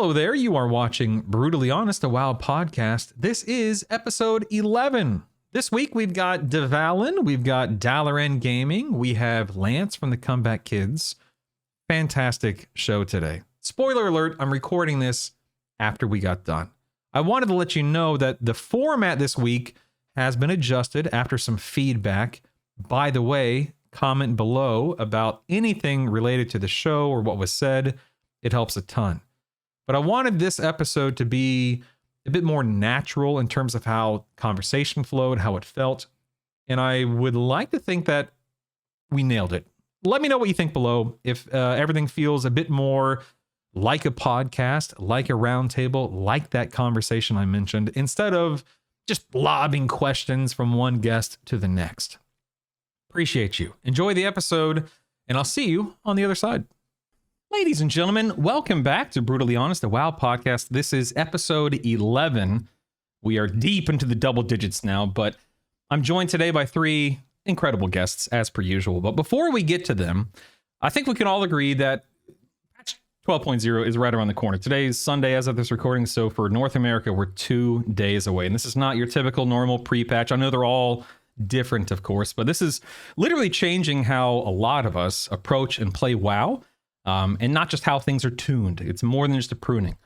Hello there, you are watching Brutally Honest, a WoW podcast. This is episode 11. This week we've got Dvalin, we've got Dvalin Gaming, we have Lance from the Comeback Kids. Fantastic show today. Spoiler alert, I'm recording this after we got done. I wanted to let you know that the format this week has been adjusted after some feedback. By the way, comment below about anything related to the show or what was said. It helps a ton. But I wanted this episode to be a bit more natural in terms of how conversation flowed, how it felt. And I would like to think that we nailed it. Let me know what you think below. If everything feels a bit more like a podcast, like a roundtable, like that conversation I mentioned, instead of just lobbing questions from one guest to the next. Appreciate you. Enjoy the episode, and I'll see you on the other side. Ladies and gentlemen, welcome back to Brutally Honest, the WoW podcast. This is episode 11. We are deep into the double digits now, but I'm joined today by three incredible guests, as per usual. But before we get to them, I think we can all agree that patch 12.0 is right around the corner. Today is Sunday as of this recording, so for North America, we're 2 days away. And this is not your typical normal pre-patch. I know they're all different, of course, but this is literally changing how a lot of us approach and play WoW. And not just how things are tuned. It's more than just a pruning.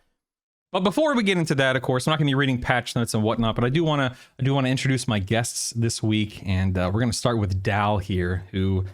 But before we get into that, of course, I'm not going to be reading patch notes and whatnot, but I do want to introduce my guests this week, and we're going to start with Dal here, who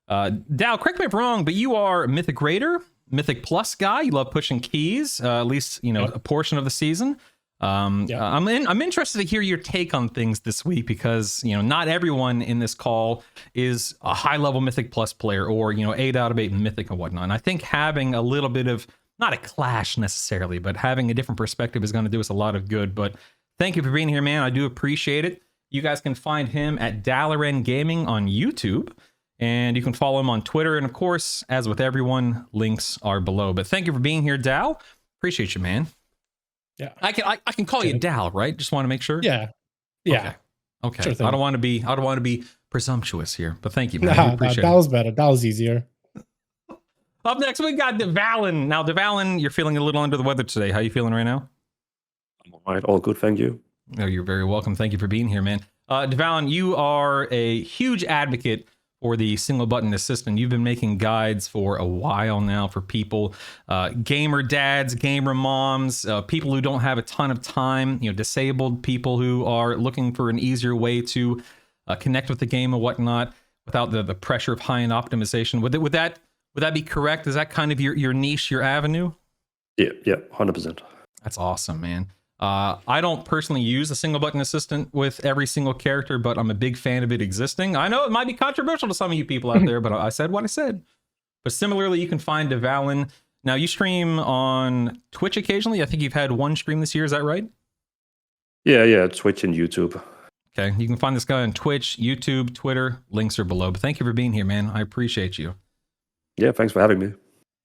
Dal, correct me if I'm wrong, but you are a Mythic Raider, Mythic Plus guy. You love pushing keys, at least a portion of the season. I'm interested to hear your take on things this week because not everyone in this call is a high level Mythic Plus player or 8 out of 8 Mythic and whatnot. And I think having a little bit of not a clash necessarily, but having a different perspective is going to do us a lot of good. But thank you for being here, man. I do appreciate it. You guys can find him at Dvalin Gaming on YouTube, and you can follow him on Twitter. And of course, as with everyone, links are below. But thank you for being here, Dal. Appreciate you, man. Yeah, I can call you Dal, right? Just want to make sure. Yeah. Okay. Sure I don't want to be presumptuous here, but thank you, man. I appreciate that was better. That was easier. Up next, we got Dvalin. Now, Dvalin, you're feeling a little under the weather today. How are you feeling right now? I'm all right. All good. Thank you. No, you're very welcome. Thank you for being here, man. Dvalin, you are a huge advocate for the single button assistant. You've been making guides for a while now for people, gamer dads, gamer moms, people who don't have a ton of time, disabled people who are looking for an easier way to connect with the game and whatnot without the pressure of high-end optimization. Would that be correct? Is that kind of your niche, your avenue? Yeah, 100%. That's awesome, man. I don't personally use a single button assistant with every single character, but I'm a big fan of it existing. I know it might be controversial to some of you people out there, but I said what I said. But similarly, you can find Dvalin. Now, you stream on Twitch occasionally. I think you've had one stream this year. Is that right? Yeah, Twitch and YouTube. Okay, you can find this guy on Twitch, YouTube, Twitter. Links are below. But thank you for being here, man. I appreciate you. Yeah, thanks for having me.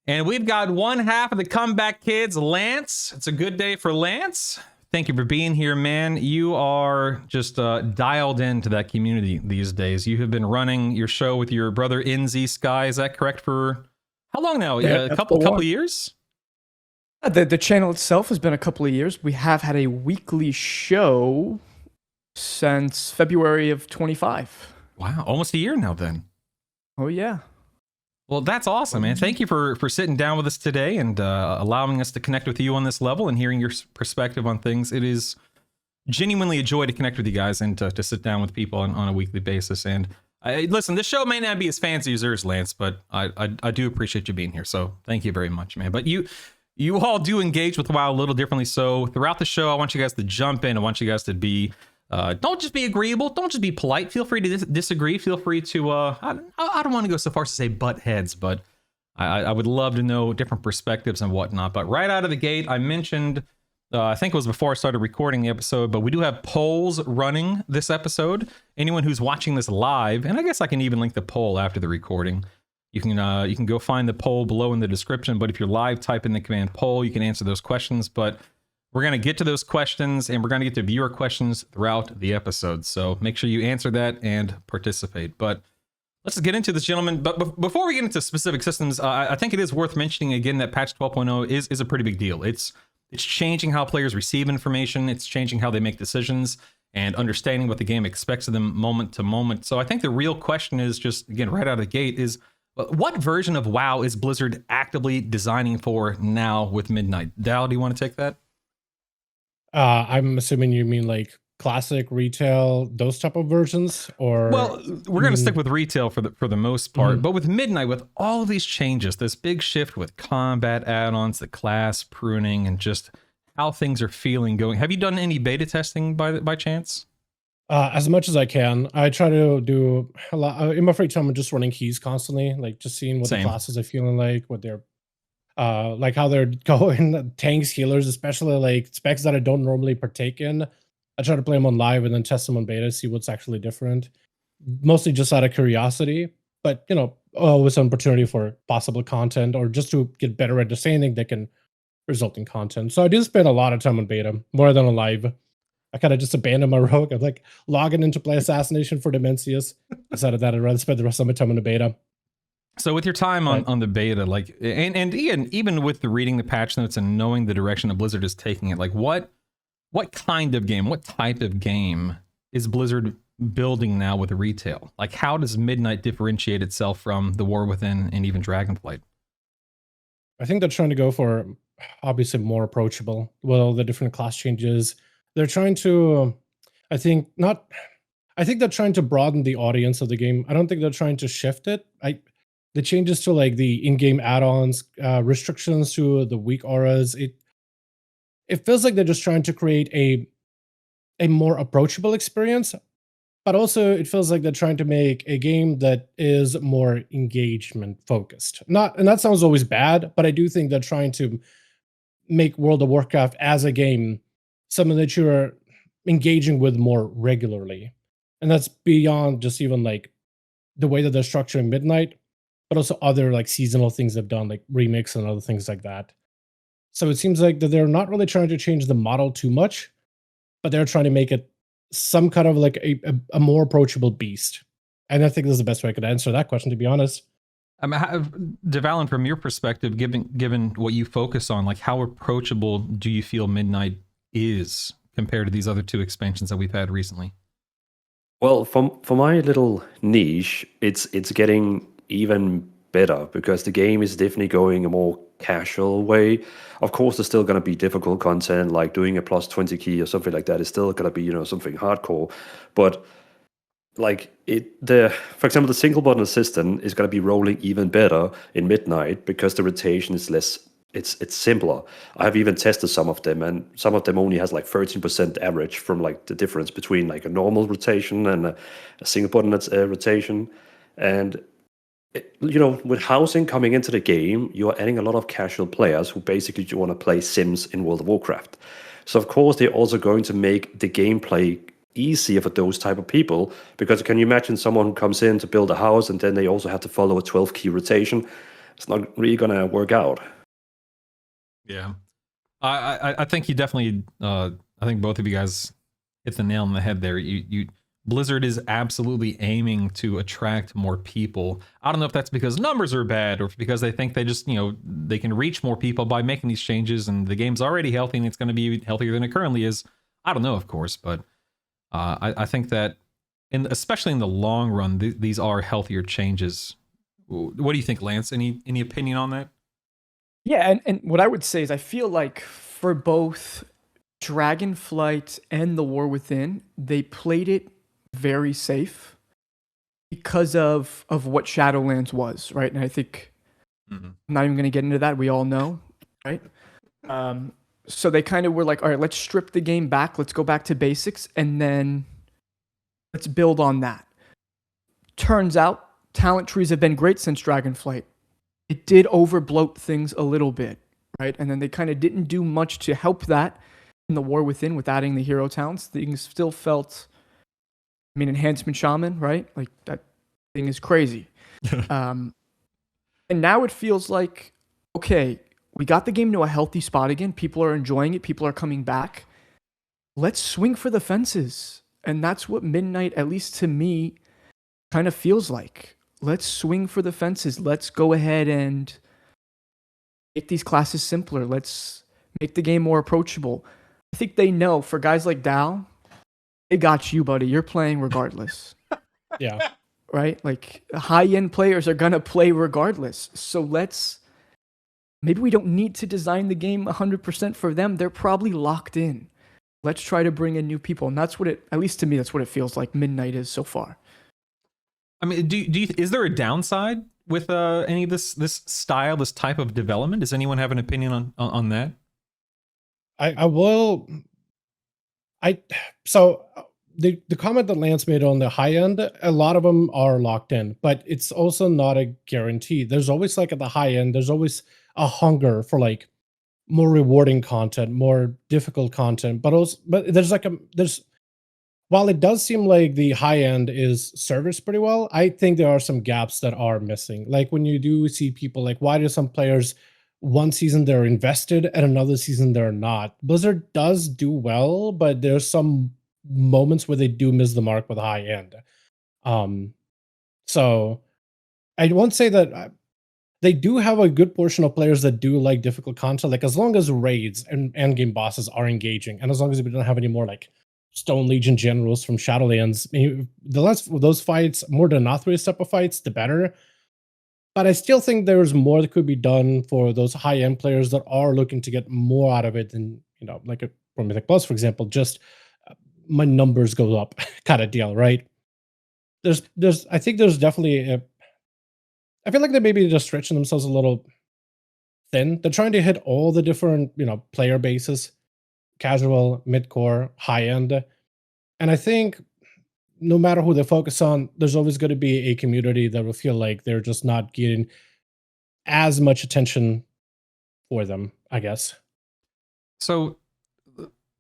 And we've got one half of the Comeback Kids, Lance. It's a good day for Lance. Thank you for being here, man. You are just dialed into that community these days. You have been running your show with your brother NZ Sky. Is that correct? For how long now? Yeah, a couple of years? The channel itself has been a couple of years. We have had a weekly show since February of 25. Wow, almost a year now then. Oh, yeah. Well, that's awesome, man. Thank you for sitting down with us today and allowing us to connect with you on this level and hearing your perspective on things. It is genuinely a joy to connect with you guys and to sit down with people on a weekly basis. And listen, this show may not be as fancy as yours, Lance, but I do appreciate you being here. So thank you very much, man. But you all do engage with WoW a little differently. So throughout the show, I want you guys to jump in. I want you guys to be don't just be agreeable. Don't just be polite. Feel free to disagree. Feel free to, I don't want to go so far as to say butt heads, but I would love to know different perspectives and whatnot. But right out of the gate, I mentioned, I think it was before I started recording the episode, but we do have polls running this episode. Anyone who's watching this live, and I guess I can even link the poll after the recording. You can go find the poll below in the description, but if you're live, type in the command poll, you can answer those questions. But we're going to get to those questions, and we're going to get to viewer questions throughout the episode. So make sure you answer that and participate. But let's get into this, gentlemen. But before we get into specific systems, I think it is worth mentioning again that patch 12.0 is a pretty big deal. It's it's changing how players receive information. It's changing how they make decisions and understanding what the game expects of them moment to moment. So I think the real question is just, again, right out of the gate is, what version of WoW is Blizzard actively designing for now with Midnight? Dal, do you want to take that? I'm assuming you mean like classic retail, those type of versions, or well, we're going to stick with retail for the most part, but with Midnight, with all of these changes, this big shift with combat add-ons, the class pruning, and just how things are feeling going. Have you done any beta testing by chance? As much as I can. I try to do a lot in my free time. I'm just running keys constantly, like just seeing what Same. the classes are feeling like, what they're like how they're going, tanks, healers, especially like specs that I don't normally partake in. I try to play them on live and then test them on beta, see what's actually different. Mostly just out of curiosity, but you know, always an opportunity for possible content or just to get better understanding that can result in content. So I do spend a lot of time on beta, more than on live. I kind of just abandoned my rogue. I'm like logging in to play Assassination for Dimensius. Decided that I'd rather spend the rest of my time on the beta. So with your time on the beta, like, and even with the reading the patch notes and knowing the direction that Blizzard is taking it, like what kind of game, what type of game is Blizzard building now with retail? Like, how does Midnight differentiate itself from The War Within and even Dragonflight? I think they're trying to go for obviously more approachable with all the different class changes. They're trying to, I think they're trying to broaden the audience of the game. I don't think they're trying to shift it. The changes to like the in-game add-ons, restrictions to the weak auras, it feels like they're just trying to create a more approachable experience, but also it feels like they're trying to make a game that is more engagement focused. And that sounds always bad, but I do think they're trying to make World of Warcraft as a game something that you're engaging with more regularly. And that's beyond just even like the way that they're structuring Midnight, but also other like seasonal things they've done, like remix and other things like that. So it seems like that they're not really trying to change the model too much, but they're trying to make it some kind of like a more approachable beast. And I think this is the best way I could answer that question, to be honest. Dvalin, from your perspective, given what you focus on, like how approachable do you feel Midnight is compared to these other two expansions that we've had recently? Well, for my little niche, it's getting even better because the game is definitely going a more casual way. Of course, there's still going to be difficult content, like doing a plus 20 key or something like that is still going to be, something hardcore. But like for example, the single button assistant is going to be rolling even better in Midnight because the rotation is less. It's simpler. I have even tested some of them, and some of them only has like 13% average from like the difference between like a normal rotation and a single button rotation. And with housing coming into the game, you are adding a lot of casual players who basically want to play Sims in World of Warcraft. So of course they're also going to make the gameplay easier for those type of people, because can you imagine someone who comes in to build a house and then they also have to follow a 12 key rotation? It's not really going to work out. Yeah, I think you definitely. I think both of you guys hit the nail on the head there. Blizzard is absolutely aiming to attract more people. I don't know if that's because numbers are bad or if because they think they just they can reach more people by making these changes, and the game's already healthy and it's going to be healthier than it currently is. I don't know, of course, but I think that, especially in the long run, these are healthier changes. What do you think, Lance? Any opinion on that? Yeah, and what I would say is I feel like for both Dragonflight and The War Within, they played it very safe because of what Shadowlands was, right? And I think I'm not even going to get into that. We all know, right? So they kind of were like, all right, let's strip the game back. Let's go back to basics, and then let's build on that. Turns out talent trees have been great since Dragonflight. It did overbloat things a little bit, right? And then they kind of didn't do much to help that in The War Within with adding the hero talents. Things still felt, Enhancement Shaman, right? Like that thing is crazy. And now it feels like, okay, we got the game to a healthy spot again. People are enjoying it. People are coming back. Let's swing for the fences. And that's what Midnight, at least to me, kind of feels like. Let's swing for the fences. Let's go ahead and make these classes simpler. Let's make the game more approachable. I think they know for guys like Dal, they got you, buddy. You're playing regardless. Yeah. Right? Like high-end players are going to play regardless. So maybe we don't need to design the game 100% for them. They're probably locked in. Let's try to bring in new people. And that's what at least to me, that's what it feels like Midnight is so far. I mean, is there a downside with any of this style, this type of development? Does anyone have an opinion on that? So the comment that Lance made on the high end, a lot of them are locked in, but it's also not a guarantee. There's always like at the high end, there's always a hunger for like more rewarding content, more difficult content, but while it does seem like the high end is serviced pretty well, I think there are some gaps that are missing. Like when you do see people like, why do some players one season they're invested and another season they're not? Blizzard does do well, but there's some moments where they do miss the mark with high end. So I won't say that they do have a good portion of players that do like difficult content. Like as long as raids and endgame bosses are engaging, and as long as we don't have any more like Stone Legion generals from Shadowlands, the less of those fights, more than Nothrace type of fights, the better. But I still think there's more that could be done for those high-end players that are looking to get more out of it than, like a Mythic Plus, for example, just my numbers go up kind of deal, right? I think there's definitely I feel like they maybe just stretching themselves a little thin. They're trying to hit all the different, player bases, casual, mid-core, high-end. And I think no matter who they focus on, there's always going to be a community that will feel like they're just not getting as much attention for them, I guess. So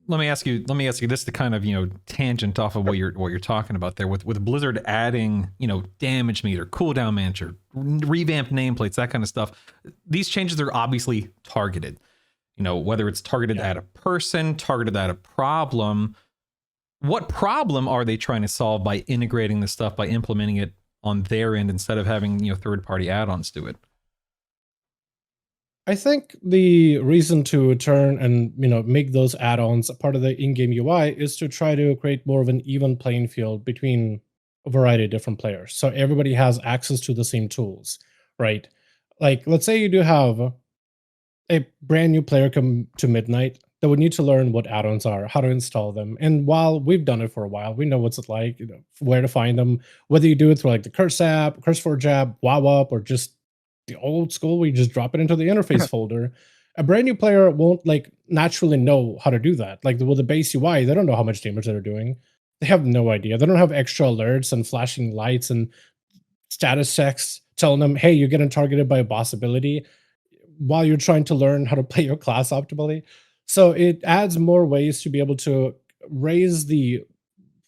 let me ask you this to kind of, tangent off of what you're talking about there with Blizzard adding, damage meter, cooldown manager, revamped nameplates, that kind of stuff. These changes are obviously targeted, whether it's targeted at a person, targeted at a problem. What problem are they trying to solve by integrating this stuff, by implementing it on their end instead of having, third-party add-ons do it? I think the reason to turn and make those add-ons a part of the in-game UI is to try to create more of an even playing field between a variety of different players, so everybody has access to the same tools, right? Like, let's say you do have a brand new player come to Midnight that would need to learn what add-ons are, how to install them. And while we've done it for a while, we know what's it like, where to find them, whether you do it through like the Curse app, CurseForge app, WoW Up, or just the old school where you just drop it into the interface folder. A brand new player won't like naturally know how to do that. Like with the base UI, they don't know how much damage they're doing. They have no idea. They don't have extra alerts and flashing lights and status checks telling them, hey, you're getting targeted by a boss ability while you're trying to learn how to play your class optimally. So it adds more ways to be able to raise the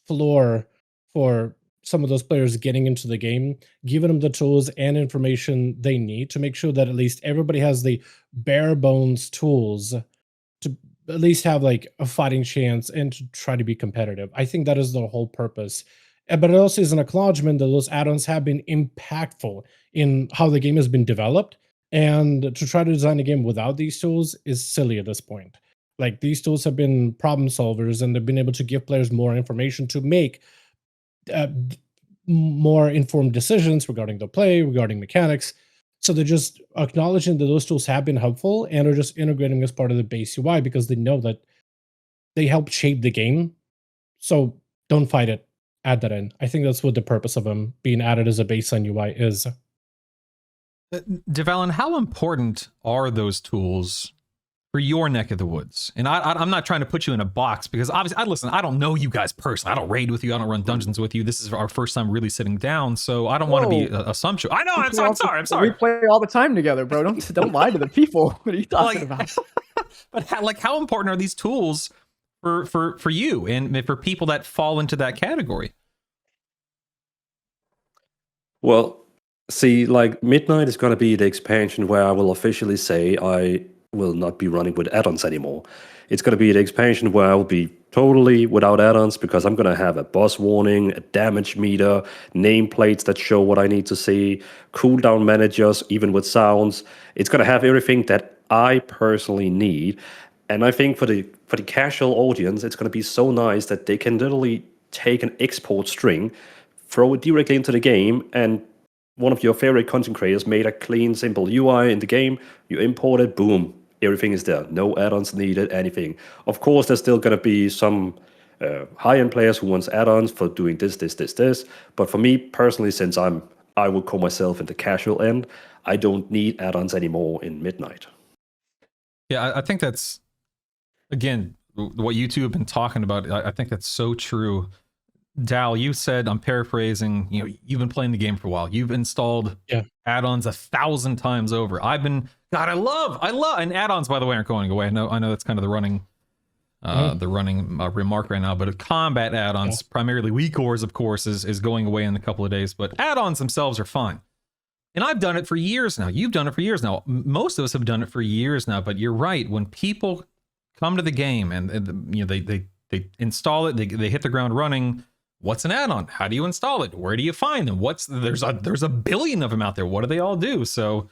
floor for some of those players getting into the game, giving them the tools and information they need to make sure that at least everybody has the bare bones tools to at least have like a fighting chance and to try to be competitive. I think that is the whole purpose. But it also is an acknowledgement that those add-ons have been impactful in how the game has been developed. And to try to design a game without these tools is silly at this point. Like, these tools have been problem solvers, and they've been able to give players more information to make more informed decisions regarding the play, regarding mechanics. So they're just acknowledging that those tools have been helpful and are just integrating as part of the base UI because they know that they help shape the game. So don't fight it. Add that in. I think that's what the purpose of them being added as a baseline UI is. Dvalin, how important are those tools for your neck of the woods? And I'm not trying to put you in a box because obviously, I don't know you guys personally. I don't raid with you. I don't run dungeons with you. This is our first time really sitting down, so I don't want to be assumptuous. I know. I'm sorry. We play all the time together, bro. Don't lie to the people. What are you talking about? But how important are these tools for you and for people that fall into that category? Well, see, like Midnight is going to be the expansion where I will officially say I will not be running with add-ons anymore. It's going to be the expansion where I will be totally without add-ons because I'm going to have a boss warning, a damage meter, nameplates that show what I need to see, cooldown managers, even with sounds. It's going to have everything that I personally need. And I think for the casual audience, it's going to be so nice that they can literally take an export string, throw it directly into the game, and one of your favorite content creators made a clean, simple UI in the game. You import it, boom, everything is there. No add-ons needed, anything. Of course, there's still going to be some high-end players who wants add-ons for doing this. But for me personally, since I would call myself in the casual end, I don't need add-ons anymore in Midnight. Yeah, I think that's, again, what you two have been talking about. I think that's so true. Dal, you said, I'm paraphrasing, you've been playing the game for a while. You've installed add-ons 1,000 times over. I love, and add-ons, by the way, aren't going away. I know that's kind of the running remark right now, but combat add-ons, primarily weak ores, of course, is going away in a couple of days, but add-ons themselves are fine. And I've done it for years now. You've done it for years now. Most of us have done it for years now, but you're right. When people come to the game and they install it, they hit the ground running. What's an add-on? How do you install it? Where do you find them? There's a billion of them out there. What do they all do? So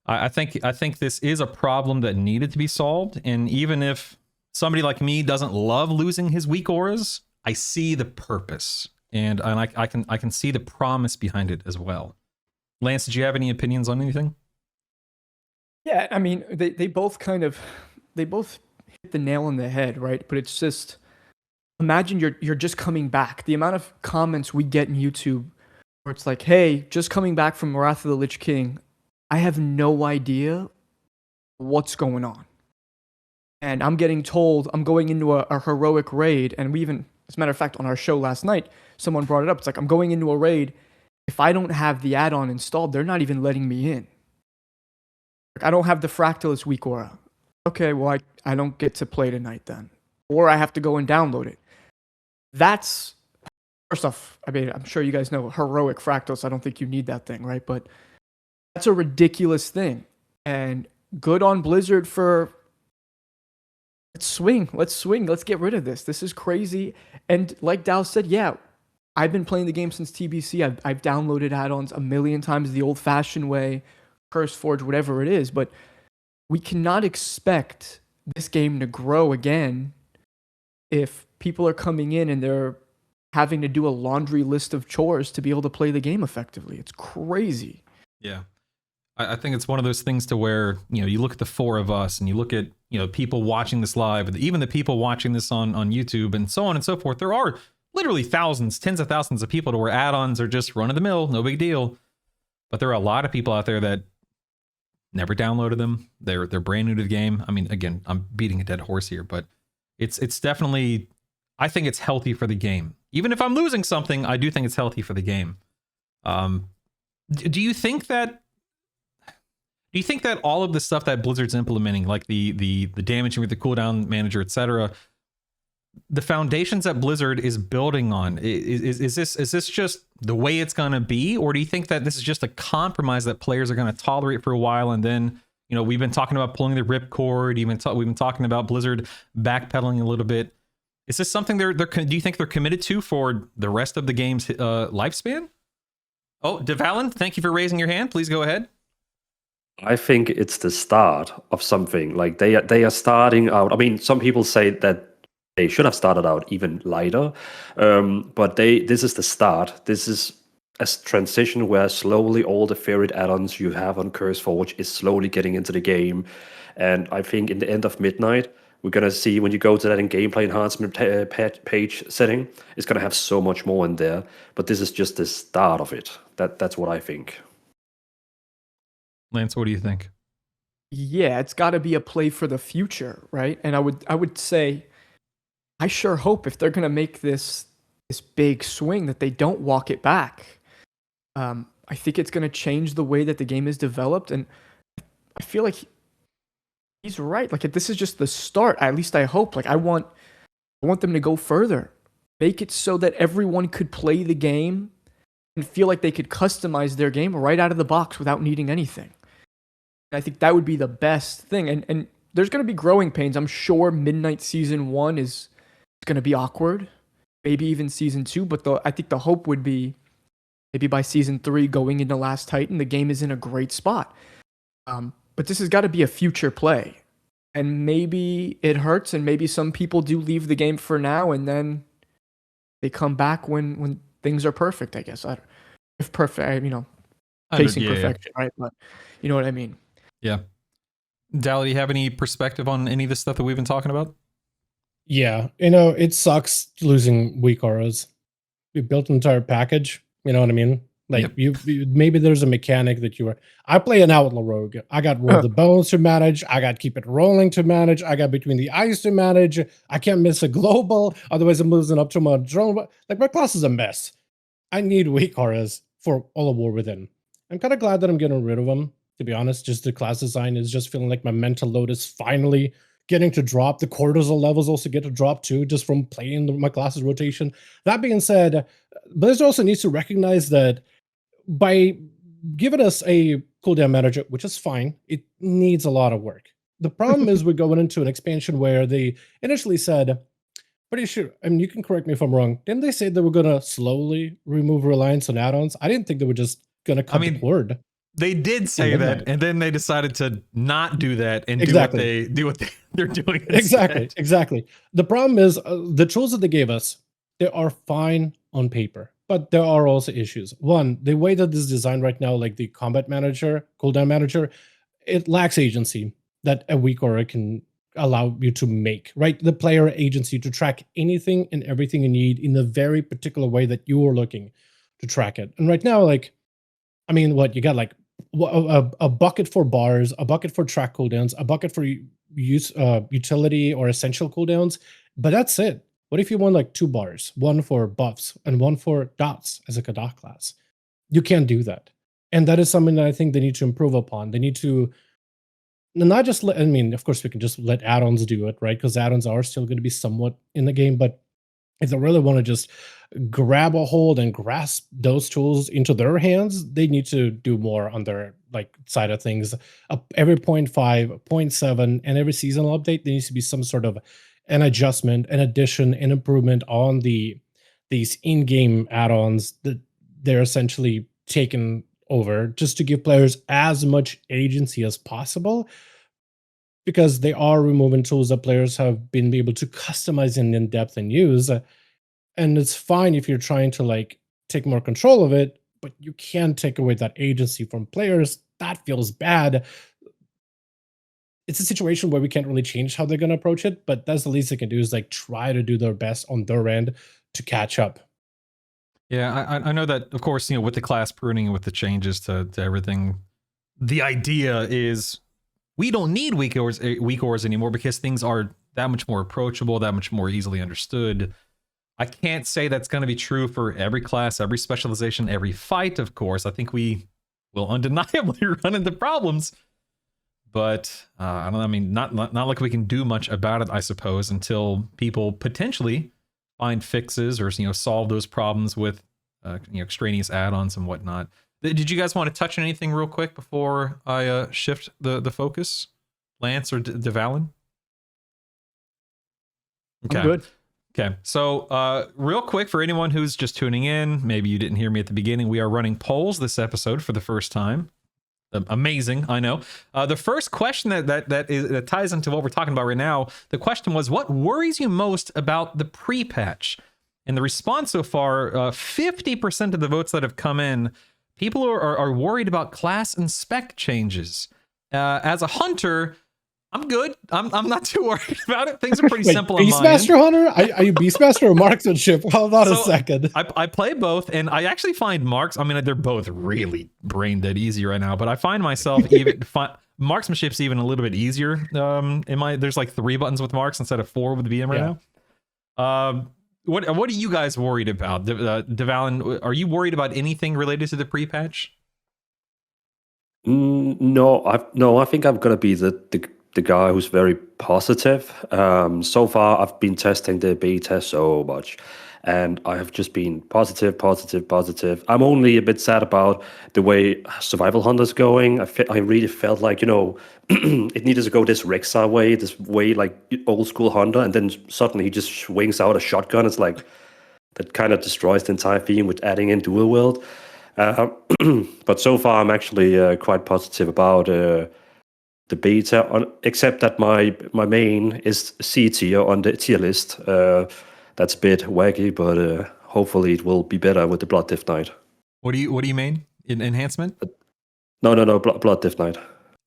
I think this is a problem that needed to be solved. And even if somebody like me doesn't love losing his weak auras, I see the purpose, and I can see the promise behind it as well. Lance, did you have any opinions on anything? Yeah, I mean, they both hit the nail on the head, right? But it's just, imagine you're just coming back. The amount of comments we get in YouTube where it's like, hey, just coming back from Wrath of the Lich King, I have no idea what's going on. And I'm getting told I'm going into a heroic raid, and we even, as a matter of fact, on our show last night, someone brought it up. It's like, I'm going into a raid. If I don't have the add-on installed, they're not even letting me in. Like, I don't have the Fractalist weak aura. Okay, well, I don't get to play tonight then. Or I have to go and download it. That's, first off, I mean, I'm sure you guys know heroic Fractalist. I don't think you need that thing, right? But that's a ridiculous thing. And good on Blizzard for, let's swing. Let's get rid of this. This is crazy. And like Dal said, yeah, I've been playing the game since TBC. I've downloaded add-ons a million times the old-fashioned way, CurseForge, whatever it is. But we cannot expect this game to grow again if people are coming in and they're having to do a laundry list of chores to be able to play the game effectively. It's crazy. Yeah. I think it's one of those things to where, you look at the four of us and you look at, people watching this live, and even the people watching this on YouTube and so on and so forth. There are literally thousands, tens of thousands of people to where add-ons are just run of the mill, no big deal. But there are a lot of people out there that never downloaded them. They're brand new to the game. I mean, again, I'm beating a dead horse here, but it's definitely, I think it's healthy for the game. Even if I'm losing something, I do think it's healthy for the game. Do you think that all of the stuff that Blizzard's implementing, like the damaging with the cooldown manager, etc., the foundations that Blizzard is building on, is this just the way it's going to be, or do you think that this is just a compromise that players are going to tolerate for a while, and then, we've been talking about pulling the ripcord, we've been talking about Blizzard backpedaling a little bit. Is this something do you think they're committed to for the rest of the game's lifespan? Oh, Dvalin, thank you for raising your hand. Please go ahead. I think it's the start of something. Like they are starting out. I mean, some people say that they should have started out even lighter, but this is the start. This is a transition where slowly all the favorite add-ons you have on CurseForge is slowly getting into the game. And I think in the end of Midnight, we're going to see, when you go to that in gameplay enhancement page setting, it's going to have so much more in there. But this is just the start of it. That's what I think. Lance, what do you think? Yeah, it's got to be a play for the future, right? And I would say, I sure hope if they're going to make this big swing that they don't walk it back. I think it's going to change the way that the game is developed, and I feel like he's right. Like, if this is just the start, at least I hope. Like, I want them to go further, make it so that everyone could play the game and feel like they could customize their game right out of the box without needing anything. And I think that would be the best thing. And there's going to be growing pains. I'm sure Midnight Season 1 is going to be awkward, maybe even Season 2, but I think the hope would be maybe by Season 3 going into Last Titan, the game is in a great spot. But this has got to be a future play. And maybe it hurts, and maybe some people do leave the game for now, and then they come back when things are perfect, I guess. If perfect, chasing perfection, right? But you know what I mean. Yeah. Dal, do you have any perspective on any of the stuff that we've been talking about? Yeah, it sucks losing weak auras. We built an entire package. You know what I mean? Like Yep. you maybe there's a mechanic that I play an outlaw rogue. I got roll the bones to manage. I got keep it rolling to manage. I got between the eyes to manage. I can't miss a global. Otherwise, I'm losing up to my drone. Like my class is a mess. I need weak auras for all of War Within. I'm kind of glad that I'm getting rid of them. To be honest, just the class design is just feeling like my mental load is finally getting to drop. The cortisol levels also get to drop too, just from playing my classes rotation. That being said, Blizzard also needs to recognize that by giving us a cooldown manager, which is fine, it needs a lot of work. The problem is we're going into an expansion where they initially said, pretty sure, I mean, you can correct me if I'm wrong, didn't they say they were going to slowly remove reliance on add-ons? I didn't think they were just going to cut the cord. They did say that, and then they decided to not do that and do what they're doing instead. Exactly. The problem is the tools that they gave us, they are fine on paper, but there are also issues. One, the way that this is designed right now, like the combat manager, cooldown manager, it lacks agency that a weak aura can allow you to make, right? The player agency to track anything and everything you need in a very particular way that you are looking to track it. And right now, like, I mean, what you got, like a bucket for bars, a bucket for track cooldowns, a bucket for utility or essential cooldowns, but that's it. What if you want like 2 bars, one for buffs and one for dots as a Kadah class? You can't do that. And that is something that I think they need to improve upon. They need to not just let, I mean, of course we can just let add-ons do it, right? Because add-ons are still going to be somewhat in the game, but if they really want to just grab a hold and grasp those tools into their hands, they need to do more on their like side of things. Every 0.5, 0.7, and every seasonal update, there needs to be some sort of an adjustment, an addition, an improvement on these in-game add-ons that they're essentially taken over just to give players as much agency as possible, because they are removing tools that players have been able to customize in depth and use. And it's fine if you're trying to like take more control of it, but you can't take away that agency from players. That feels bad. It's a situation where we can't really change how they're going to approach it, but that's the least they can do is like try to do their best on their end to catch up. Yeah, I know that, of course, with the class pruning and with the changes to everything, the idea is we don't need weak auras anymore because things are that much more approachable, that much more easily understood. I can't say that's going to be true for every class, every specialization, every fight, of course. I think we will undeniably run into problems. But I don't know, I mean, not like we can do much about it, I suppose, until people potentially find fixes or solve those problems with extraneous add-ons and whatnot. Did you guys want to touch on anything real quick before I shift the focus? Lance or Dvalin? Okay. I'm good. Okay, so real quick for anyone who's just tuning in, maybe you didn't hear me at the beginning, we are running polls this episode for the first time. Amazing, I know. The first question that ties into what we're talking about right now, the question was, what worries you most about the pre-patch? And the response so far, 50% of the votes that have come in, people are worried about class and spec changes. As a hunter, I'm good. I'm not too worried about it. Things are pretty simple on my end. Beastmaster Hunter? Are you Beastmaster or Marksmanship? Hold on a second. I play both, and I actually find Marks, I mean, they're both really brain dead easy right now, but I find myself Marksmanship's even a little bit easier. There's like 3 buttons with Marks instead of 4 with the BM right now. What are you guys worried about? Dvalin, are you worried about anything related to the pre-patch? No, I think I'm gonna be the guy who's very positive. So far, I've been testing the beta so much, and I have just been positive. I'm only a bit sad about the way Survival Hunter's going. I really felt like, it needed to go this Rexar way, this way like old school Hunter, and then suddenly he just swings out a shotgun. It's like, that kind of destroys the entire theme with adding in dual wield. But so far, I'm actually quite positive about the beta, except that my main is C tier on the tier list. That's a bit wacky, but hopefully it will be better with the Blood Div Knight. What do you mean? Enhancement? No, Blood Div Knight.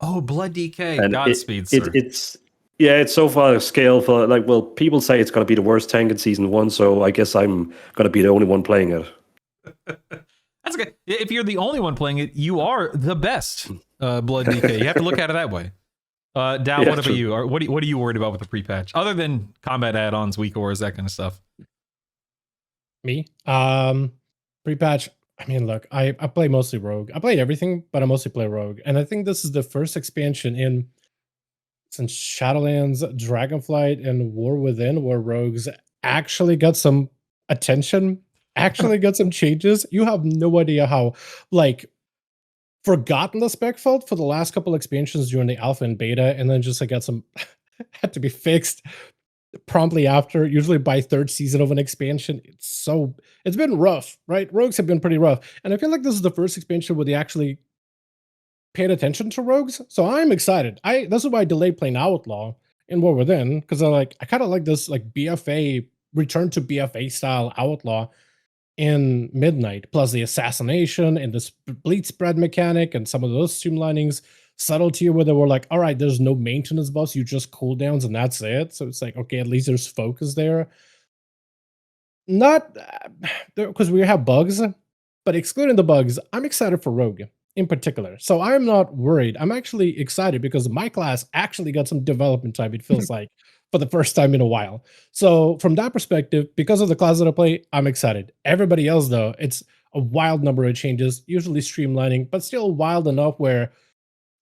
Oh, Blood DK. And Godspeed, sir. It's so far a scale for like, well, people say it's going to be the worst tank in season 1, so I guess I'm going to be the only one playing it. That's good. If you're the only one playing it, you are the best. Blood DK. You have to look at it that way. Dal, what about you? Or what are you worried about with the pre-patch, other than combat add-ons, weak ores, that kind of stuff? Me? Pre-patch. I mean, look, I play mostly Rogue. I played everything, but I mostly play Rogue. And I think this is the first expansion since Shadowlands, Dragonflight, and War Within, where Rogues actually got some attention, actually got some changes. You have no idea how, like, forgotten the spec felt for the last couple expansions during the alpha and beta, and then just like got some had to be fixed promptly after, usually by third season of an expansion. It's been rough, right? Rogues have been pretty rough. And I feel like this is the first expansion where they actually paid attention to rogues. So I'm excited. This is why I delayed playing Outlaw in War Within, because I kind of like this like BFA, return to BFA style Outlaw in Midnight, plus the assassination and the bleed spread mechanic and some of those streamlinings, subtlety where they were like, all right, there's no maintenance buffs, you just cooldowns and that's it. So it's like, okay, at least there's focus there. Not because we have bugs, but excluding the bugs, I'm excited for Rogue in particular. So I'm not worried. I'm actually excited because my class actually got some development time, it feels like, for the first time in a while. So from that perspective, because of the class that I play, I'm excited. Everybody else, though, it's a wild number of changes, usually streamlining, but still wild enough where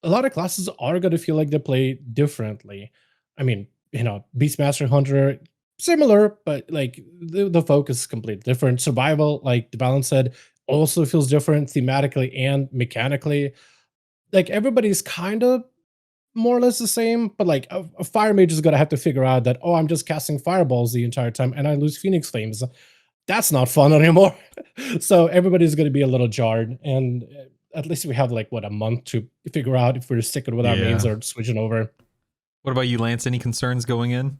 a lot of classes are going to feel like they play differently. I mean, Beastmaster Hunter, similar, but like the focus is completely different. Survival, like Dvalin said, also feels different thematically and mechanically. Like everybody's kind of more or less the same, but like a fire mage is going to have to figure out that, I'm just casting fireballs the entire time and I lose Phoenix Flames. That's not fun anymore. So everybody's going to be a little jarred, and at least we have a month to figure out if we're sticking with our mains or switching over. What about you, Lance? Any concerns going in?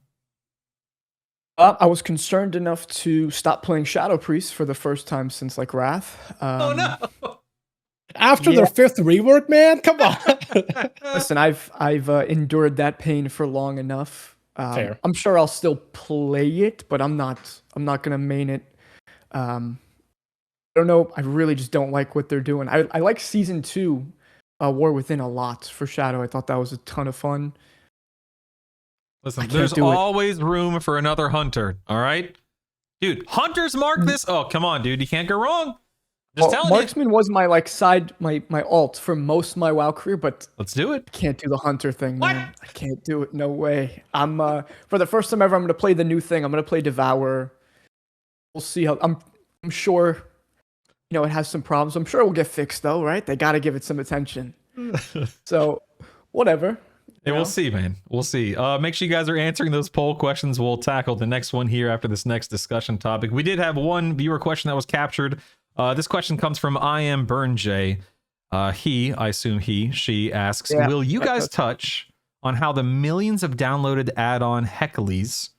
I was concerned enough to stop playing Shadow Priest for the first time since Wrath. Oh no! After their 5th rework, man, come on. Listen, I've endured that pain for long enough. Fair. I'm sure I'll still play it, but I'm not gonna main it. I don't know. I really just don't like what they're doing. I like season 2, War Within, a lot for Shadow. I thought that was a ton of fun. Listen, there's always room for another hunter. All right, dude. Hunters mark this. Oh, come on, dude. You can't go wrong. Just telling Marksman was my my alt for most of my WoW career, but let's do it. I can't do the hunter thing, man. What? I can't do it. No way. I'm for the first time ever, I'm gonna play the new thing. I'm gonna play Devour. We'll see how. I'm sure. It has some problems. I'm sure it will get fixed though, right? They got to give it some attention. So, whatever. Hey, we'll see, man. We'll see. Make sure you guys are answering those poll questions. We'll tackle the next one here after this next discussion topic. We did have one viewer question that was captured. This question comes from I Am Burn J. I assume she asks, will you guys touch on how the millions of downloaded add-on Heckleys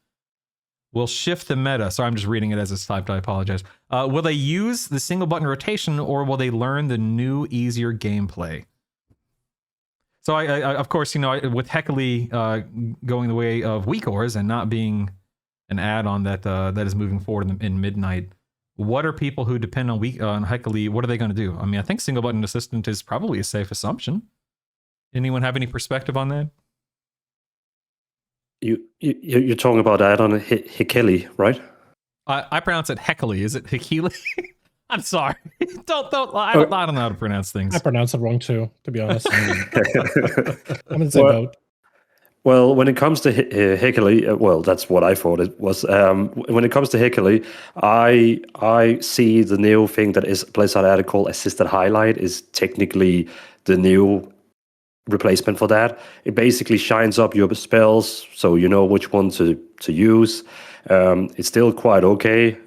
will shift the meta? Sorry, I'm just reading it as it's typed. I apologize. Will they use the single button rotation, or will they learn the new, easier gameplay? So I of course, with Heckley going the way of weak ores and not being an add-on that is moving forward in Midnight, what are people who depend on Heckley? What are they going to do? I mean, I think single button assistant is probably a safe assumption. Anyone have any perspective on that? You're talking about add-on Heckley, right? I pronounce it Heckley. Is it Heckley? I'm sorry. Don't. I don't know how to pronounce things. I pronounce it wrong too, to be honest. I'm in the same boat. Well, when it comes to Heckley, that's what I thought it was. When it comes to Heckley, I see the new thing that is Blizzard added called Assisted Highlight is technically the new replacement for that. It basically shines up your spells, so you know which one to use. It's still quite okay.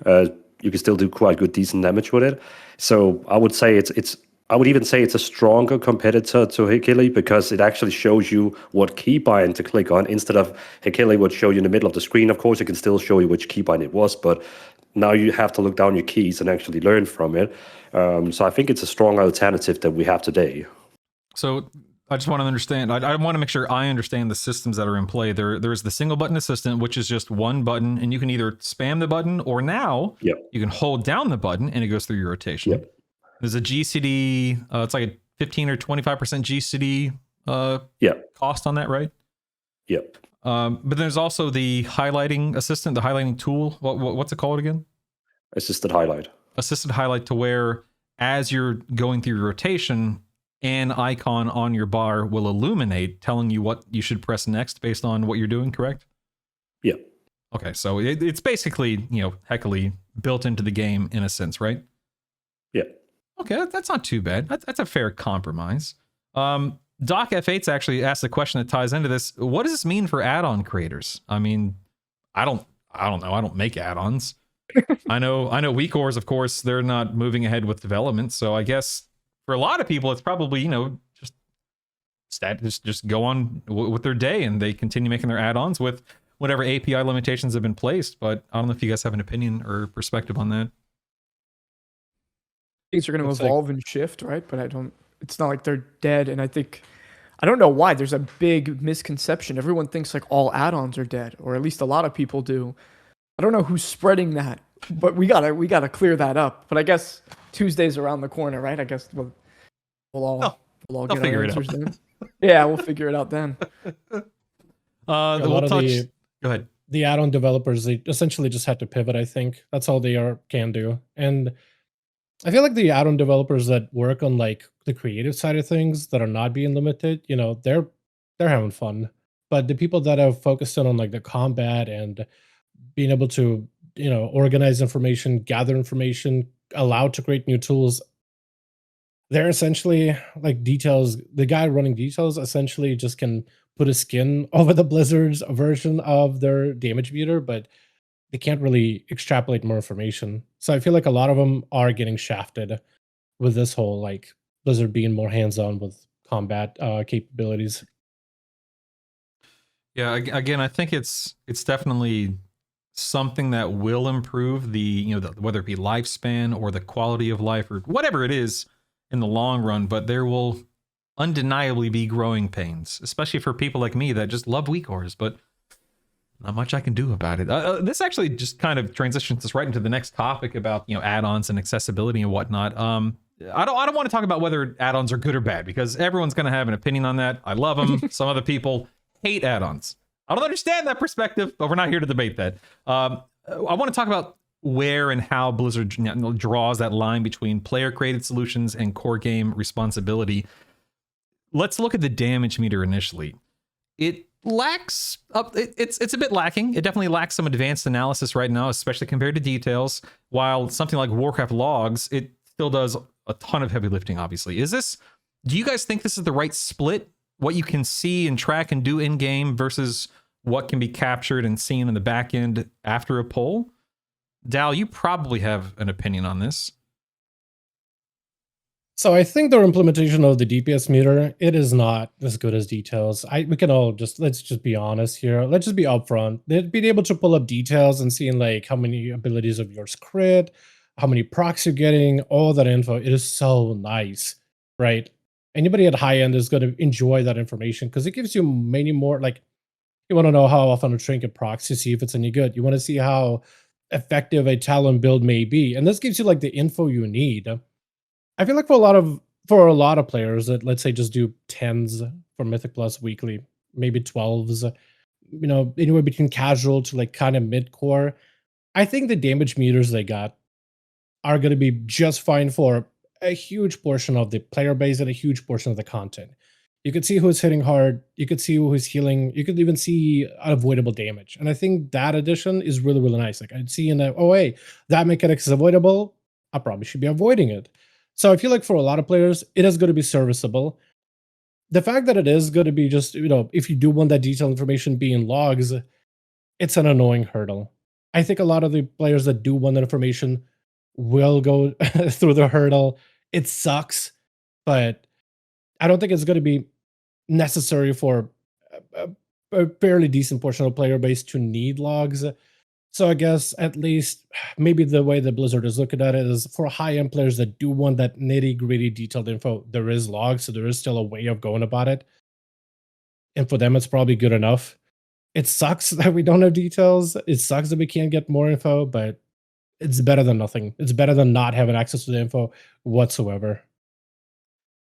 You can still do quite good, decent damage with it. So I would say it's I would even say it's a stronger competitor to Hikili because it actually shows you what keybind to click on instead of Hikili would show you in the middle of the screen. Of course, it can still show you which keybind it was, but now you have to look down your keys and actually learn from it. So I think it's a strong alternative that we have today. So I just want to understand. I want to make sure I understand the systems that are in play. There's the single button assistant, which is just one button, and you can either spam the button or now you can hold down the button and it goes through your rotation. Yep. There's a GCD. It's like a 15 or 25% GCD cost on that, right? Yep. But there's also the highlighting assistant, the highlighting tool. What's it called again? Assisted highlight. Assisted highlight, to where as you're going through your rotation, an icon on your bar will illuminate, telling you what you should press next based on what you're doing, correct? Yeah. Okay, so it's basically, heavily built into the game in a sense, right? Yeah. Okay, that's not too bad. That's a fair compromise. Doc F8's actually asked a question that ties into this. What does this mean for add-on creators? I mean, I don't know. I don't make add-ons. I know WeakOrs, of course, they're not moving ahead with development, so I guess for a lot of people, it's probably, just go on with their day and they continue making their add-ons with whatever API limitations have been placed. But I don't know if you guys have an opinion or perspective on that. Things are going to evolve and shift, right? But it's not like they're dead. And I don't know why. There's a big misconception. Everyone thinks like all add-ons are dead, or at least a lot of people do. I don't know who's spreading that, but we gotta clear that up. But I guess Tuesday's around the corner, right? I guess we'll all get our answers then. Yeah, we'll figure it out then. Go ahead. The add-on developers, they essentially just had to pivot. I think that's all they can do. And I feel like the add-on developers that work on like the creative side of things that are not being limited, they're having fun. But the people that have focused in on like the combat and being able to, organize information, gather information, allowed to create new tools, they're essentially like details. The guy running details essentially just can put a skin over the Blizzard's version of their damage meter, but they can't really extrapolate more information. So I feel like a lot of them are getting shafted with this whole like Blizzard being more hands-on with combat capabilities. Yeah, again, I think it's definitely something that will improve whether it be lifespan or the quality of life or whatever it is in the long run, but there will undeniably be growing pains, especially for people like me that just love WeakOrs, but not much I can do about it. This actually just kind of transitions us right into the next topic about add-ons and accessibility and whatnot. I don't want to talk about whether add-ons are good or bad because everyone's going to have an opinion on that. I love them. Some other people hate add-ons. I don't understand that perspective, but we're not here to debate that. I want to talk about where and how Blizzard draws that line between player-created solutions and core game responsibility. Let's look at the damage meter initially. It lacks it's a bit lacking. It definitely lacks some advanced analysis right now, especially compared to details, while something like Warcraft logs, it still does a ton of heavy lifting, obviously. Do you guys think this is the right split? What you can see and track and do in game versus what can be captured and seen in the back end after a poll? Dal, you probably have an opinion on this. So I think their implementation of the DPS meter, it is not as good as details. We can all let's just be honest here. Let's just be upfront. They'd be able to pull up details and seeing like how many abilities of yours crit, how many procs you're getting, all that info. It is so nice, right? Anybody at high end is going to enjoy that information because it gives you many more, like, you want to know how often a trinket procs to see if it's any good. You want to see how effective a talent build may be. And this gives you like the info you need. I feel like for a lot of players that, let's say, just do 10s for Mythic Plus weekly, maybe 12s, anywhere between casual to like kind of mid-core, I think the damage meters they got are going to be just fine for a huge portion of the player base and a huge portion of the content. You could see who's hitting hard. You could see who's healing. You could even see unavoidable damage. And I think that addition is really, really nice. Like I'd see in that, oh, hey, that mechanic is avoidable. I probably should be avoiding it. So I feel like for a lot of players, it is going to be serviceable. The fact that it is going to be just, if you do want that detailed information be in logs, it's an annoying hurdle. I think a lot of the players that do want that information will go through the hurdle. It sucks but I don't think it's going to be necessary for a fairly decent portion of the player base to need logs. So I guess at least maybe the way that Blizzard is looking at it is for high-end players that do want that nitty-gritty detailed info, there is logs, so there is still a way of going about it. And for them, it's probably good enough. It sucks that we don't have details. It sucks that we can't get more info, but it's better than nothing. It's better than not having access to the info whatsoever.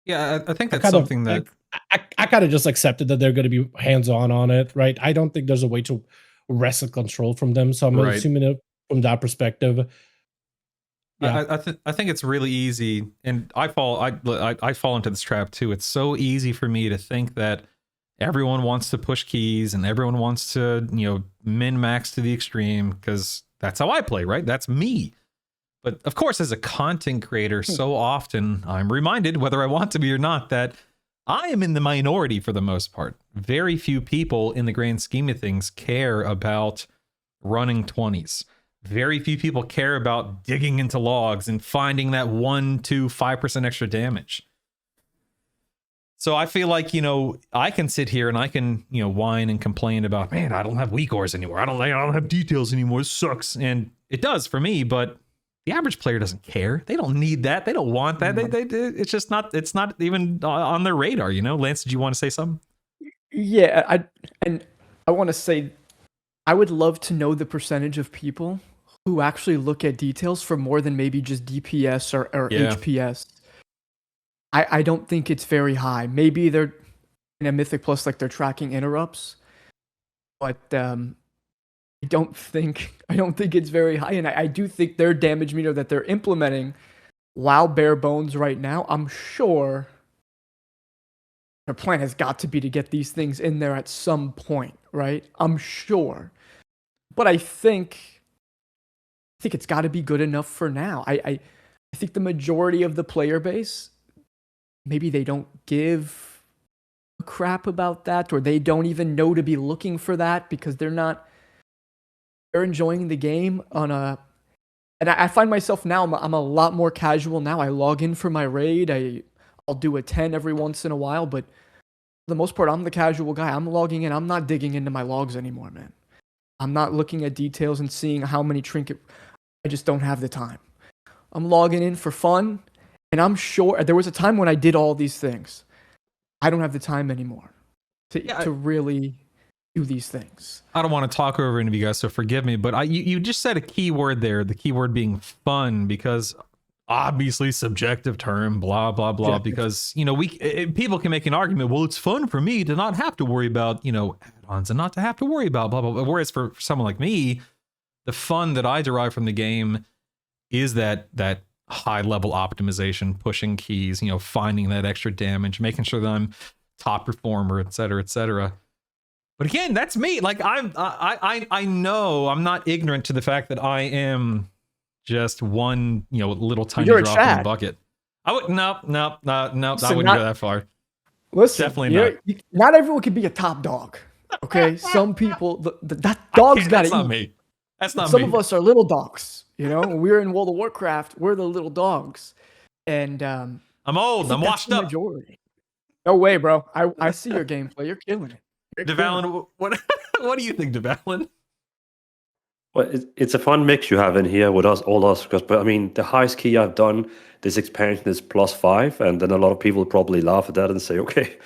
Yeah, I think that's something that I kind of just accepted that they're going to be hands-on on it, right? I don't think there's a way to wrestle control from them, so I'm assuming it from that perspective. Yeah. I think it's really easy, and I fall into this trap too. It's so easy for me to think that everyone wants to push keys and everyone wants to, min max to the extreme because that's how I play, right? That's me. But of course, as a content creator, so often I'm reminded, whether I want to be or not, that I am in the minority for the most part. Very few people in the grand scheme of things care about running 20s. Very few people care about digging into logs and finding that 1, 2, 5% extra damage. So I feel like, I can sit here and I can, whine and complain about, man, I don't have weak ores anymore. I don't have details anymore. It sucks. And it does for me, but the average player doesn't care. They don't need that. They don't want that. It's just not, it's not even on their radar, Lance, did you want to say something? Yeah, I want to say, I would love to know the percentage of people who actually look at details for more than maybe just DPS or HPS. I don't think it's very high. Maybe they're in a Mythic Plus, like they're tracking interrupts, but I don't think it's very high. And I do think their damage meter that they're implementing, WoW bare bones right now, I'm sure their plan has got to be to get these things in there at some point, right? I'm sure, but I think it's got to be good enough for now. I think the majority of the player base, maybe they don't give a crap about that, or they don't even know to be looking for that because they're enjoying the game and I find myself now, I'm a lot more casual now. I log in for my raid. I'll do a 10 every once in a while, but for the most part, I'm the casual guy. I'm logging in. I'm not digging into my logs anymore, man. I'm not looking at details and seeing how many trinket. I just don't have the time. I'm logging in for fun. And I'm sure there was a time when I did all these things. I don't have the time anymore to really do these things. I don't want to talk over any of you guys, so forgive me. But you just said a key word there, the key word being fun, because obviously subjective term, blah, blah, blah. Objective. Because, people can make an argument, well, it's fun for me to not have to worry about, add-ons and not to have to worry about blah, blah, blah. Whereas for someone like me, the fun that I derive from the game is that high level optimization, pushing keys, finding that extra damage, making sure that I'm top performer, et cetera, et cetera. But again, that's me. Like I know I'm not ignorant to the fact that I am just one, little tiny drop in the bucket. I would no, I wouldn't go that far. Listen, definitely not. Not everyone can be a top dog. Okay, some people that dog's got to eat. That's not me. That's not Some me. of us are little dogs. When we're in World of Warcraft, we're the little dogs. And I'm old. I'm washed up. Majority. No way, bro. I see your gameplay. You're killing it. Dvalin, what do you think, Dvalin? Well, it's a fun mix you have in here with us, because the highest key I've done this expansion is +5, and then a lot of people probably laugh at that and say, okay,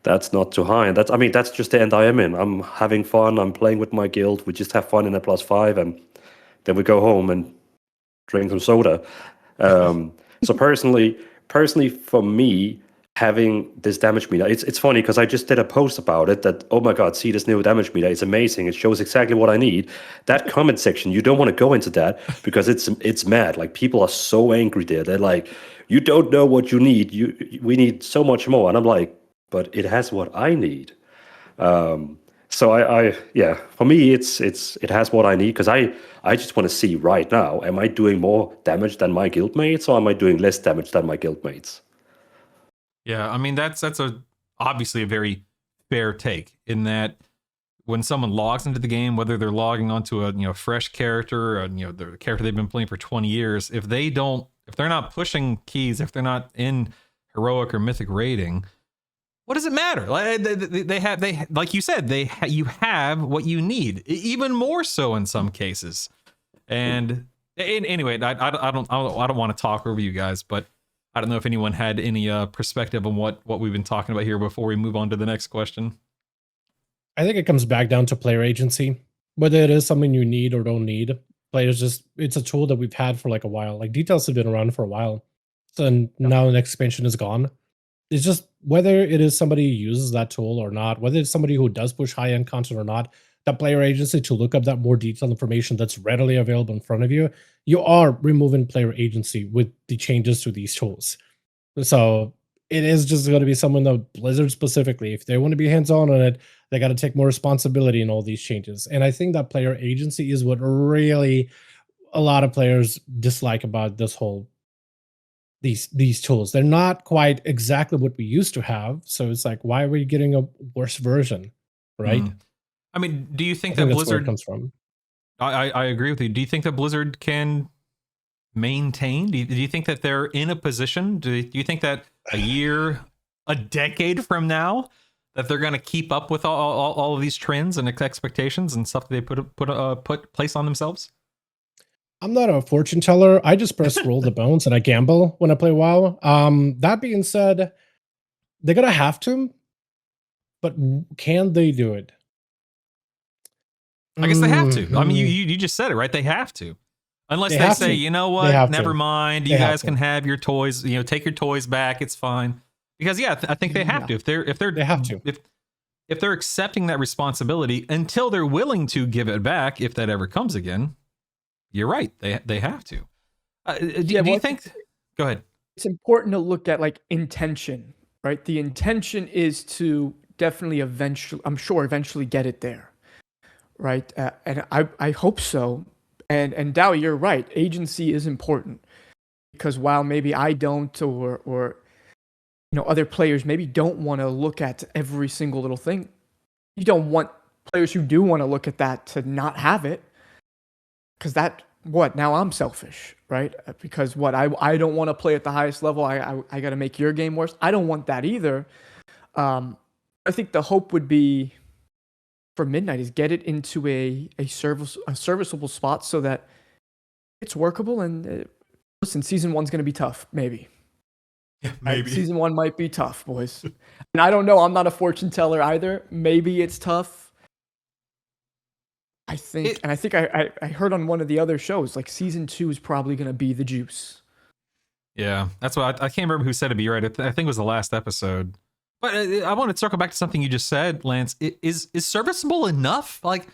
that's not too high. And that's just the end I am in. I'm having fun. I'm playing with my guild. We just have fun in a +5, and then we go home and drink some soda. So personally, for me, having this damage meter, it's funny because I just did a post about it that, oh my god, see this new damage meter, it's amazing, it shows exactly what I need. That comment section, you don't want to go into that because it's mad. Like, people are so angry there. They're like, you don't know what you need. We need so much more. And I'm like, but it has what I need. So I for me, it has what I need, because I just want to see right now, am I doing more damage than my guildmates, or am I doing less damage than my guildmates? Yeah, that's obviously a very fair take, in that when someone logs into the game, whether they're logging onto a fresh character, or the character they've been playing for 20 years, if they're not pushing keys, if they're not in heroic or mythic rating, what does it matter? Like they like you said, you have what you need, even more so in some cases. And anyway, I don't want to talk over you guys, but I don't know if anyone had any perspective on what we've been talking about here before we move on to the next question. I think it comes back down to player agency, whether it is something you need or don't need. Players it's a tool that we've had for like a while. Like details have been around for a while. So now the next expansion is gone. It's just whether it is somebody who uses that tool or not, whether it's somebody who does push high-end content or not, that player agency to look up that more detailed information that's readily available in front of you, you are removing player agency with the changes to these tools. So it is just going to be someone that Blizzard specifically, if they want to be hands-on on it, they got to take more responsibility in all these changes. And I think that player agency is what really a lot of players dislike about this whole these tools. They're not quite exactly what we used to have. So it's like, why are we getting a worse version? Right? I mean, do you think I that think that's where Blizzard it comes from? I agree with you. Do you think that Blizzard can maintain? Do you think that they're in a position? Do you think that a year, a decade from now, that they're going to keep up with all of these trends and expectations and stuff that they put place on themselves? I'm not a fortune teller. I just press roll the bones and I gamble when I play WoW. That being said, they're gonna have to, but can they do it? I guess they have to. I mean, you just said it, right? They have to. Unless they say, you know what, never mind. You guys can have your toys. You know, take your toys back. It's fine. Because I think they have to. They have to. If they're accepting that responsibility until they're willing to give it back, if that ever comes again, you're right. They have to. Do you think? Go ahead. It's important to look at like intention, right? The intention is to definitely eventually get it there, right? And I hope so. And Dow, you're right. Agency is important because while maybe I don't, or other players maybe don't want to look at every single little thing. You don't want players who do want to look at that to not have it. Because now I'm selfish, right? Because I don't want to play at the highest level. I got to make your game worse. I don't want that either. I think the hope would be for Midnight is get it into a serviceable spot so that it's workable. And listen, season 1's going to be tough, maybe. Yeah, maybe. Season 1 might be tough, boys. And I don't know. I'm not a fortune teller either. Maybe it's tough. I think I heard on one of the other shows, like season 2 is probably going to be the juice. Yeah, that's what I can't remember who said it. But you're right. I think it was the last episode. But I want to circle back to something you just said, Lance. Is serviceable enough? Like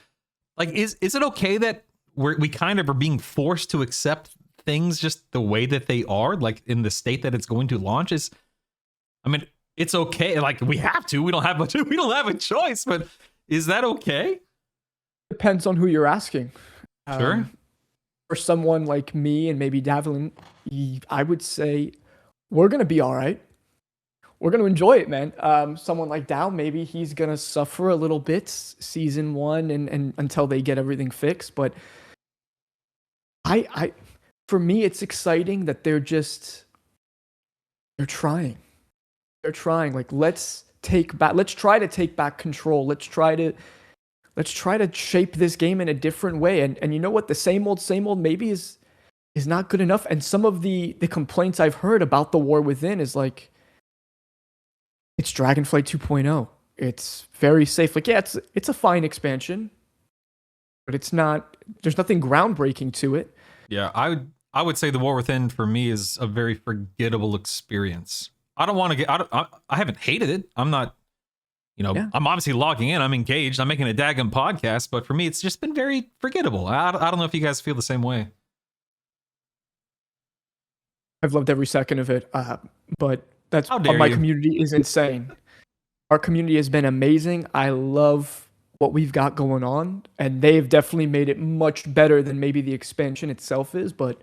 is it okay that we kind of are being forced to accept things just the way that they are, like in the state that it's going to launch? It's okay. Like we have to. We don't have a choice. But is that okay? Depends on who you're asking. Sure. For someone like me and maybe Dvalin, I would say we're going to be all right. We're going to enjoy it, man. Someone like Dow, maybe he's going to suffer a little bit season 1 and until they get everything fixed. But for me, it's exciting that they're trying. They're trying. Like, let's try to take back control. Let's try to shape this game in a different way. And you know what? The same old maybe is not good enough. And some of the complaints I've heard about the War Within is like, it's Dragonflight 2.0. It's very safe. Like, yeah, it's a fine expansion, but it's not. There's nothing groundbreaking to it. Yeah, I would say the War Within for me is a very forgettable experience. I don't want to get. I haven't hated it. I'm not. I'm obviously logging in. I'm engaged. I'm making a daggum podcast, but for me, it's just been very forgettable. I don't know if you guys feel the same way. I've loved every second of it, but that's my community is insane. Our community has been amazing. I love what we've got going on, and they've definitely made it much better than maybe the expansion itself is. But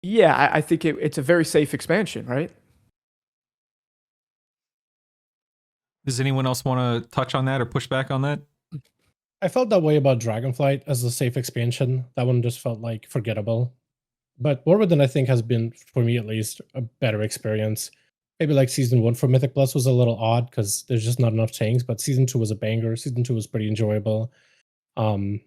yeah, I think it's a very safe expansion, right? Does anyone else want to touch on that or push back on that? I felt that way about Dragonflight as a safe expansion. That one just felt like forgettable. But War Within, I think, has been, for me at least, a better experience. Maybe like season 1 for Mythic Plus was a little odd because there's just not enough tanks, but season 2 was a banger. Season 2 was pretty enjoyable. But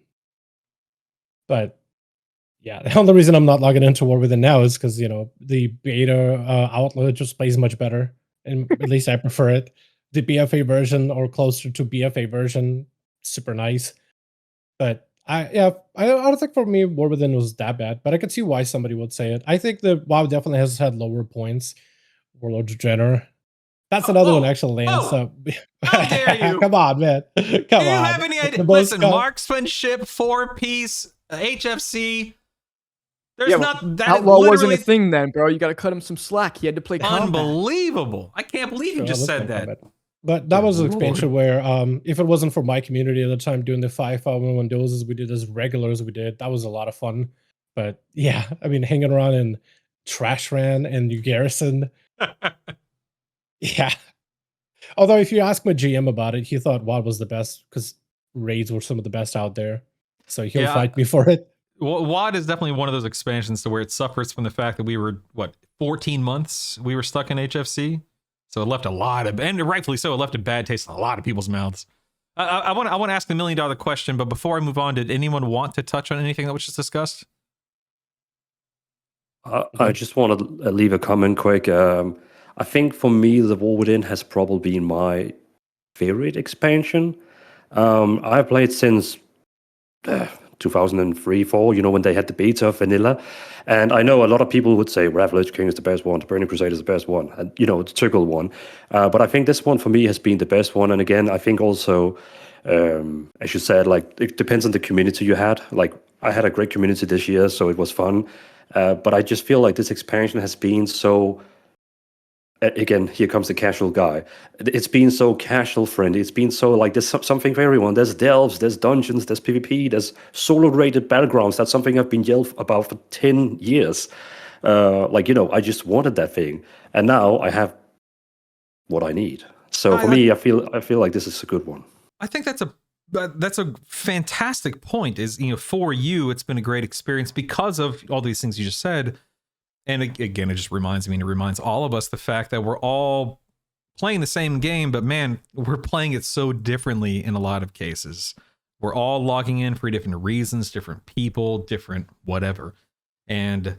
yeah, the only reason I'm not logging into War Within now is because, the beta outlet just plays much better. And at least I prefer it. The BFA version or closer to BFA version, super nice. But I don't think for me War Within was that bad, but I could see why somebody would say it. I think the WoW definitely has had lower points. Warlord Jenner. That's another one actually, Lance. So how dare you? Come on, man. Come on. Do you have any idea? Listen, marksmanship, 4-piece, HFC. There's not that Outlaw wasn't a thing then, bro. You got to cut him some slack. He had to play combat. Unbelievable. I can't believe you just said that. But that was an expansion where if it wasn't for my community at the time doing the 5,001 doses we did as regulars, that was a lot of fun. But yeah, I mean, hanging around in Trash Ran and New Garrison. Yeah. Although if you ask my GM about it, he thought WoD was the best because raids were some of the best out there. So he'll fight me for it. WoD is definitely one of those expansions to where it suffers from the fact that we were, 14 months we were stuck in HFC? So it left a lot of, and rightfully so, it left a bad taste in a lot of people's mouths. I want to ask the $1 million question, but before I move on, did anyone want to touch on anything that was just discussed? I just want to leave a comment quick. I think for me, the War Within has probably been my favorite expansion. I've played since 2003-4, when they had the beta of vanilla. And I know a lot of people would say Ravage King is the best one, the Burning Crusade is the best one, and the Turgle one. But I think this one for me has been the best one. And again, I think also, as you said, like it depends on the community you had. Like I had a great community this year, so it was fun. But I just feel like this expansion has been so. Again, here comes the casual guy. It's been so casual friendly. It's been so like there's something for everyone. There's delves, there's dungeons, there's PvP, there's solo rated battlegrounds. That's something I've been yelled about for 10 years. I just wanted that thing, and now I have what I need. So for me, I feel like this is a good one. I think that's a fantastic point. Is for you, it's been a great experience because of all these things you just said. And again, it just reminds me, and it reminds all of us the fact that we're all playing the same game, but man, we're playing it so differently in a lot of cases. We're all logging in for different reasons, different people, different whatever. And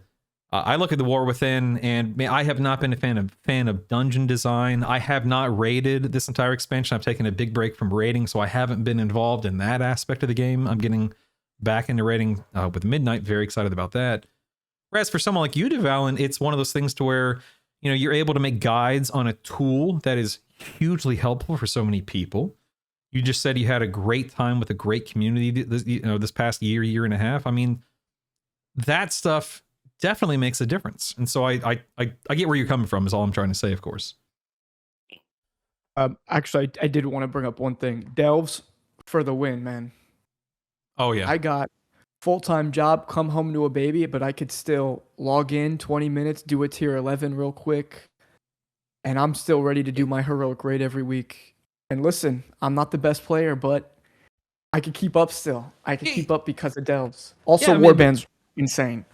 I look at the War Within, and man, I have not been a fan of dungeon design. I have not raided this entire expansion. I've taken a big break from raiding, so I haven't been involved in that aspect of the game. I'm getting back into raiding with Midnight. Very excited about that. Whereas for someone like you, Dvalin, it's one of those things to where, you're able to make guides on a tool that is hugely helpful for so many people. You just said you had a great time with a great community this past year and a half. I mean, that stuff definitely makes a difference. And so I get where you're coming from is all I'm trying to say, of course. Actually, I did want to bring up one thing. Delves for the win, man. Oh, yeah. I got full-time job, come home to a baby, but I could still log in 20 minutes, do a tier 11 real quick, and I'm still ready to do my heroic raid every week. And listen, I'm not the best player, but I could keep up still. I could keep up because of Delves. Also, Warband's insane.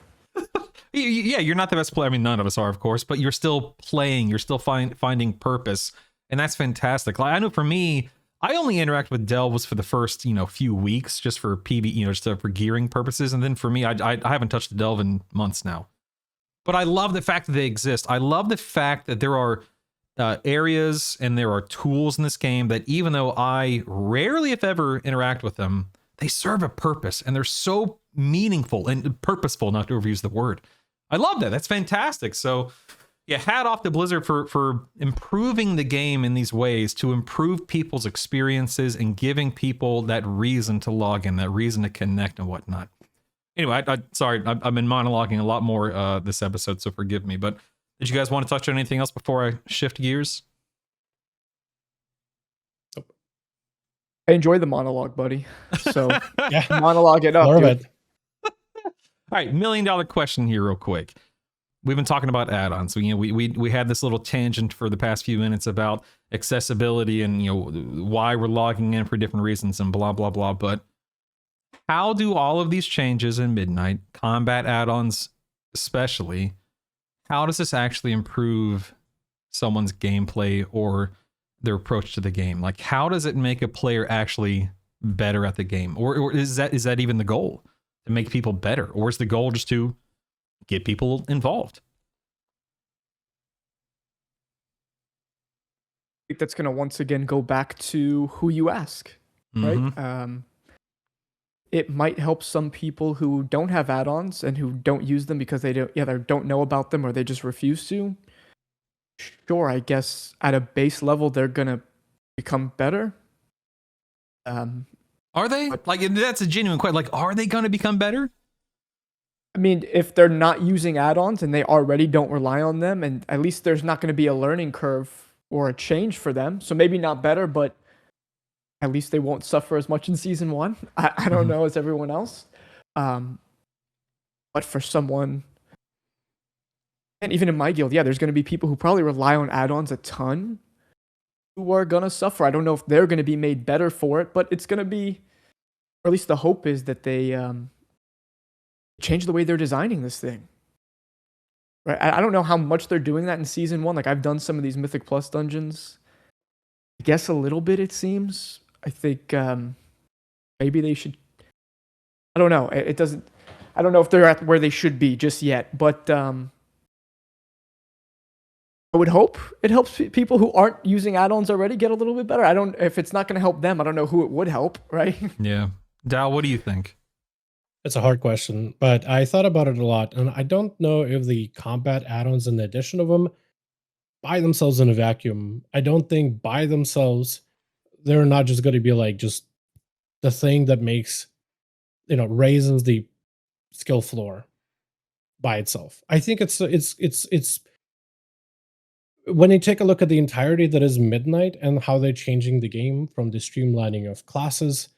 Yeah, you're not the best player. I mean, none of us are, of course, but you're still playing. You're still finding purpose, and that's fantastic. Like I know for me, I only interact with Delves for the first, few weeks just for PB, just for gearing purposes. And then for me, I haven't touched a Delve in months now. But I love the fact that they exist. I love the fact that there are areas and there are tools in this game that even though I rarely, if ever, interact with them, they serve a purpose and they're so meaningful and purposeful, not to overuse the word. I love that. That's fantastic. So yeah, hat off to Blizzard for improving the game in these ways to improve people's experiences and giving people that reason to log in, that reason to connect and whatnot. Anyway, sorry, I've been monologuing a lot more this episode, so forgive me. But did you guys want to touch on anything else before I shift gears? I enjoy the monologue, buddy. So Yeah. monologue it up, More of dude. it. All right, $1 million question here real quick. We've been talking about add-ons. So, we had this little tangent for the past few minutes about accessibility and, why we're logging in for different reasons and blah, blah, blah. But how do all of these changes in Midnight, combat add-ons especially, how does this actually improve someone's gameplay or their approach to the game? Like, how does it make a player actually better at the game? Or is that even the goal, to make people better? Or is the goal just to get people involved? I think that's going to once again go back to who you ask, right? It might help some people who don't have add-ons and who don't use them because they either don't know about them or they just refuse to. Sure, I guess at a base level they're gonna become better. Are they? Like, that's a genuine question. Like, are they gonna become better? I mean, if they're not using add-ons and they already don't rely on them, and at least there's not going to be a learning curve or a change for them. So maybe not better, but at least they won't suffer as much in season 1. I don't know as everyone else. But for someone, and even in my guild, yeah, there's going to be people who probably rely on add-ons a ton who are going to suffer. I don't know if they're going to be made better for it, but it's going to be, or at least the hope is that they change the way they're designing this thing. Right? I don't know how much they're doing that in season 1. Like, I've done some of these Mythic Plus dungeons. I guess a little bit, it seems. I think maybe they should. I don't know. It doesn't. I don't know if they're at where they should be just yet. But I would hope it helps people who aren't using add-ons already get a little bit better. I don't. If it's not going to help them, I don't know who it would help. Right? Yeah. Dal, what do you think? It's a hard question, but I thought about it a lot, and I don't know if the combat add-ons and the addition of them by themselves in a vacuum. I don't think by themselves they're not just going to be like just the thing that makes, raises the skill floor by itself. I think it's when you take a look at the entirety that is Midnight and how they're changing the game, from the streamlining of classes,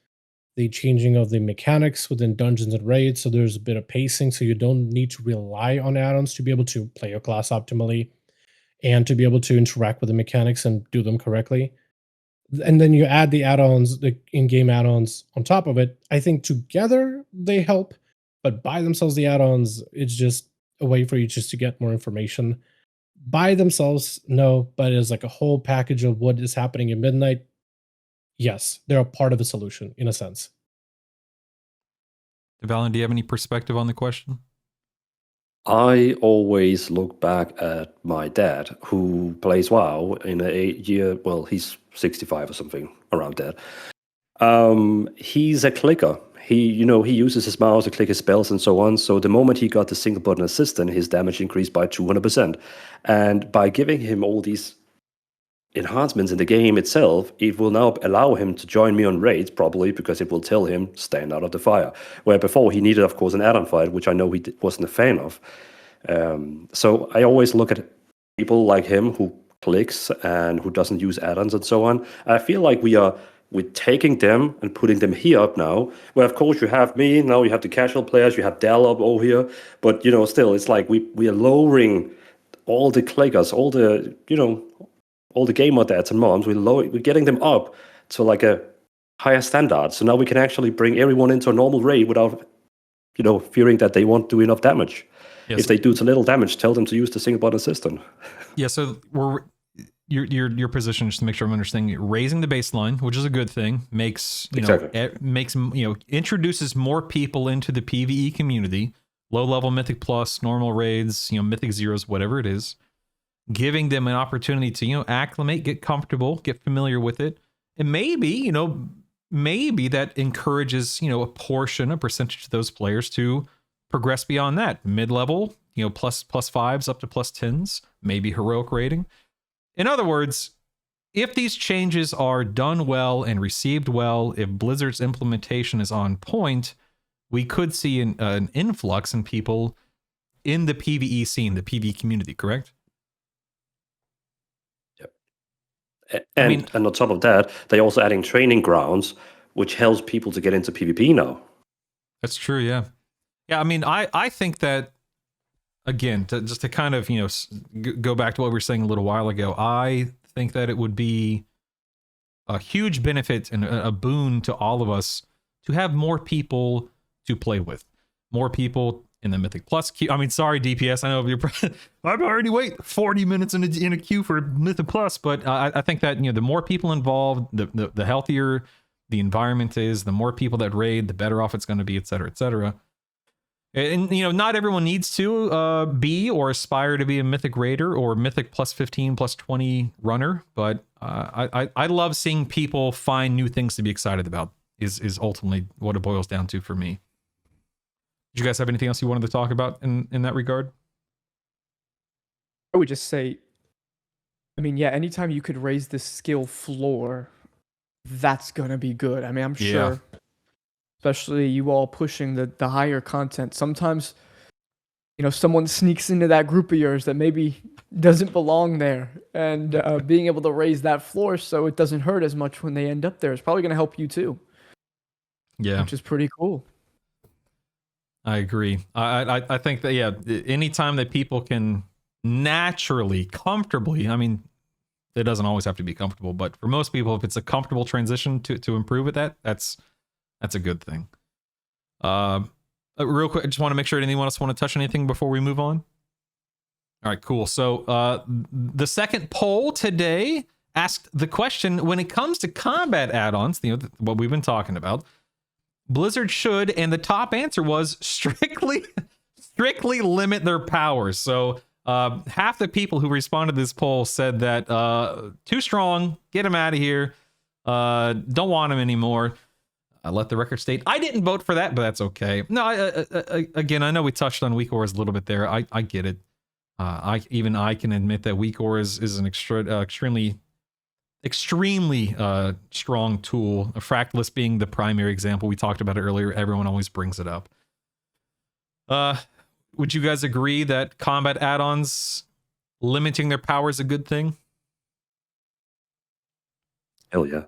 the changing of the mechanics within dungeons and raids, so there's a bit of pacing, so you don't need to rely on add-ons to be able to play your class optimally and to be able to interact with the mechanics and do them correctly. And then you add the add-ons, the in-game add-ons on top of it. I think together they help, but by themselves, the add-ons, it's just a way for you just to get more information. By themselves, no, but as like a whole package of what is happening in Midnight, yes, they're a part of the solution in a sense. Dvalin, do you have any perspective on the question? I always look back at my dad, who plays WoW in a year. Well, he's 65 or something around that. He's a clicker. He uses his mouse to click his spells and so on. So the moment he got the single button assistant, his damage increased by 200%. And by giving him all these enhancements in the game itself, it will now allow him to join me on raids, probably because it will tell him stand out of the fire, where before he needed, of course, an add-on fight, which I know he wasn't a fan of. So I always look at people like him who clicks and who doesn't use add-ons and so on. I feel like we're taking them and putting them here up now, where of course you have me, now you have the casual players, you have Dal up over here, but still it's like we are lowering all the clickers, all the gamer dads and moms, we're getting them up to like a higher standard. So now we can actually bring everyone into a normal raid without, fearing that they won't do enough damage. Yes. If they do too little damage, tell them to use the single button system. Yeah, so your position, just to make sure I'm understanding, raising the baseline, which is a good thing, makes introduces more people into the PvE community, low level Mythic Plus, normal raids, Mythic Zeros, whatever it is. Giving them an opportunity to, acclimate, get comfortable, get familiar with it. And maybe, maybe that encourages, a percentage of those players to progress beyond that. Mid-level, plus 5s up to plus 10s, maybe heroic rating. In other words, if these changes are done well and received well, if Blizzard's implementation is on point, we could see an influx in people in the PvE scene, the PvE community, correct? And on top of that, they're also adding training grounds, which helps people to get into PvP now. That's true, yeah. Yeah, I mean, I think that, again, just to kind of, go back to what we were saying a little while ago, I think that it would be a huge benefit and a boon to all of us to have more people to play with, more people in the Mythic Plus queue. I mean, sorry, DPS. I know you're. I've already wait 40 minutes in a queue for Mythic Plus, but I think that the more people involved, the healthier the environment is, the more people that raid, the better off it's going to be, et cetera, et cetera. And not everyone needs to be or aspire to be a Mythic Raider or Mythic plus 15, plus 20 runner, but I love seeing people find new things to be excited about. Is ultimately what it boils down to for me. Did you guys have anything else you wanted to talk about in that regard? I would just say, I mean, yeah, anytime you could raise the skill floor, that's gonna be good. I mean, I'm sure, especially you all pushing the higher content. Sometimes, someone sneaks into that group of yours that maybe doesn't belong there, and being able to raise that floor so it doesn't hurt as much when they end up there is probably gonna help you too. Yeah, which is pretty cool. I agree. I think that anytime that people can naturally, comfortably, I mean, it doesn't always have to be comfortable, but for most people, if it's a comfortable transition to improve at that's a good thing. Real quick, I just want to make sure anyone else want to touch anything before we move on. All right, cool. So the second poll today asked the question: when it comes to combat add-ons, what we've been talking about, Blizzard should, and the top answer was strictly limit their powers. So half the people who responded to this poll said that too strong, get him out of here, don't want him anymore. Let the record state I didn't vote for that, but that's okay. No, again, I know we touched on weak auras a little bit there. I get it. I can admit that weak auras is an extremely strong tool. A Fractalist being the primary example. We talked about it earlier. Everyone always brings it up. Would you guys agree that combat add-ons limiting their power is a good thing? Hell yeah.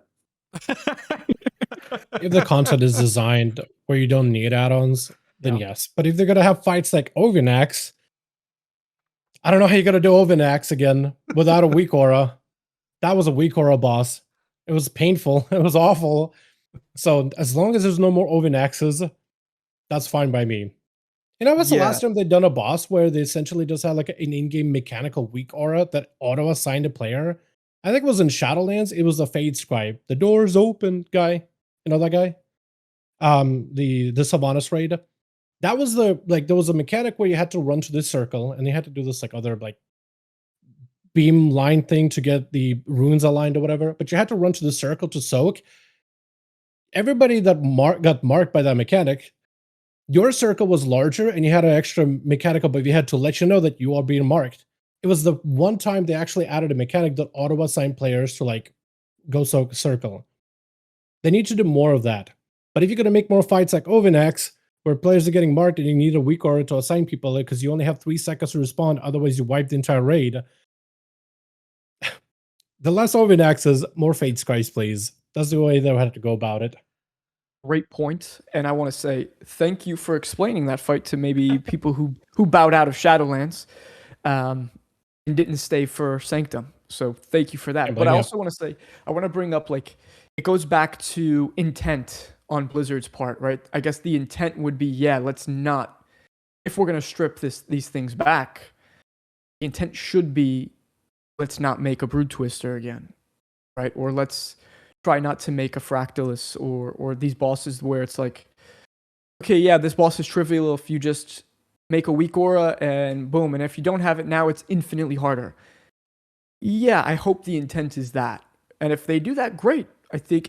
If the content is designed where you don't need add-ons, then yes. But if they're gonna have fights like Ovinax, I don't know how you're gonna do Ovinax again without a weak aura. That was a weak aura boss. It was painful. It was awful. So as long as there's no more Ovinaxes, that's fine by me. What's the last time they'd done a boss where they essentially just had like an in-game mechanical weak aura that auto-assigned a player? I think it was in Shadowlands. It was the Fade Scribe. The door's open guy. You know that guy? The Sylvanas raid. That was there was a mechanic where you had to run to this circle and you had to do this other beam line thing to get the runes aligned or whatever, but you had to run to the circle to soak. Everybody that got marked by that mechanic, your circle was larger and you had an extra mechanical, but you had to let you know that you are being marked. It was the one time they actually added a mechanic that auto-assigned players to go soak circle. They need to do more of that. But if you're going to make more fights like Ovinax, where players are getting marked and you need a weak aura to assign people because you only have 3 seconds to respond, otherwise you wipe the entire raid. The less Ovinaxes, more Fade Scribes, please. That's the way they would have to go about it. Great point. And I want to say thank you for explaining that fight to maybe people who bowed out of Shadowlands and didn't stay for Sanctum. So thank you for that. But I also want to say, I want to bring up it goes back to intent on Blizzard's part, right? I guess the intent would be, let's not, if we're going to strip these things back, the intent should be, let's not make a Brood Twister again, right? Or let's try not to make a Fractalist or these bosses where it's okay, this boss is trivial if you just make a weak aura and boom, and if you don't have it now, it's infinitely harder. Yeah, I hope the intent is that. And if they do that, great. I think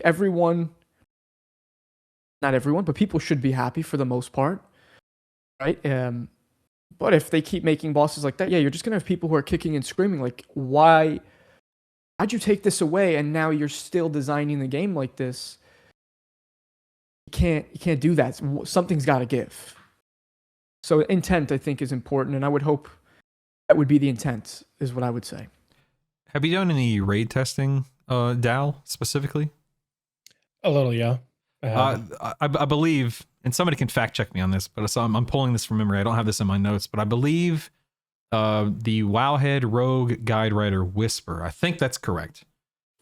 not everyone, but people should be happy for the most part, right? But if they keep making bosses like that, you're just going to have people who are kicking and screaming why'd you take this away and now you're still designing the game like this? You can't do that. Something's got to give. So intent, I think, is important, and I would hope that would be the intent, is what I would say. Have you done any raid testing, Dal, specifically? A little, yeah. I believe, and somebody can fact check me on this, but I'm pulling this from memory. I don't have this in my notes, but I believe the Wowhead Rogue Guide Writer Whisper, I think that's correct.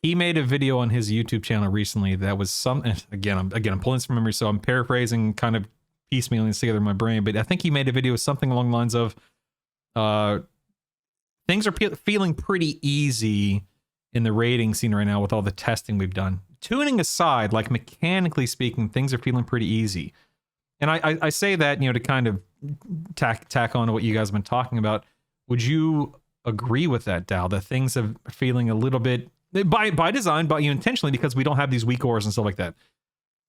He made a video on his YouTube channel recently that was again I'm pulling this from memory, so I'm paraphrasing kind of piecemealing this together in my brain, but I think he made a video something along the lines of things are feeling pretty easy in the raiding scene right now with all the testing we've done. Tuning aside, like mechanically speaking, things are feeling pretty easy. And I say that, to kind of tack on to what you guys have been talking about. Would you agree with that, Dal, that things are feeling a little bit by design, but intentionally, because we don't have these weak ores and stuff like that?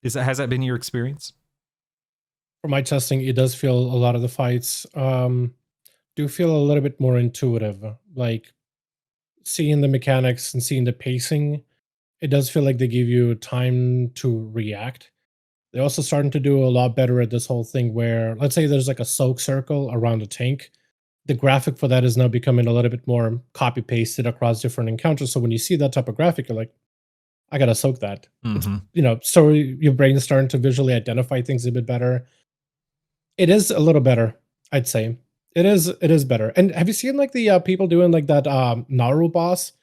Has that been your experience? For my testing, it does feel a lot of the fights do feel a little bit more intuitive. Like seeing the mechanics and seeing the pacing, it does feel like they give you time to react. They're also starting to do a lot better at this whole thing where, let's say there's like a soak circle around a tank. The graphic for that is now becoming a little bit more copy pasted across different encounters. So when you see that type of graphic, you're like, I gotta soak that. So your brain is starting to visually identify things a bit better. It is a little better, I'd say. It is better. And have you seen like the people doing like that Naru boss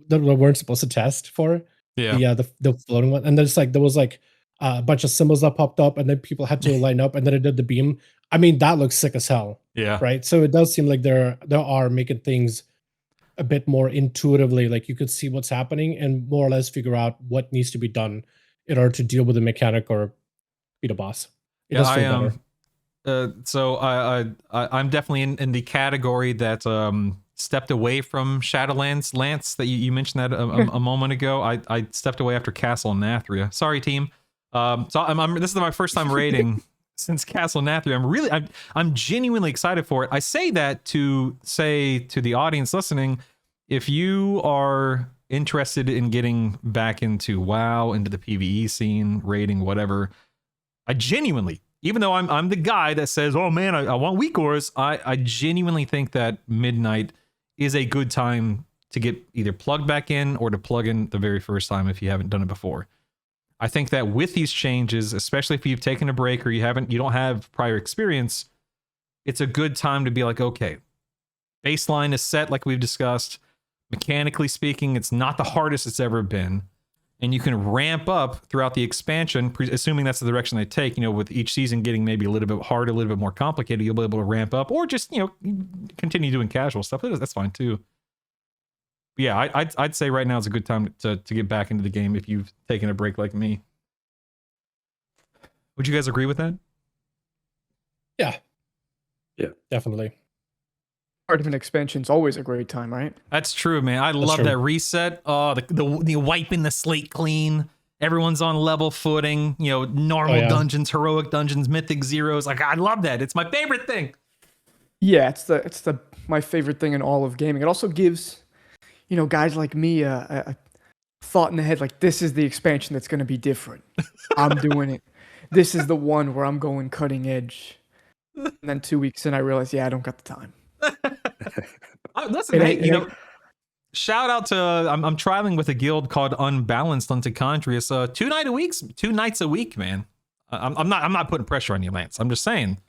that we weren't supposed to test for? Yeah. The floating one. And there's like there was like a bunch of symbols that popped up, and then people had to line up, and then it did the beam. I mean, that looks sick as hell. Yeah. Right. So it does seem like there are making things a bit more intuitively, like you could see what's happening and more or less figure out what needs to be done in order to deal with the mechanic or beat a boss. It does feel better. So I'm definitely in the category that stepped away from Shadowlands. Lance, that you mentioned that a moment ago. I stepped away after Castle Nathria. Sorry, team. So this is my first time raiding since Castle Nathria. I'm genuinely excited for it. I say that to say to the audience listening, if you are interested in getting back into WoW, into the PvE scene, raiding, whatever, I genuinely, even though I'm the guy that says, oh man, I want weak ores, I genuinely think that Midnight is a good time to get either plugged back in or to plug in the very first time if you haven't done it before. I think that with these changes, especially if you've taken a break or you don't have prior experience, it's a good time to be like, okay, baseline is set like we've discussed. Mechanically speaking, it's not the hardest it's ever been. And you can ramp up throughout the expansion, assuming that's the direction they take, with each season getting maybe a little bit harder, a little bit more complicated, you'll be able to ramp up or just, continue doing casual stuff. That's fine too. But yeah, I'd say right now is a good time to get back into the game if you've taken a break like me. Would you guys agree with that? Yeah, definitely. Part of an expansion's always a great time, right? That's true, man. I love that reset. Oh, the wiping the slate clean. Everyone's on level footing. Normal dungeons, heroic dungeons, mythic zeros. Like, I love that. It's my favorite thing. Yeah, it's my favorite thing in all of gaming. It also gives, guys like me a thought in the head, like, this is the expansion that's going to be different. I'm doing it. This is the one where I'm going cutting edge. And then 2 weeks in, I realized, I don't got the time. Listen, hey, shout out to I'm trialing with a guild called Unbalanced on Tichondrius. 2 nights a week, man. I'm not putting pressure on you, Lance. I'm just saying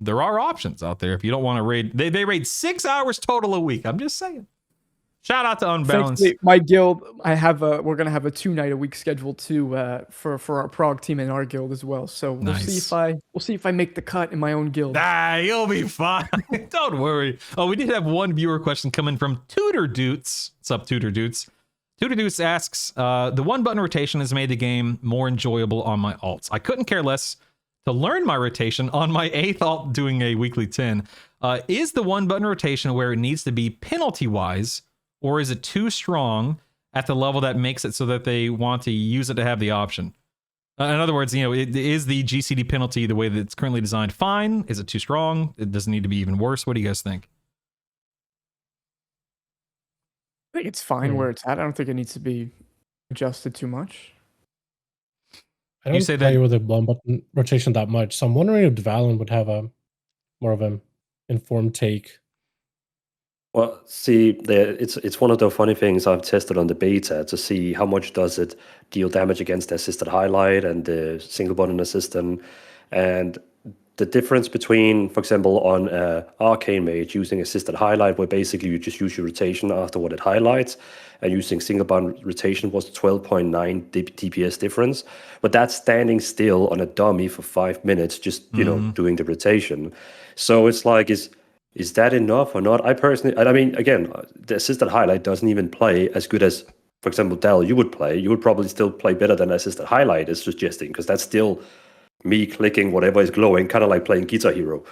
there are options out there if you don't want to raid. They raid 6 hours total a week. I'm just saying. Shout out to Unbalanced. Thankfully, my guild, we're gonna have a 2-night-a-week schedule too for our Prague team in our guild as well. So we'll see if I make the cut in my own guild. You'll be fine. Don't worry. Oh, we did have one viewer question coming from Tutor Doots. What's up, Tutor Doots? Tutor Doots asks, the one-button rotation has made the game more enjoyable on my alts. I couldn't care less to learn my rotation on my 8th alt doing a weekly 10. Is the one-button rotation where it needs to be penalty-wise, or is it too strong at the level that makes it so that they want to use it to have the option? In other words, is the GCD penalty the way that it's currently designed fine? Is it too strong? It doesn't need to be even worse. What do you guys think? I think it's fine where it's at. I don't think it needs to be adjusted too much. I don't play with a one-button rotation that much, so I'm wondering if Dvalin would have a more of an informed take. Well, see, it's one of the funny things I've tested on the beta to see how much does it deal damage against the assisted highlight and the single button assistant. And the difference between, for example, on Arcane Mage using assisted highlight, where basically you just use your rotation after what it highlights, and using single button rotation was 12.9 DPS difference. But that's standing still on a dummy for 5 minutes, just doing the rotation. So it's like, is that enough or not? I personally, I mean, again, the assisted highlight doesn't even play as good as, for example, Dal, you would play. You would probably still play better than assisted highlight is suggesting, because that's still me clicking whatever is glowing, kind of like playing Guitar Hero.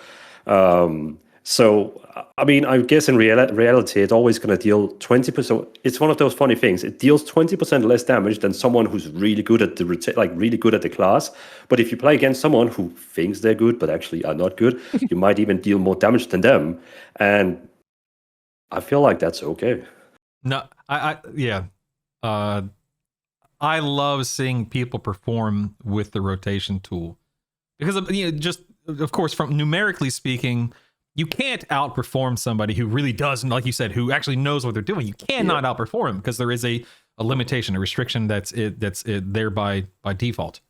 So, I mean, I guess in reality, it's always going to deal 20%. It's one of those funny things. It deals 20% less damage than someone who's really good at really good at the class. But if you play against someone who thinks they're good but actually are not good, you might even deal more damage than them. And I feel like that's okay. No, yeah. I love seeing people perform with the rotation tool, because just of course, from numerically speaking, you can't outperform somebody who really does, like you said, who actually knows what they're doing. You cannot outperform them, because there is a limitation, a restriction that's there by default.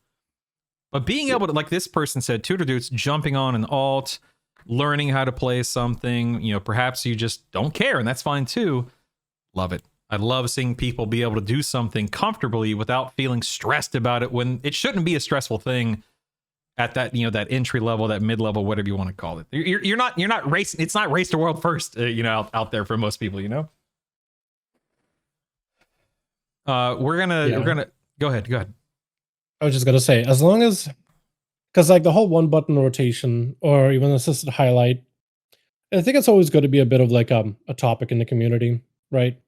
But being able to, like this person said, tutor dudes jumping on an alt, learning how to play something, perhaps you just don't care, and that's fine too. Love it. I love seeing people be able to do something comfortably without feeling stressed about it, when it shouldn't be a stressful thing at that, that entry level, that mid level, whatever you want to call it. You're not racing. It's not race to world first, out there for most people, we're gonna go ahead. I was just gonna say, as long as, because like the whole one button rotation or even assisted highlight, I think it's always going to be a bit of like a topic in the community, right?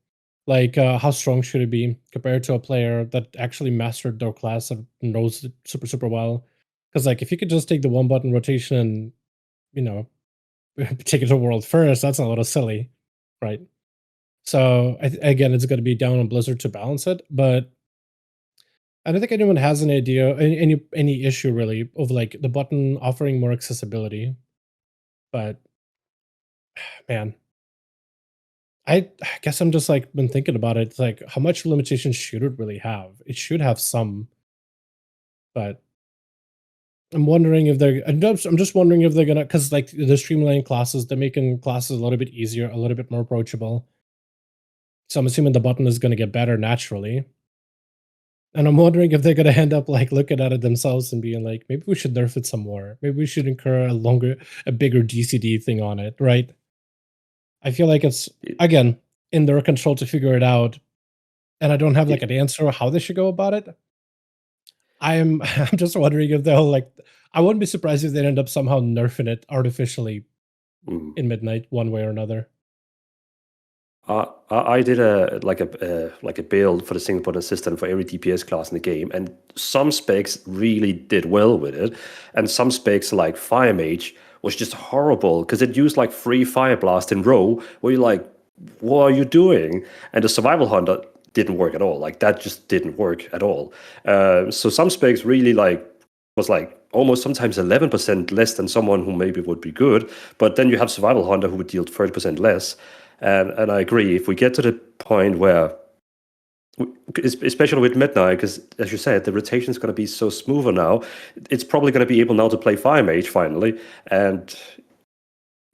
Like, how strong should it be compared to a player that actually mastered their class and knows it super, super well? Because, like, if you could just take the one button rotation and, take it to world first, that's a little silly, right? So, again, it's going to be down on Blizzard to balance it. But I don't think anyone has an idea, any issue really, of like the button offering more accessibility. But, man. I guess I'm just like been thinking about it. It's like, how much limitations should it really have? It should have some, but I'm wondering if I'm just wondering if they're gonna, because like the streamlining classes, they're making classes a little bit easier, a little bit more approachable. So I'm assuming the button is gonna get better naturally. And I'm wondering if they're gonna end up like looking at it themselves and being like, maybe we should nerf it some more. Maybe we should incur a bigger DCD thing on it, right? I feel like it's, again, in their control to figure it out, and I don't have like an answer how they should go about it. I'm just wondering if they'll like. I wouldn't be surprised if they end up somehow nerfing it artificially in Midnight, one way or another. I did a build for the single button system for every DPS class in the game, and some specs really did well with it, and some specs like Fire Mage was just horrible because it used like 3 Fire Blast in row, where you're like, what are you doing? And the Survival Hunter didn't work at all. Like that just didn't work at all. So some specs really was almost sometimes 11% less than someone who maybe would be good, but then you have Survival Hunter who would deal 30% less. And I agree, if we get to the point where, especially with Midnight, because as you said, the rotation is going to be so smoother now, it's probably going to be able now to play Fire Mage finally. And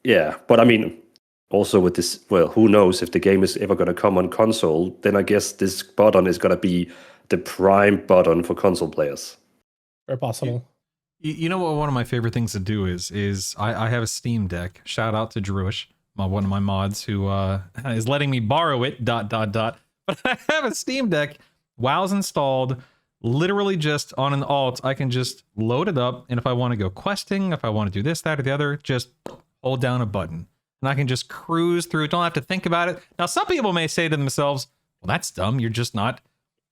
yeah, but I mean, also with this, well, who knows if the game is ever going to come on console, then I guess this button is going to be the prime button for console players. Very possible. You know what one of my favorite things to do is I have a Steam Deck. Shout out to Druish, one of my mods who is letting me borrow it, ... But I have a Steam Deck, WoW's installed, literally just on an alt, I can just load it up, and if I want to go questing, if I want to do this, that, or the other, just hold down a button. And I can just cruise through, don't have to think about it. Now, some people may say to themselves, well, that's dumb, you're just not.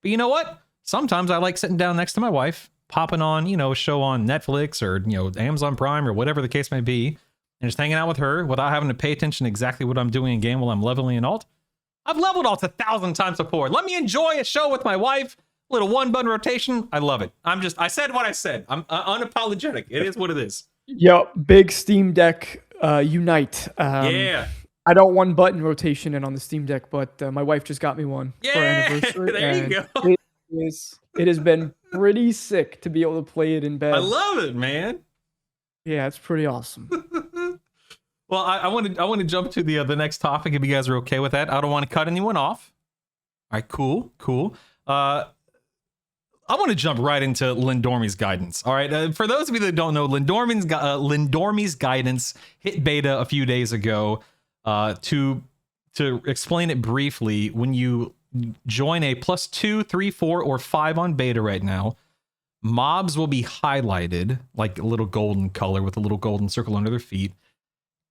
But you know what? Sometimes I like sitting down next to my wife, popping on, a show on Netflix or, Amazon Prime or whatever the case may be, and just hanging out with her without having to pay attention to exactly what I'm doing in game while I'm leveling an alt. I've leveled alts 1,000 times before. Let me enjoy a show with my wife. Little one button rotation. I love it. I said what I said. I'm unapologetic. It is what it is. Yo, big Steam Deck unite. Yeah. I don't one button rotation in on the Steam Deck, but my wife just got me one for our Yeah, anniversary. there you go. It has been pretty sick to be able to play it in bed. I love it, man. Yeah, it's pretty awesome. Well, I want to jump to the next topic if you guys are okay with that. I don't want to cut anyone off. All right, cool. I want to jump right into Lindormi's guidance. All right, for those of you that don't know, Lindormi's guidance hit beta a few days ago. To explain it briefly, when you join a +2, 3, 4, or 5 on beta right now, mobs will be highlighted like a little golden color with a little golden circle under their feet.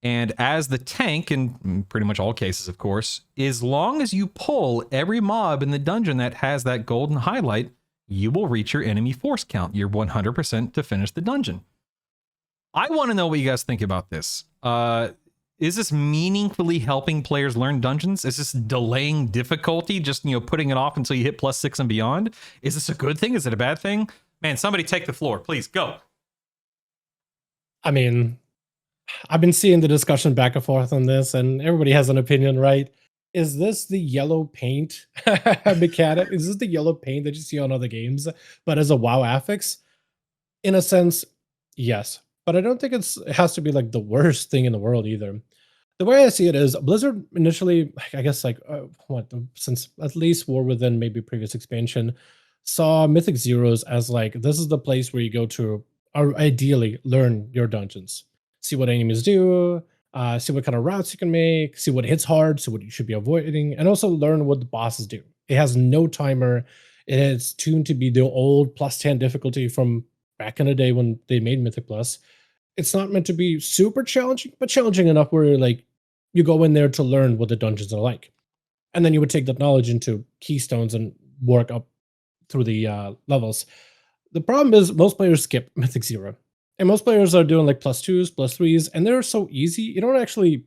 And as the tank, in pretty much all cases, of course, as long as you pull every mob in the dungeon that has that golden highlight, you will reach your enemy force count, your 100% to finish the dungeon. I want to know what you guys think about this. Is this meaningfully helping players learn dungeons? Is this delaying difficulty, just, putting it off until you hit +6 and beyond? Is this a good thing? Is it a bad thing? Man, somebody take the floor, please, go. I mean, I've been seeing the discussion back and forth on this, and everybody has an opinion, right? Is this the yellow paint mechanic? Is this the yellow paint that you see on other games, but as a WoW affix? In a sense, yes. But I don't think it has to be like the worst thing in the world either. The way I see it is Blizzard initially, I guess, since at least War Within, maybe previous expansion, saw Mythic Zeros as like, this is the place where you go to, or ideally, learn your dungeons. See what enemies do, see what kind of routes you can make, see what hits hard, see what you should be avoiding, and also learn what the bosses do. It has no timer. It is tuned to be the old +10 difficulty from back in the day when they made Mythic Plus. It's not meant to be super challenging, but challenging enough where like you go in there to learn what the dungeons are like. And then you would take that knowledge into keystones and work up through the levels. The problem is most players skip Mythic Zero. And most players are doing like +2s, +3s, and they're so easy. You don't actually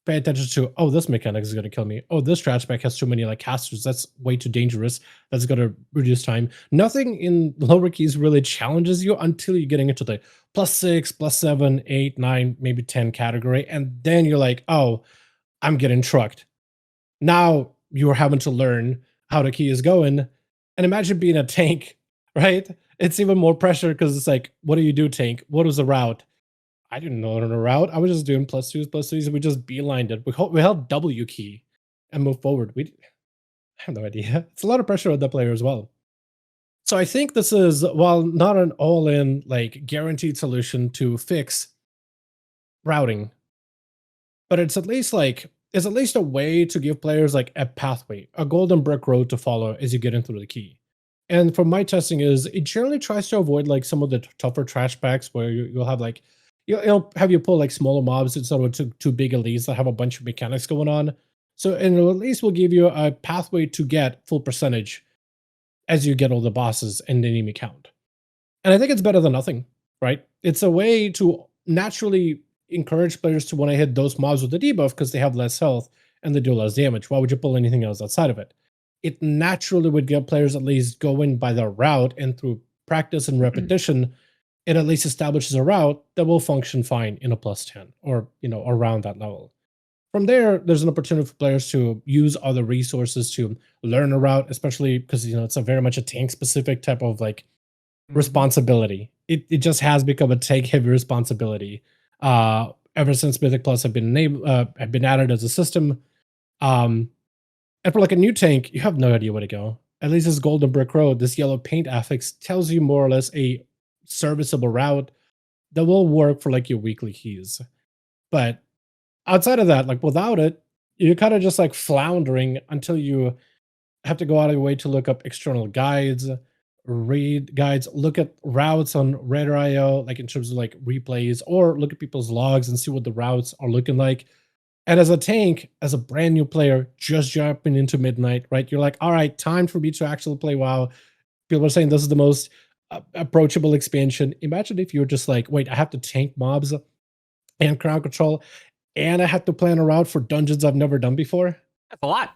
pay attention to, oh, this mechanic is going to kill me. Oh, this strat spec has too many like casters. That's way too dangerous. That's going to reduce time. Nothing in lower keys really challenges you until you're getting into the +6, +7, 8, 9, maybe 10 category. And then you're like, oh, I'm getting trucked. Now you're having to learn how the key is going. And imagine being a tank, right? It's even more pressure because it's like, what do you do, tank? What was the route? I didn't know a route. I was just doing +2s, +3s, and we just beelined it. We held W key and moved forward. I have no idea. It's a lot of pressure on the player as well. So I think this is, while not an all-in, like, guaranteed solution to fix routing, but it's at least a way to give players like a pathway, a golden brick road to follow as you get into the key. And from my testing is, it generally tries to avoid like some of the tougher trash packs where you'll have like, you'll have you pull like smaller mobs instead of too big elites that have a bunch of mechanics going on. So, and at least will give you a pathway to get full percentage as you get all the bosses and the enemy count. And I think it's better than nothing, right? It's a way to naturally encourage players to want to hit those mobs with the debuff because they have less health and they do less damage. Why would you pull anything else outside of it? It naturally would get players at least going by their route, and through practice and repetition, it at least establishes a route that will function fine in a +10 or, around that level. From there, there's an opportunity for players to use other resources to learn a route, especially because, it's a very much a tank specific type of like responsibility. It just has become a tank heavy responsibility ever since Mythic Plus have been added as a system. And for like a new tank, you have no idea where to go. At least this golden brick road, this yellow paint affix tells you more or less a serviceable route that will work for like your weekly keys. But outside of that, like without it, you're kind of just like floundering until you have to go out of your way to look up external guides, read guides, look at routes on Red.io, like in terms of like replays, or look at people's logs and see what the routes are looking like. And as a tank, as a brand new player, just jumping into Midnight, right? You're like, all right, time for me to actually play WoW. People are saying this is the most approachable expansion. Imagine if you're just like, wait, I have to tank mobs and crowd control, and I have to plan a route for dungeons I've never done before. That's a lot.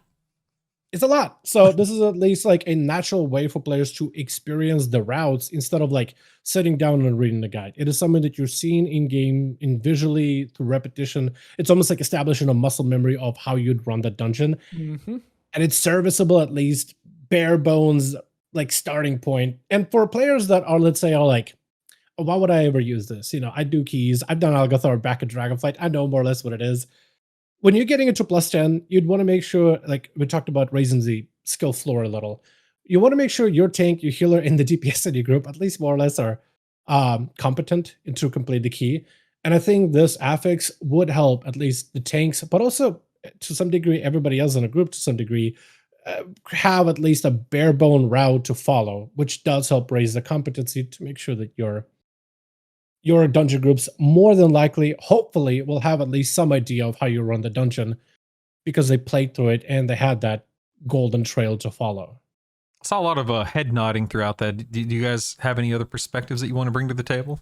It's a lot. So this is at least like a natural way for players to experience the routes instead of like sitting down and reading the guide. It is something that you're seeing in game, in visually, through repetition. It's almost like establishing a muscle memory of how you'd run that dungeon. Mm-hmm. And it's serviceable, at least bare bones, like starting point. And for players that are, let's say, are like, why would I ever use this? I do keys. I've done Algothor back at Dragonflight. I know more or less what it is. When you're getting into +10, you'd want to make sure, like we talked about raising the skill floor a little. You want to make sure your tank, your healer, and the DPS in your group, at least more or less, are competent to complete the key. And I think this affix would help at least the tanks, but also to some degree, everybody else in a group to some degree, have at least a bare bone route to follow, which does help raise the competency to make sure that your dungeon groups more than likely, hopefully, will have at least some idea of how you run the dungeon because they played through it and they had that golden trail to follow. I saw a lot of head nodding throughout that. Do you guys have any other perspectives that you want to bring to the table?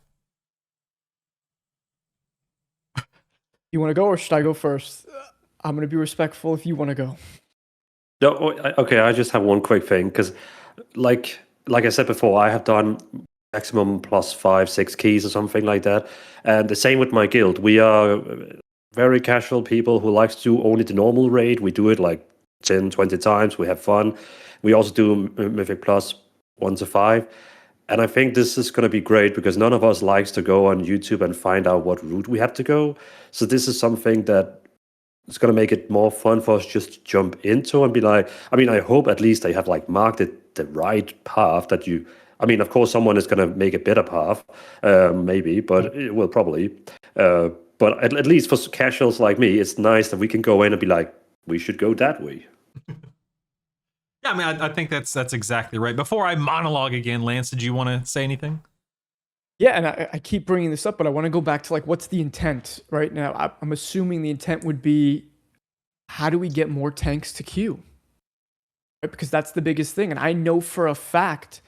You want to go or should I go first? I'm going to be respectful if you want to go. No, okay, I just have one quick thing, because like I said before, I have done maximum +5, 6 keys or something like that. And the same with my guild. We are very casual people who likes to do only the normal raid. We do it like 10, 20 times. We have fun. We also do Mythic Plus 1 to 5. And I think this is going to be great because none of us likes to go on YouTube and find out what route we have to go. So this is something that it's going to make it more fun for us just to jump into and be like, I mean, I hope at least they have like marked it the right path that you, I mean, of course, someone is going to make a better path, maybe, but it will probably. But at least for casuals like me, it's nice that we can go in and be like, we should go that way. Yeah, I mean, I think that's exactly right. Before I monologue again, Lance, did you want to say anything? Yeah, and I keep bringing this up, but I want to go back to like, what's the intent right now? I'm assuming the intent would be, how do we get more tanks to queue? Right? Because that's the biggest thing. And I know for a fact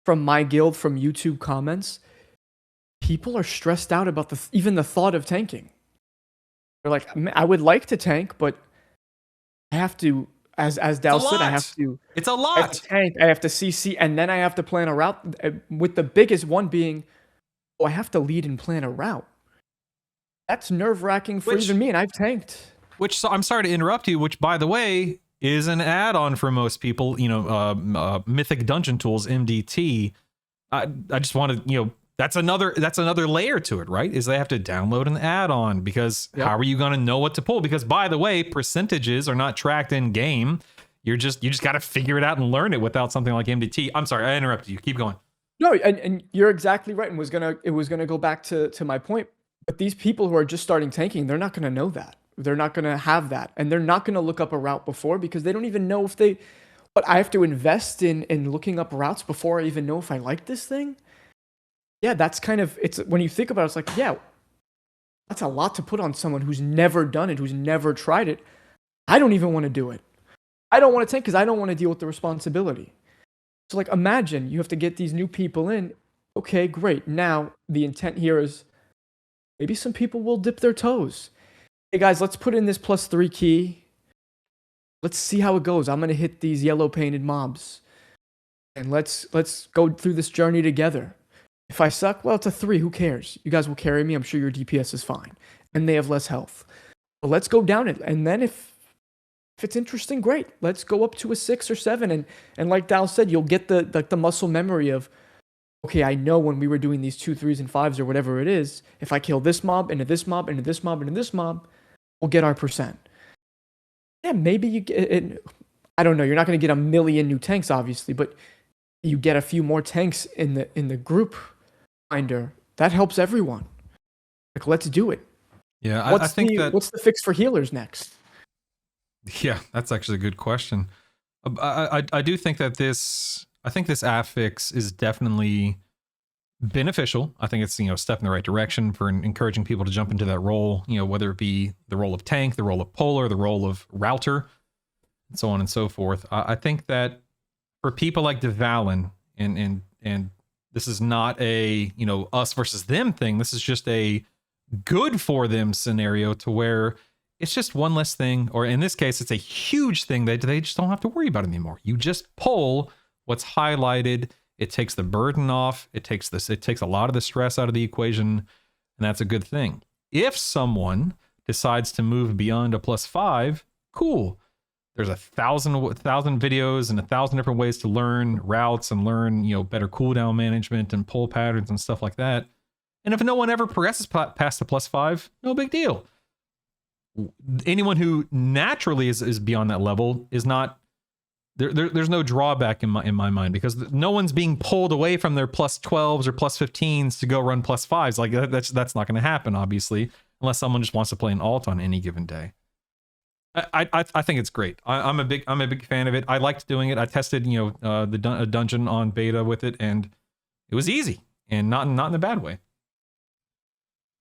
from my guild, from YouTube comments, people are stressed out about even the thought of tanking. They're like, I would like to tank, but I have to, as Dal said, I have to. It's a lot. I have to tank, I have to CC, and then I have to plan a route. With the biggest one being, I have to lead and plan a route. That's nerve-wracking for even me, and I've tanked. So I'm sorry to interrupt you, which, by the way, is an add-on for most people. Mythic Dungeon Tools, MDT. I just want to, that's another layer to it, right? Is they have to download an add-on because how are you going to know what to pull? Because, by the way, percentages are not tracked in game. You just got to figure it out and learn it without something like MDT. I'm sorry, I interrupted you. Keep going. No, and you're exactly right. And it was gonna go back to my point. But these people who are just starting tanking, they're not gonna know that. They're not gonna have that, and they're not gonna look up a route before because they don't even know if they. But I have to invest in looking up routes before I even know if I like this thing. Yeah, that's kind of it's when you think about it, it's like, yeah, that's a lot to put on someone who's never done it, who's never tried it. I don't even want to do it. I don't want to tank because I don't want to deal with the responsibility. So like, imagine you have to get these new people in. Okay, great. Now the intent here is maybe some people will dip their toes. Hey guys, let's put in this +3 key. Let's see how it goes. I'm going to hit these yellow painted mobs. And let's go through this journey together. If I suck, well, it's a 3. Who cares? You guys will carry me. I'm sure your DPS is fine. And they have less health. But let's go down it. And then if it's interesting, great. Let's go up to a 6 or 7. And like Dal said, you'll get the muscle memory of, okay, I know when we were doing these 2, 3s, and 5s or whatever it is, if I kill this mob, into this mob, into this mob, into this mob, we'll get our %. Yeah, maybe you get it. I don't know. You're not going to get a million new tanks, obviously, but you get a few more tanks in the group finder. That helps everyone. Like, let's do it. Yeah, I think what's the fix for healers next? Yeah, that's actually a good question. I do think that this affix is definitely beneficial. I think it's a step in the right direction for encouraging people to jump into that role. Whether it be the role of tank, the role of polar, the role of router, and so on and so forth. I think that for people like Dvalin, and this is not a us versus them thing. This is just a good for them scenario to where it's just one less thing, or in this case, it's a huge thing that they just don't have to worry about anymore. You just pull what's highlighted. It takes the burden off. It takes a lot of the stress out of the equation, and that's a good thing. If someone decides to move beyond a +5, cool. there's a thousand videos and 1,000 different ways to learn routes and learn, better cooldown management and pull patterns and stuff like that. And if no one ever progresses past the +5, no big deal. Anyone who naturally is beyond that level is not there's no drawback in my mind, because no one's being pulled away from their +12s or +15s to go run +5s. Like that's not going to happen, obviously, unless someone just wants to play an alt on any given day. I think it's great. I'm a big fan of it. I liked doing it. I tested the dungeon on beta with it, and it was easy, and not in a bad way.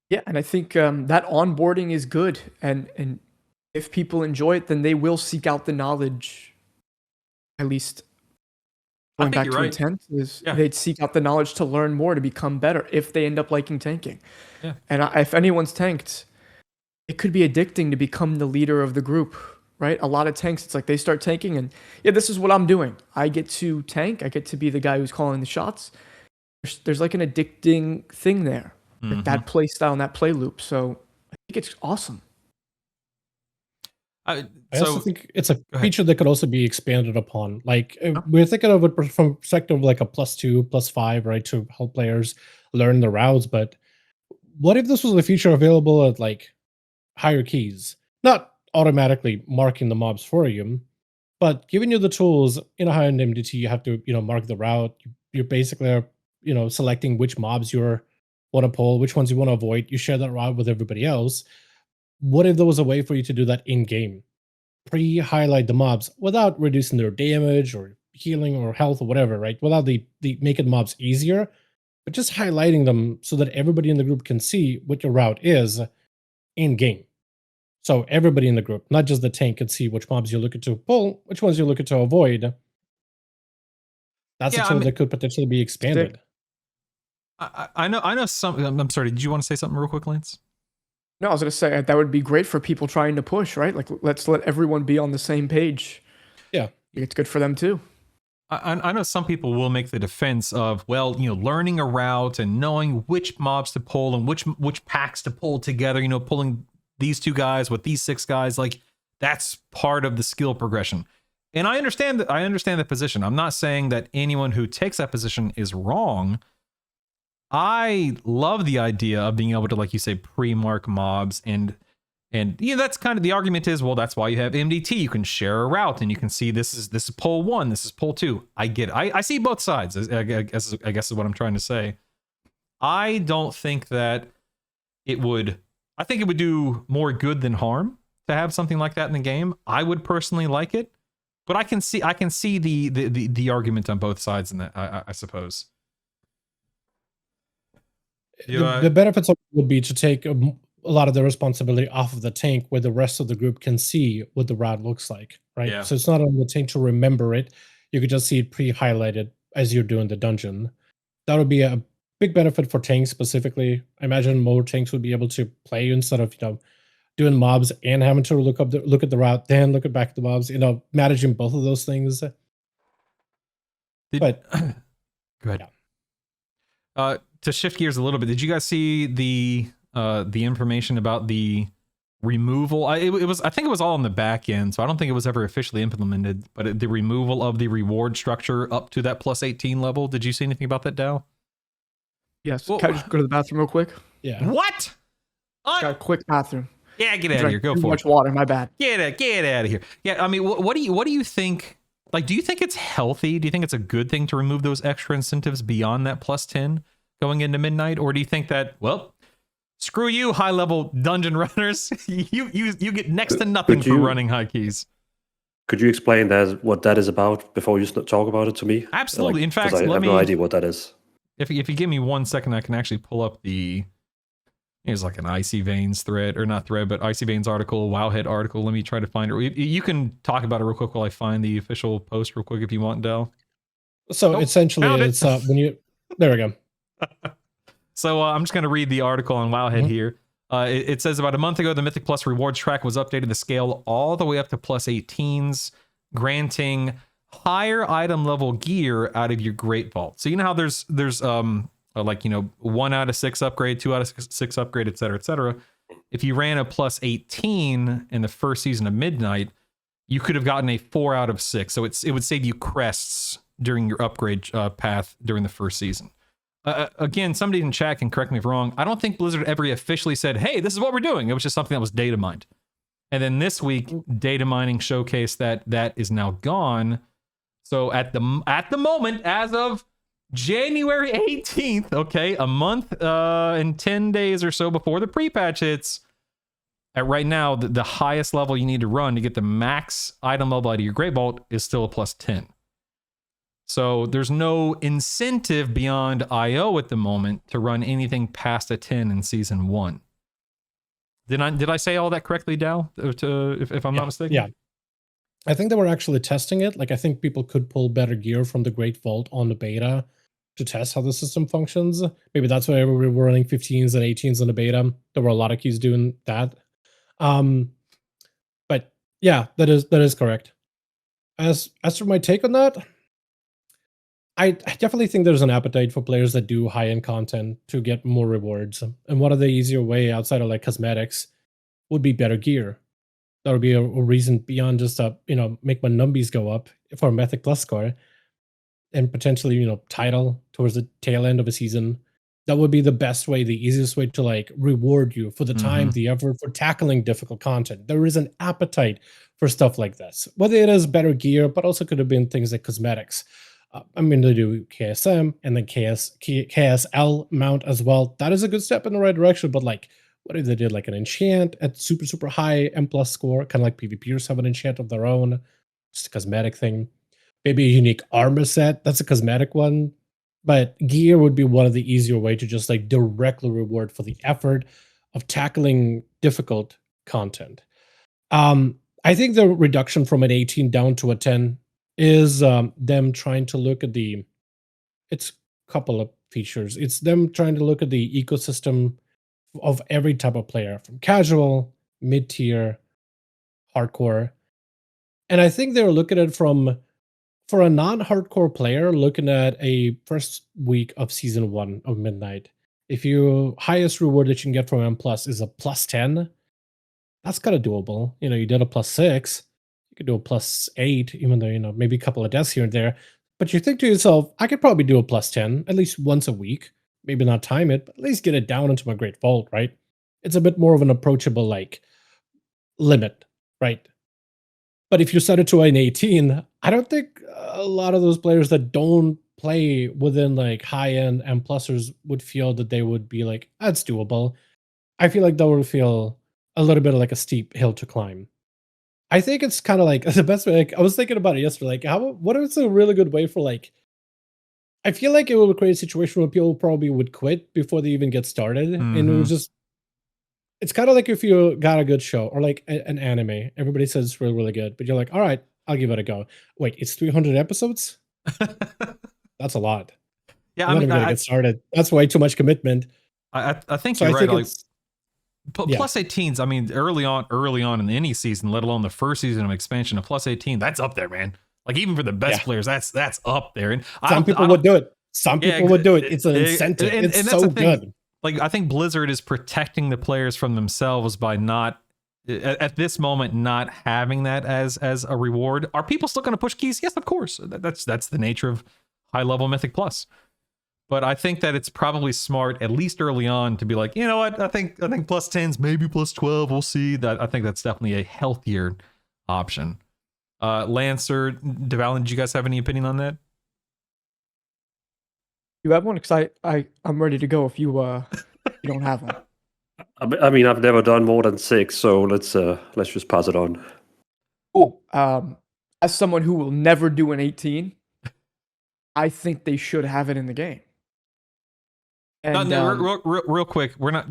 Yeah, and I think that onboarding is good, and if people enjoy it, then they will seek out the knowledge. At least going back to intent is they'd seek out the knowledge to learn more, to become better if they end up liking tanking. Yeah. And if anyone's tanked, it could be addicting to become the leader of the group, right? A lot of tanks, it's like they start tanking and this is what I'm doing. I get to tank. I get to be the guy who's calling the shots. There's like an addicting thing there, like that play style and that play loop. So I think it's awesome. I also think it's a feature that could also be expanded upon. Like we're thinking of it from perspective of like a +2, +5, right, to help players learn the routes. But what if this was a feature available at like higher keys, not automatically marking the mobs for you, but giving you the tools in a high-end MDT? You have to mark the route. You're basically selecting which mobs you want to pull, which ones you want to avoid. You share that route with everybody else. What if there was a way for you to do that in-game? Pre-highlight the mobs without reducing their damage or healing or health or whatever, right? Without the making mobs easier, but just highlighting them so that everybody in the group can see what your route is in-game. So everybody in the group, not just the tank, can see which mobs you're looking to pull, which ones you're looking to avoid. That's a tool that could potentially be expanded. I know some. I'm sorry, did you want to say something real quick, Lance? No, I was going to say that would be great for people trying to push, right? Like, let's let everyone be on the same page. Yeah. It's good for them too. I know some people will make the defense of, learning a route and knowing which mobs to pull and which packs to pull together, pulling these 2 guys with these 6 guys, like that's part of the skill progression. And I understand that position. I'm not saying that anyone who takes that position is wrong. I love the idea of being able to, like you say, pre-mark mobs, and that's kind of the argument is, well, that's why you have MDT. You can share a route and you can see this is pull 1, this is pull 2. I get it. I see both sides, I guess is what I'm trying to say. I don't think that I think it would do more good than harm to have something like that in the game. I would personally like it, but I can see the argument on both sides in that, I suppose. The benefits would be to take a lot of the responsibility off of the tank, where the rest of the group can see what the route looks like, right? Yeah. So it's not on the tank to remember it. You could just see it pre-highlighted as you're doing the dungeon. That would be a big benefit for tanks specifically. I imagine more tanks would be able to play instead of doing mobs and having to look at the route, then look back at the mobs. Managing both of those things. But go ahead. Yeah. To shift gears a little bit, did you guys see the information about the removal? I think it was all on the back end, so I don't think it was ever officially implemented. But the removal of the reward structure up to that +18 level. Did you see anything about that, Dal? Yes. Can I just go to the bathroom real quick? Yeah. What? Got a quick bathroom. Yeah, get out of here. Go for it. Too much water. My bad. Get out of here. Yeah, I mean, what do you think? Like, do you think it's healthy? Do you think it's a good thing to remove those extra incentives beyond that +10 going into midnight, or do you think that, well, screw you, high-level dungeon runners, you get next to nothing for running high keys? Could you explain what that is about before you talk about it to me? Absolutely. In fact, I have no idea what that is. If you give me 1 second, I can actually pull up it's like an Icy Veins thread, or not thread, but Icy Veins article, Wowhead article. Let me try to find it. You can talk about it real quick while I find the official post real quick if you want, Del. So essentially, it's when you... There we go. So I'm just going to read the article on Wowhead here. It says, about a month ago, the Mythic Plus rewards track was updated to scale all the way up to +18s, granting higher item level gear out of your Great Vault. So you know how there's 1 out of 6 upgrade, 2 out of 6 upgrade, etc., etc. If you ran a +18 in the first season of Midnight, you could have gotten a 4 out of 6. So it would save you crests during your upgrade path during the first season. Again, somebody in chat can correct me if wrong. I don't think Blizzard ever officially said, hey, this is what we're doing. It was just something that was data mined. And then this week, data mining showcased that is now gone. So at the moment, as of January 18th, okay, a month and 10 days or so before the pre-patch hits, at right now, the highest level you need to run to get the max item level out of your Great Vault is still a plus 10. So there's no incentive beyond IO at the moment to run anything past a 10 in Season 1. Did I say all that correctly, Dal? If I'm not mistaken? Yeah. I think they were actually testing it. Like, I think people could pull better gear from the Great Vault on the beta to test how the system functions. Maybe that's why we were running 15s and 18s in the beta. There were a lot of keys doing that. But yeah, that is correct. As for my take on that, I definitely think there's an appetite for players that do high-end content to get more rewards. And one of the easier way outside of like cosmetics would be better gear. That would be a reason beyond just make my numbies go up for a Mythic Plus score, and potentially title towards the tail end of a season. That would be the best way, the easiest way to like reward you for the time, the effort, for tackling difficult content. There is an appetite for stuff like this. Whether it is better gear, but also could have been things like cosmetics. I mean, they do KSM and then KSL mount as well. That is a good step in the right direction. But like, what if they did like an enchant at super high M+ score, kind of like PvPers have an enchant of their own, just a cosmetic thing. Maybe a unique armor set. That's a cosmetic one. But gear would be one of the easier way to just like directly reward for the effort of tackling difficult content. I think the reduction from an 18 down to a 10 is them trying to look at it's a couple of features. It's them trying to look at the ecosystem of every type of player, from casual, mid-tier, hardcore. And I think they're looking at it for a non-hardcore player, looking at a first week of Season 1 of Midnight. If you highest reward that you can get from M+ is a plus 10, that's kind of doable. You did a plus 6. You could do a plus 8, even though, maybe a couple of deaths here and there. But you think to yourself, I could probably do a plus 10 at least once a week. Maybe not time it, but at least get it down into my Great Vault, right? It's a bit more of an approachable, like, limit, right? But if you set it to an 18, I don't think a lot of those players that don't play within, like, high-end M+ers would feel that they would be like, that's doable. I feel like that would feel a little bit like a steep hill to climb. I think it's kind of like the best way. Like, I was thinking about it yesterday. Like, what is a really good way for like? I feel like it would create a situation where people probably would quit before they even get started, and it was just. It's kind of like if you got a good show or like an anime. Everybody says it's really, really good, but you're like, all right, I'll give it a go. Wait, it's 300 episodes? That's a lot. Yeah, I'm not even gonna get started. That's way too much commitment. I think So you're I right. think Plus 18s, I mean, early on in any season, let alone the first season of expansion, a plus 18, that's up there, man. Like, even for the best players, that's up there. And some people would do it. Some people would do it. It's an incentive. It's so good. Like, I think Blizzard is protecting the players from themselves by not, at this moment, not having that as a reward. Are people still going to push keys? Yes, of course. That's the nature of high level Mythic Plus. But I think that it's probably smart, at least early on, to be like, you know what? I think plus 10s, maybe plus 12. We'll see. I think that's definitely a healthier option. Lancer, Dvalin, did you guys have any opinion on that? You have one? Because I'm ready to go if you don't have one. I mean, I've never done more than 6, so let's just pass it on. Oh, as someone who will never do an 18, I think they should have it in the game. And real quick, we're not.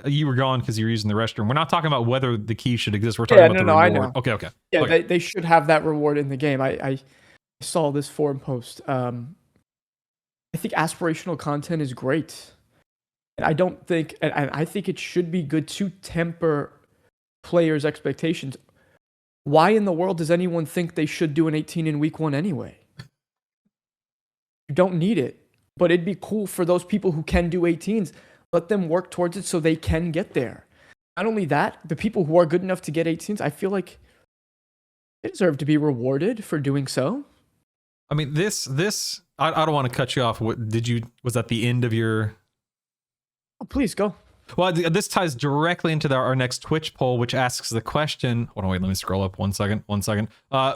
You were gone because you were using the restroom. We're not talking about whether the key should exist. We're talking about the reward. I know. Okay. Yeah, okay. They should have that reward in the game. I saw this forum post. I think aspirational content is great. And I don't think, and I think it should be good to temper players' expectations. Why in the world does anyone think they should do an 18 in week 1 anyway? You don't need it. But it'd be cool for those people who can do 18s. Let them work towards it so they can get there. Not only that, the people who are good enough to get 18s, I feel like They deserve to be rewarded for doing so. I mean, this I don't want to cut you off. What did you? Was that the end of your? Oh, please go. Well, this ties directly into our next Twitch poll, which asks the question. Hold on, wait, let me scroll up 1 second. 1 second.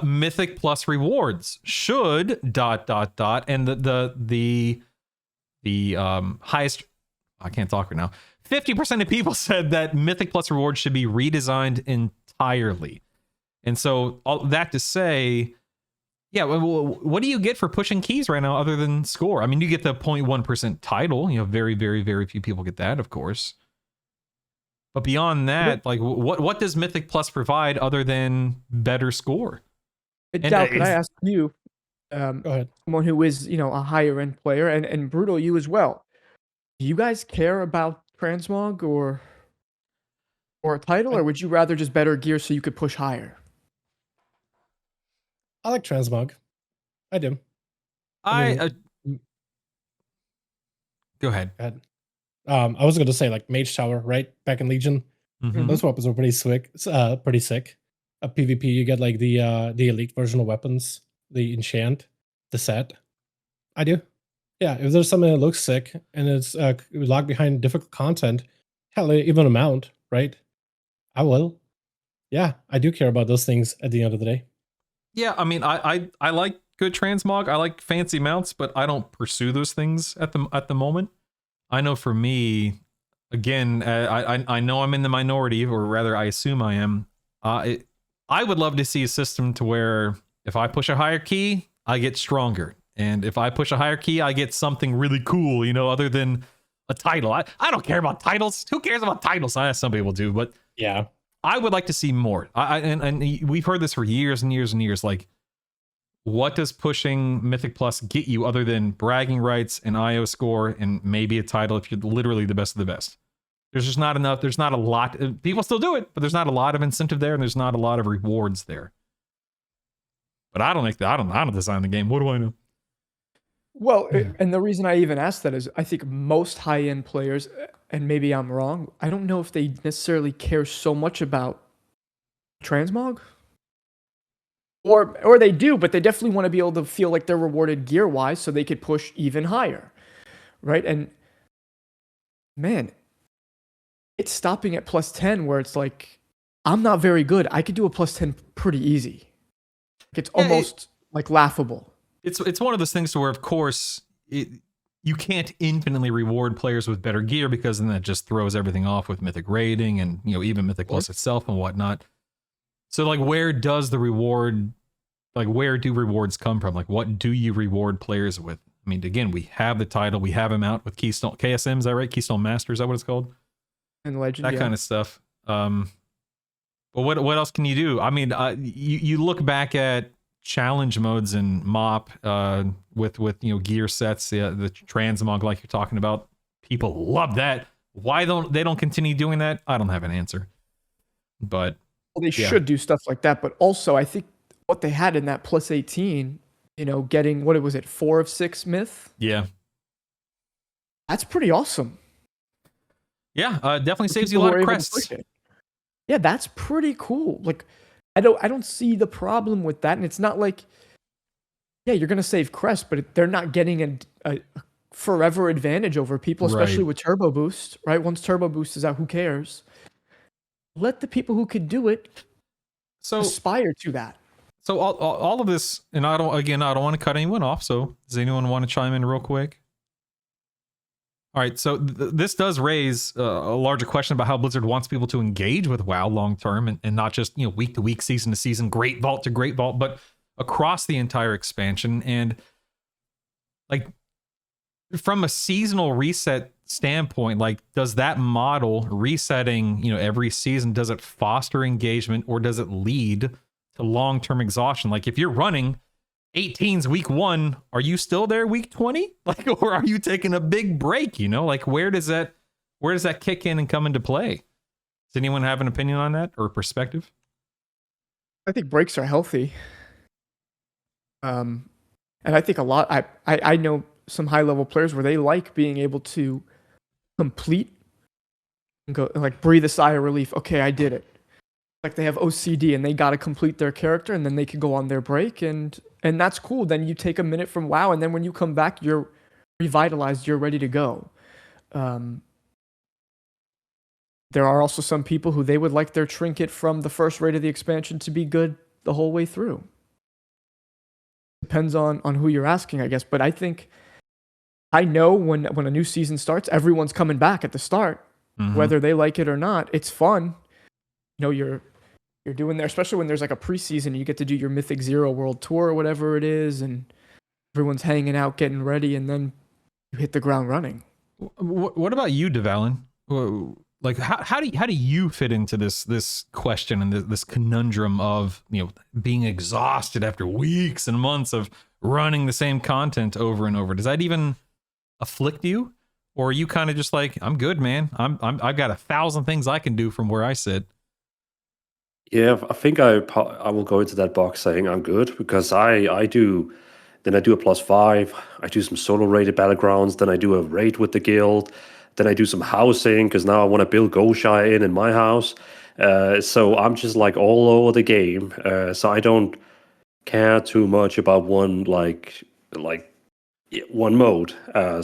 Mythic plus rewards should ... and the highest. I can't talk right now. 50% of people said that Mythic plus rewards should be redesigned entirely, and so all that to say. Yeah, what do you get for pushing keys right now other than score? I mean, you get the 0.1% title. You know, very, very, very few people get that, of course. But beyond that, like, what does Mythic Plus provide other than better score? Dal, could I ask you, Go ahead. someone who is, a higher end player, and Brutal, you as well. Do you guys care about transmog or a title, or would you rather just better gear so you could push higher? I like transmog. I do. Go ahead. I was going to say like Mage Tower, right? Back in Legion, those weapons were pretty sick. Pretty sick. A PvP, you get like the elite version of weapons, the enchant, the set. I do. Yeah, if there's something that looks sick and it's locked behind difficult content, hell, even a mount, right? I will. Yeah, I do care about those things at the end of the day. Yeah, I mean, I like good transmog. I like fancy mounts, but I don't pursue those things at the moment. I know for me, again, I know I'm in the minority, or rather, I assume I am. I would love to see a system to where if I push a higher key, I get stronger, and if I push a higher key, I get something really cool, other than a title. I don't care about titles. Who cares about titles? Some people do, but yeah. I would like to see more. And we've heard this for years and years and years. Like, what does pushing Mythic Plus get you other than bragging rights and IO score and maybe a title if you're literally the best of the best? There's just not enough. There's not a lot. People still do it, but there's not a lot of incentive there, and there's not a lot of rewards there. But I don't make that. I don't design the game. What do I know? Well, and the reason I even asked that is I think most high-end players, and maybe I'm wrong, I don't know if they necessarily care so much about transmog. Or they do, but they definitely want to be able to feel like they're rewarded gear-wise so they could push even higher, right? And, man, it's stopping at plus 10 where it's like, I'm not very good. I could do a plus 10 pretty easy. It's almost like laughable. It's one of those things to where, of course, you can't infinitely reward players with better gear, because then that just throws everything off with Mythic rating and even Mythic Plus itself and whatnot. So like, where does the reward, like, where do rewards come from? Like, what do you reward players with? I mean, again, we have the title, we have him out with Keystone KSM, is that right? Keystone Master, is that what it's called? And Legend, that kind of stuff. But what else can you do? I mean, you look back at challenge modes and MOP with gear sets, the transmog like you're talking about. People love that. Why they don't continue doing that? I don't have an answer. But well, they should do stuff like that. But also, I think what they had in that plus 18, getting, what was it, 4 of 6 myth? Yeah. That's pretty awesome. Yeah, definitely saves you a lot of crests. Yeah, that's pretty cool. Like, I don't see the problem with that. And it's not like, yeah, you're gonna save crests, but they're not getting a forever advantage over people, especially with Turbo Boost, right? Once Turbo Boost is out, who cares? Let the people who could do it aspire to that. So all of this, and I don't want to cut anyone off. So does anyone want to chime in real quick? All right, so this does raise a larger question about how Blizzard wants people to engage with WoW long term, and not just week to week, season to season, great vault to great vault, but across the entire expansion. And like, from a seasonal reset standpoint, like, does that model resetting every season, does it foster engagement, or does it lead to long term exhaustion? Like, if you're running 18s week 1, are you still there week 20? Like, or are you taking a big break? Like, where does that kick in and come into play? Does anyone have an opinion on that or perspective? I think breaks are healthy. And I think a lot, I know some high level players where they like being able to complete and go, like, breathe a sigh of relief. Okay, I did it. like they have OCD and they got to complete their character and then they can go on their break and that's cool. Then you take a minute from WoW and then when you come back, you're revitalized, you're ready to go. There are also some people who they would like their trinket from the first raid of the expansion to be good the whole way through. Depends on who you're asking, I guess. But I know when a new season starts, everyone's coming back at the start, whether they like it or not. It's fun. You know, you're doing there, especially when there's like a preseason, you get to do your Mythic Zero World Tour or whatever it is, and everyone's hanging out, getting ready, and then you hit the ground running. What about you, Dvalin? Like, how do you fit into this question and this conundrum of, you know, being exhausted after weeks and months of running the same content over and over? Does that even afflict you, or are you kind of just like, I'm good, man. I've got 1,000 things I can do from where I sit? Yeah, I think I will go into that box saying I'm good, because I do a +5. I do some solo rated battlegrounds. Then I do a raid with the guild. Then I do some housing because now I want to build Goshire in my house. So I'm just like all over the game. So I don't care too much about one one mode.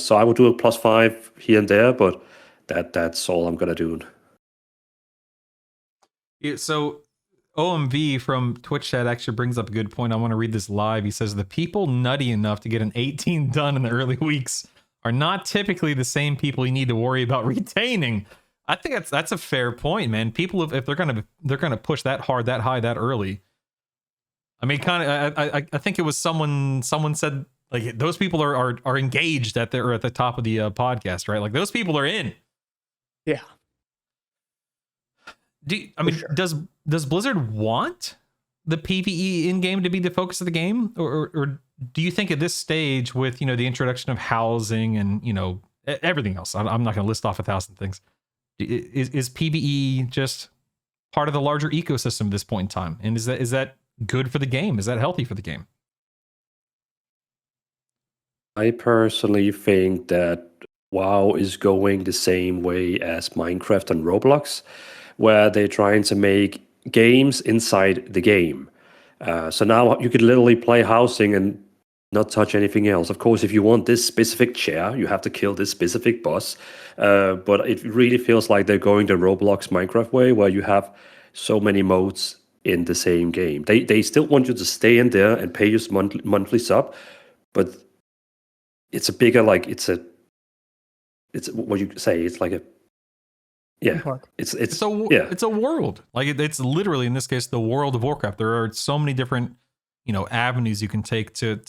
So I will do a +5 here and there, but that's all I'm gonna do. Yeah, so OMV from Twitch chat actually brings up a good point. I want to read this live. He says the people nutty enough to get an 18 done in the early weeks are not typically the same people you need to worry about retaining. I think that's a fair point, man. People, if they're gonna push that hard, that high, that early. I mean, kind of. I think it was someone said like those people are engaged at the top of the podcast, right? Like those people are in. Yeah. Sure. Does Blizzard want the PvE in game to be the focus of the game, or do you think at this stage, with, you know, the introduction of housing and, you know, everything else, I'm not going to list off 1,000 things, is PvE just part of the larger ecosystem at this point in time, and is that good for the game? Is that healthy for the game? I personally think that WoW is going the same way as Minecraft and Roblox, where they're trying to make games inside the game. So now you could literally play housing and not touch anything else. Of course, if you want this specific chair, you have to kill this specific boss. But it really feels like they're going the Roblox Minecraft way, where you have so many modes in the same game. They still want you to stay in there and pay your monthly sub, but it's a bigger, like, it's what you say, it's like a, yeah, it's a world. Like it's literally, in this case, the World of Warcraft. There are so many different, you know, avenues you can take to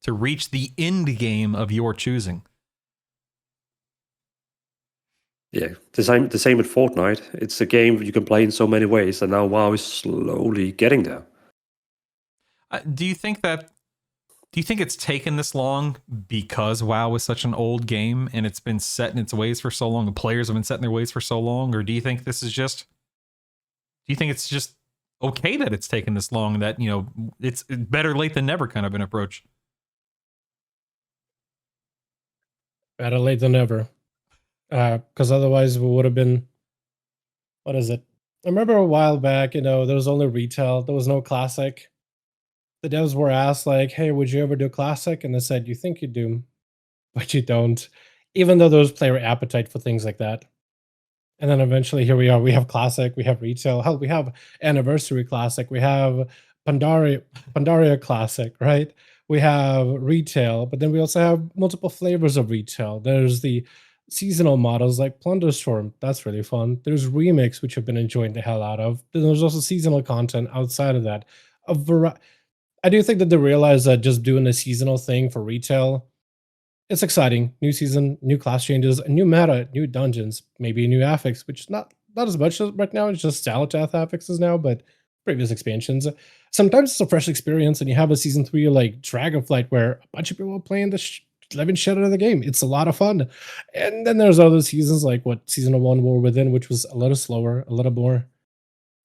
reach the end game of your choosing. Yeah, the same with Fortnite. It's a game you can play in so many ways, and now WoW is slowly getting there. Do you think it's taken this long because WoW is such an old game and it's been set in its ways for so long, and players have been set in their ways for so long? Or do you think it's just okay that it's taken this long, that, you know, it's better late than never kind of an approach? Better late than never. Because otherwise we would have been, what is it? I remember a while back, you know, there was only retail, there was no classic. The devs were asked, like, hey, would you ever do classic? And they said, you think you do, but you don't. Even though there was player appetite for things like that. And then eventually here we are. We have classic, we have retail. Hell, we have anniversary classic. We have Pandaria classic, right? We have retail, but then we also have multiple flavors of retail. There's the seasonal models like Plunderstorm. That's really fun. There's Remix, which I've been enjoying the hell out of. Then there's also seasonal content outside of that. I do think that they realize that just doing a seasonal thing for retail, it's exciting. New season, new class changes, a new meta, new dungeons, maybe a new affix, which is not as much right now. It's just Salatath affixes now, but previous expansions. Sometimes it's a fresh experience, and you have a season 3 like Dragonflight where a bunch of people are playing the living shit out of the game. It's a lot of fun. And then there's other seasons like season 1 War Within, which was a little slower, a little more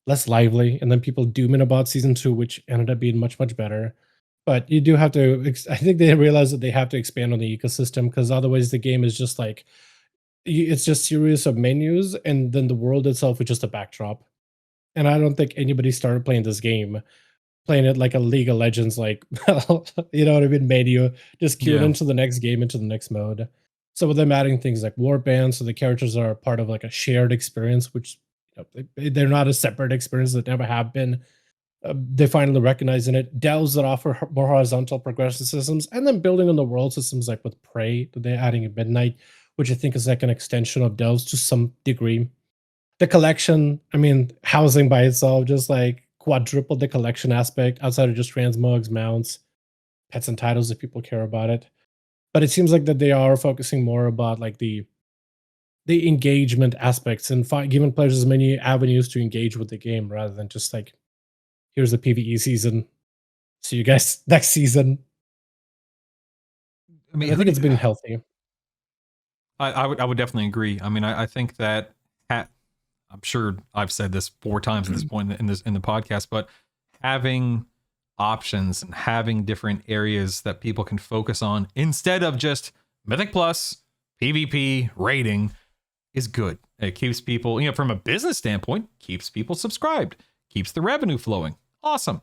less lively, and then people dooming about season 2, which ended up being much, much better. But you do have to, I think they realize that they have to expand on the ecosystem, because otherwise the game is just like, it's just series of menus, and then the world itself is just a backdrop. and I don't think anybody started playing this game playing it like a League of Legends, like you know what I mean, menu, just queued Yeah. into the next game, into the next mode. So with them adding things like warband, so the characters are part of like a shared experience, which they're not a separate experience that never have been. They finally recognizing it. Delves that offer more horizontal progression systems, and then building on the world systems like with Prey that they're adding at Midnight, which I think is like an extension of Delves to some degree. The collection, I mean, housing by itself just like quadrupled the collection aspect outside of just transmogs, mounts, pets, and titles if people care about it. But it seems like that they are focusing more about like the engagement aspects and giving players as many avenues to engage with the game rather than just like, here's the PvE season. See you guys next season. I mean, And I think it's been healthy. I would definitely agree. I mean, I think that I'm sure I've said this 4 times at this point in the podcast, but having options and having different areas that people can focus on instead of just Mythic Plus, PvP, raiding is good. It keeps people, from a business standpoint, keeps people subscribed, keeps the revenue flowing. Awesome.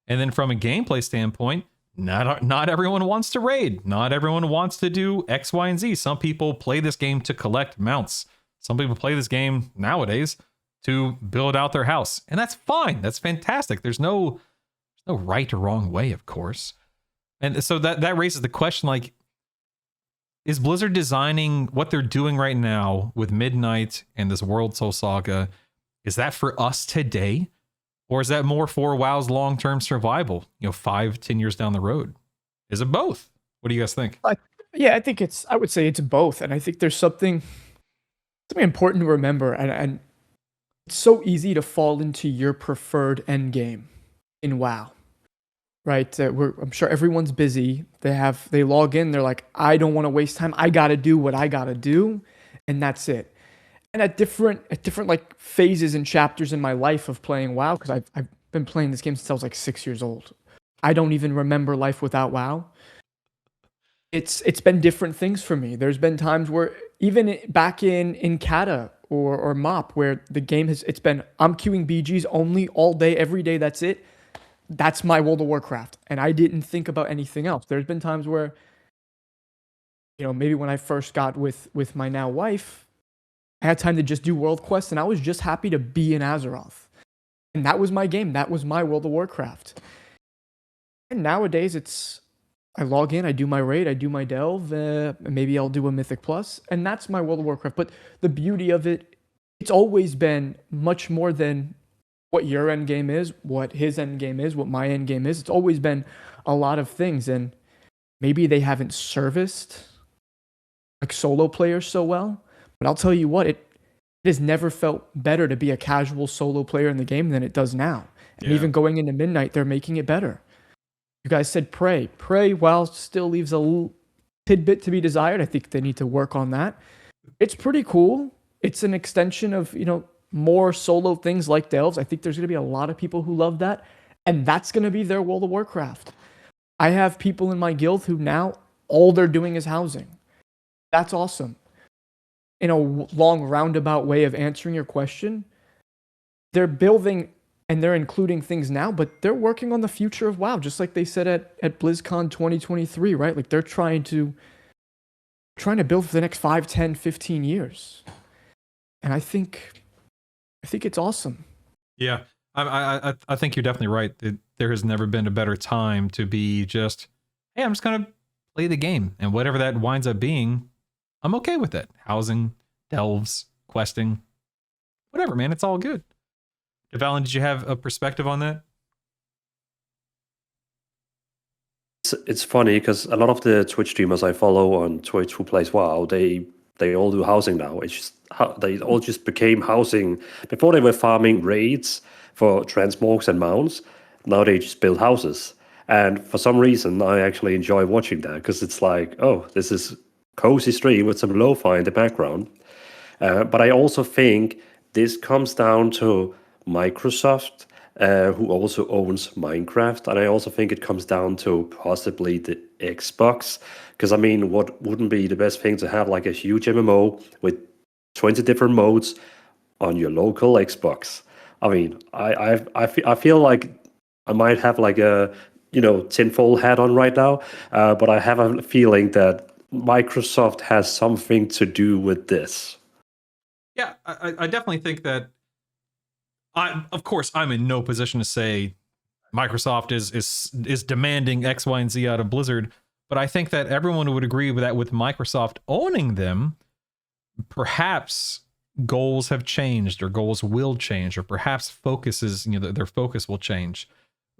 And then from a gameplay standpoint, not everyone wants to raid. Not everyone wants to do X, Y, and Z. Some people play this game to collect mounts. Some people play this game nowadays to build out their house. And that's fine. That's fantastic. There's no right or wrong way, of course. And so that raises the question, like, is Blizzard designing what they're doing right now with Midnight and this World Soul Saga, is that for us today? Or is that more for WoW's long-term survival, 5-10 years down the road? Is it both? What do you guys think? Yeah, I would say it's both. And I think there's something important to remember. And it's so easy to fall into your preferred end game in WoW, right? I'm sure everyone's busy. They log in. They're like, I don't want to waste time. I got to do what I got to do. And that's it. And at different like phases and chapters in my life of playing WoW, because I've been playing this game since I was like 6 years old. I don't even remember life without WoW. It's been different things for me. There's been times where even back in Kata or MOP, where the game it's been, I'm queuing BGs only all day, every day. That's it. That's my World of Warcraft, and I didn't think about anything else. There's been times where, maybe when I first got with my now wife, I had time to just do world quests, and I was just happy to be in Azeroth. And that was my game. That was my World of Warcraft. And nowadays, I log in, I do my raid, I do my delve, maybe I'll do a Mythic Plus, and that's my World of Warcraft. But the beauty of it, it's always been much more than what your end game is, what his end game is, what my end game is. It's always been a lot of things, and maybe they haven't serviced like solo players so well. But I'll tell you what, it has never felt better to be a casual solo player in the game than it does now. And even going into Midnight, they're making it better. You guys said Prey. Prey, while still leaves a little tidbit to be desired, I think they need to work on that. It's pretty cool. It's an extension of, more solo things like Delves. I think there's going to be a lot of people who love that. And that's going to be their World of Warcraft. I have people in my guild who now all they're doing is housing. That's awesome. In a long roundabout way of answering your question, they're building and they're including things now, but they're working on the future of WoW, just like they said at BlizzCon 2023, right? Like they're trying to build for the next 5, 10, 15 years. And I think it's awesome. Yeah, I think you're definitely right. There has never been a better time to be just, hey, I'm just going to play the game. And whatever that winds up being, I'm okay with it. Housing, delves, questing, whatever, man. It's all good. Dvalin, did you have a perspective on that? It's funny because a lot of the Twitch streamers I follow on Twitch who plays WoW, they all do housing now. It's just they all just became housing. Before they were farming raids for transmogs and mounts. Now they just build houses. And for some reason, I actually enjoy watching that because it's like, oh, this is cozy stream with some lo-fi in the background. But I also think this comes down to Microsoft, who also owns Minecraft. And I also think it comes down to possibly the Xbox. Because, I mean, what wouldn't be the best thing to have like a huge MMO with 20 different modes on your local Xbox? I mean, I feel like I might have like a tinfoil hat on right now, but I have a feeling that Microsoft has something to do with this. Yeah, I definitely think that. Of course, I'm in no position to say Microsoft is demanding X, Y, and Z out of Blizzard, but I think that everyone would agree with that. With Microsoft owning them, perhaps goals have changed, or goals will change, or perhaps focuses, their focus will change.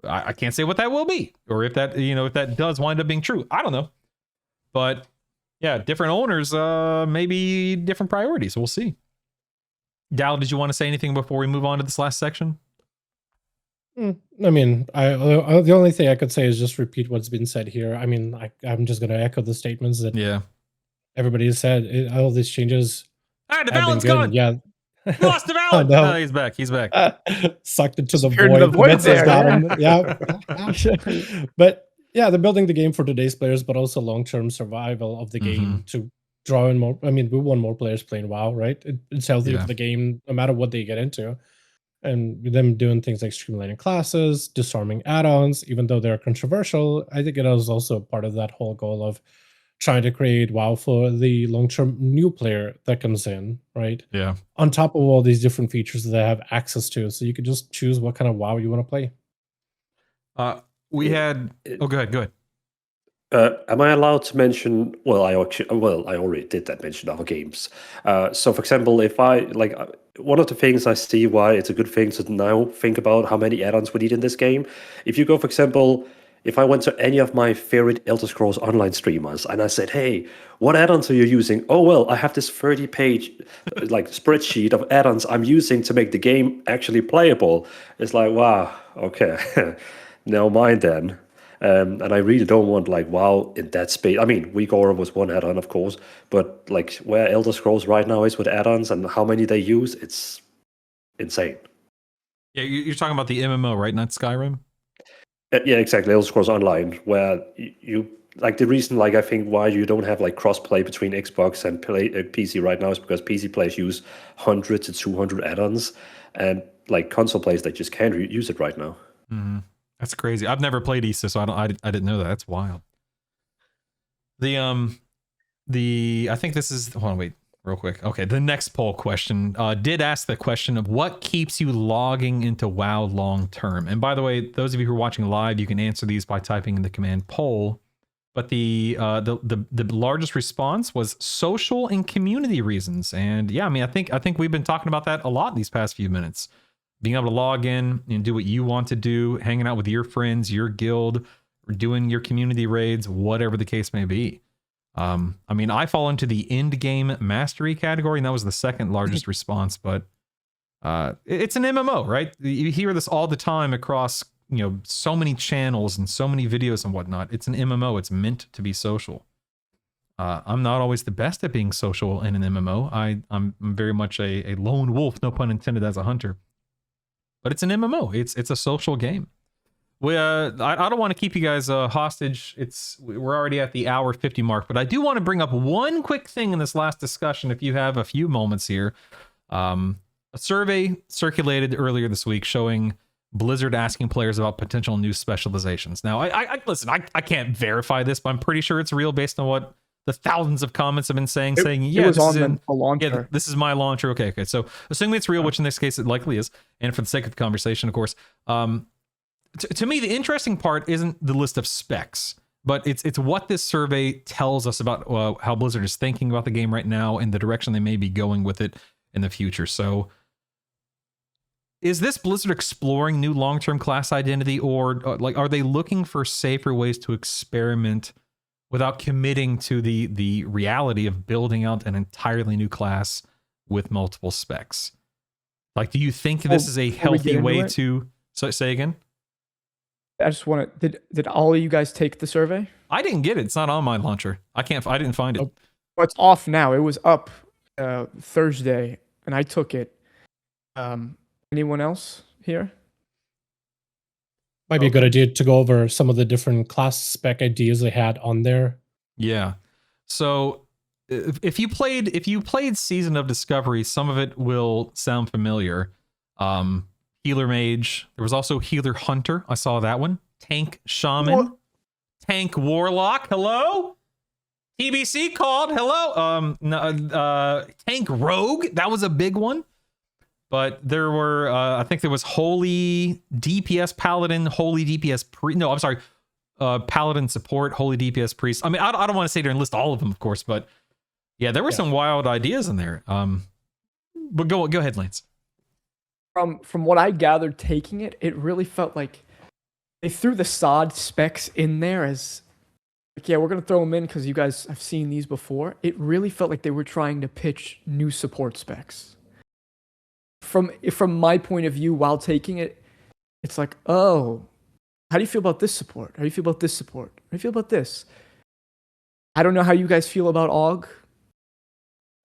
I can't say what that will be, or if that, if that does wind up being true. I don't know, but yeah, different owners, maybe different priorities. We'll see. Dal, did you want to say anything before we move on to this last section? I mean, the only thing I could say is just repeat what's been said here. I mean, I'm just going to echo the statements that everybody has said. All these changes the have been Dvalin's good. gone. Yeah, Lost Dvalin. No. He's back. He's back. Sucked into the Disappeared in void. the void Vince has there, got him. Yeah. But yeah, they're building the game for today's players, but also long-term survival of the game to draw in more. I mean, we want more players playing WoW, right? It's healthy for the game, no matter what they get into. And them doing things like streamlining classes, disarming add-ons, even though they're controversial, I think it is also part of that whole goal of trying to create WoW for the long-term new player that comes in, right? Yeah. On top of all these different features that they have access to, so you can just choose what kind of WoW you want to play. We had. Oh, go ahead. Am I allowed to mention? Well, I already did that. Mention other games. So, for example, if I one of the things I see why it's a good thing to now think about how many add-ons we need in this game. If you go, for example, if I went to any of my favorite Elder Scrolls Online streamers and I said, "Hey, what add-ons are you using?" "Oh, well, I have this 30-page spreadsheet of add-ons I'm using to make the game actually playable." It's like, wow, okay, never mind then. And I really don't want WoW in that space. I mean, WeakAura was one add-on, of course, but where Elder Scrolls right now is with add-ons and how many they use, it's insane. Yeah, you're talking about the MMO, right? Not Skyrim? Yeah, exactly. Elder Scrolls Online, where you the reason I think why you don't have cross-play between Xbox and PC right now is because PC players use 100 to 200 add-ons, and console players they just can't use it right now. Mm-hmm. That's crazy. I've never played ESA, so I didn't know that. That's wild. I think this is. Hold on, wait, real quick. Okay, the next poll question did ask the question of what keeps you logging into WoW long term. And by the way, those of you who are watching live, you can answer these by typing in the command poll. But the largest response was social and community reasons. And yeah, I mean, I think we've been talking about that a lot these past few minutes. Being able to log in and do what you want to do, hanging out with your friends, your guild, or doing your community raids, whatever the case may be. I mean, I fall into the Endgame mastery category, and that was the second largest response, but it's an MMO, right? You hear this all the time across, so many channels and so many videos and whatnot. It's an MMO. It's meant to be social. I'm not always the best at being social in an MMO. I'm very much a lone wolf, no pun intended, as a hunter. But it's an MMO. It's a social game. I don't want to keep you guys hostage. We're already at the hour 50 mark, but I do want to bring up one quick thing in this last discussion. If you have a few moments here, a survey circulated earlier this week showing Blizzard asking players about potential new specializations. Now, I listen. I can't verify this, but I'm pretty sure it's real based on what the thousands of comments have been saying, yeah, this is the launcher. Yeah, this is my launcher. Okay. So assuming it's real, which in this case it likely is, and for the sake of the conversation, of course, to me, the interesting part isn't the list of specs, but it's what this survey tells us about how Blizzard is thinking about the game right now and the direction they may be going with it in the future. So is this Blizzard exploring new long-term class identity, or are they looking for safer ways to experiment without committing to the reality of building out an entirely new class with multiple specs? Do you think this is a healthy way to... So say again? I just want to... Did all of you guys take the survey? I didn't get it. It's not on my launcher. I didn't find it. Well, it's off now. It was up Thursday, and I took it. Anyone else here? Might be a good idea to go over some of the different class spec ideas they had on there. Yeah. So if you played Season of Discovery, some of it will sound familiar. healer mage. There was also healer hunter. I saw that one. Tank shaman. What? Tank warlock. Hello. TBC called. Hello. Tank rogue. That was a big one. But there were, I think there was holy DPS paladin, holy DPS priest. No, I'm sorry. Paladin support, holy DPS priest. I mean, I don't want to sit there and list all of them, of course, but yeah, there were some wild ideas in there. But go ahead, Lance. From what I gathered taking it, it really felt like they threw the sod specs in there as like, yeah, we're gonna throw them in because you guys have seen these before. It really felt like they were trying to pitch new support specs. From my point of view, while taking it, it's like, oh, how do you feel about this support? How do you feel about this support? How do you feel about this? I don't know how you guys feel about AUG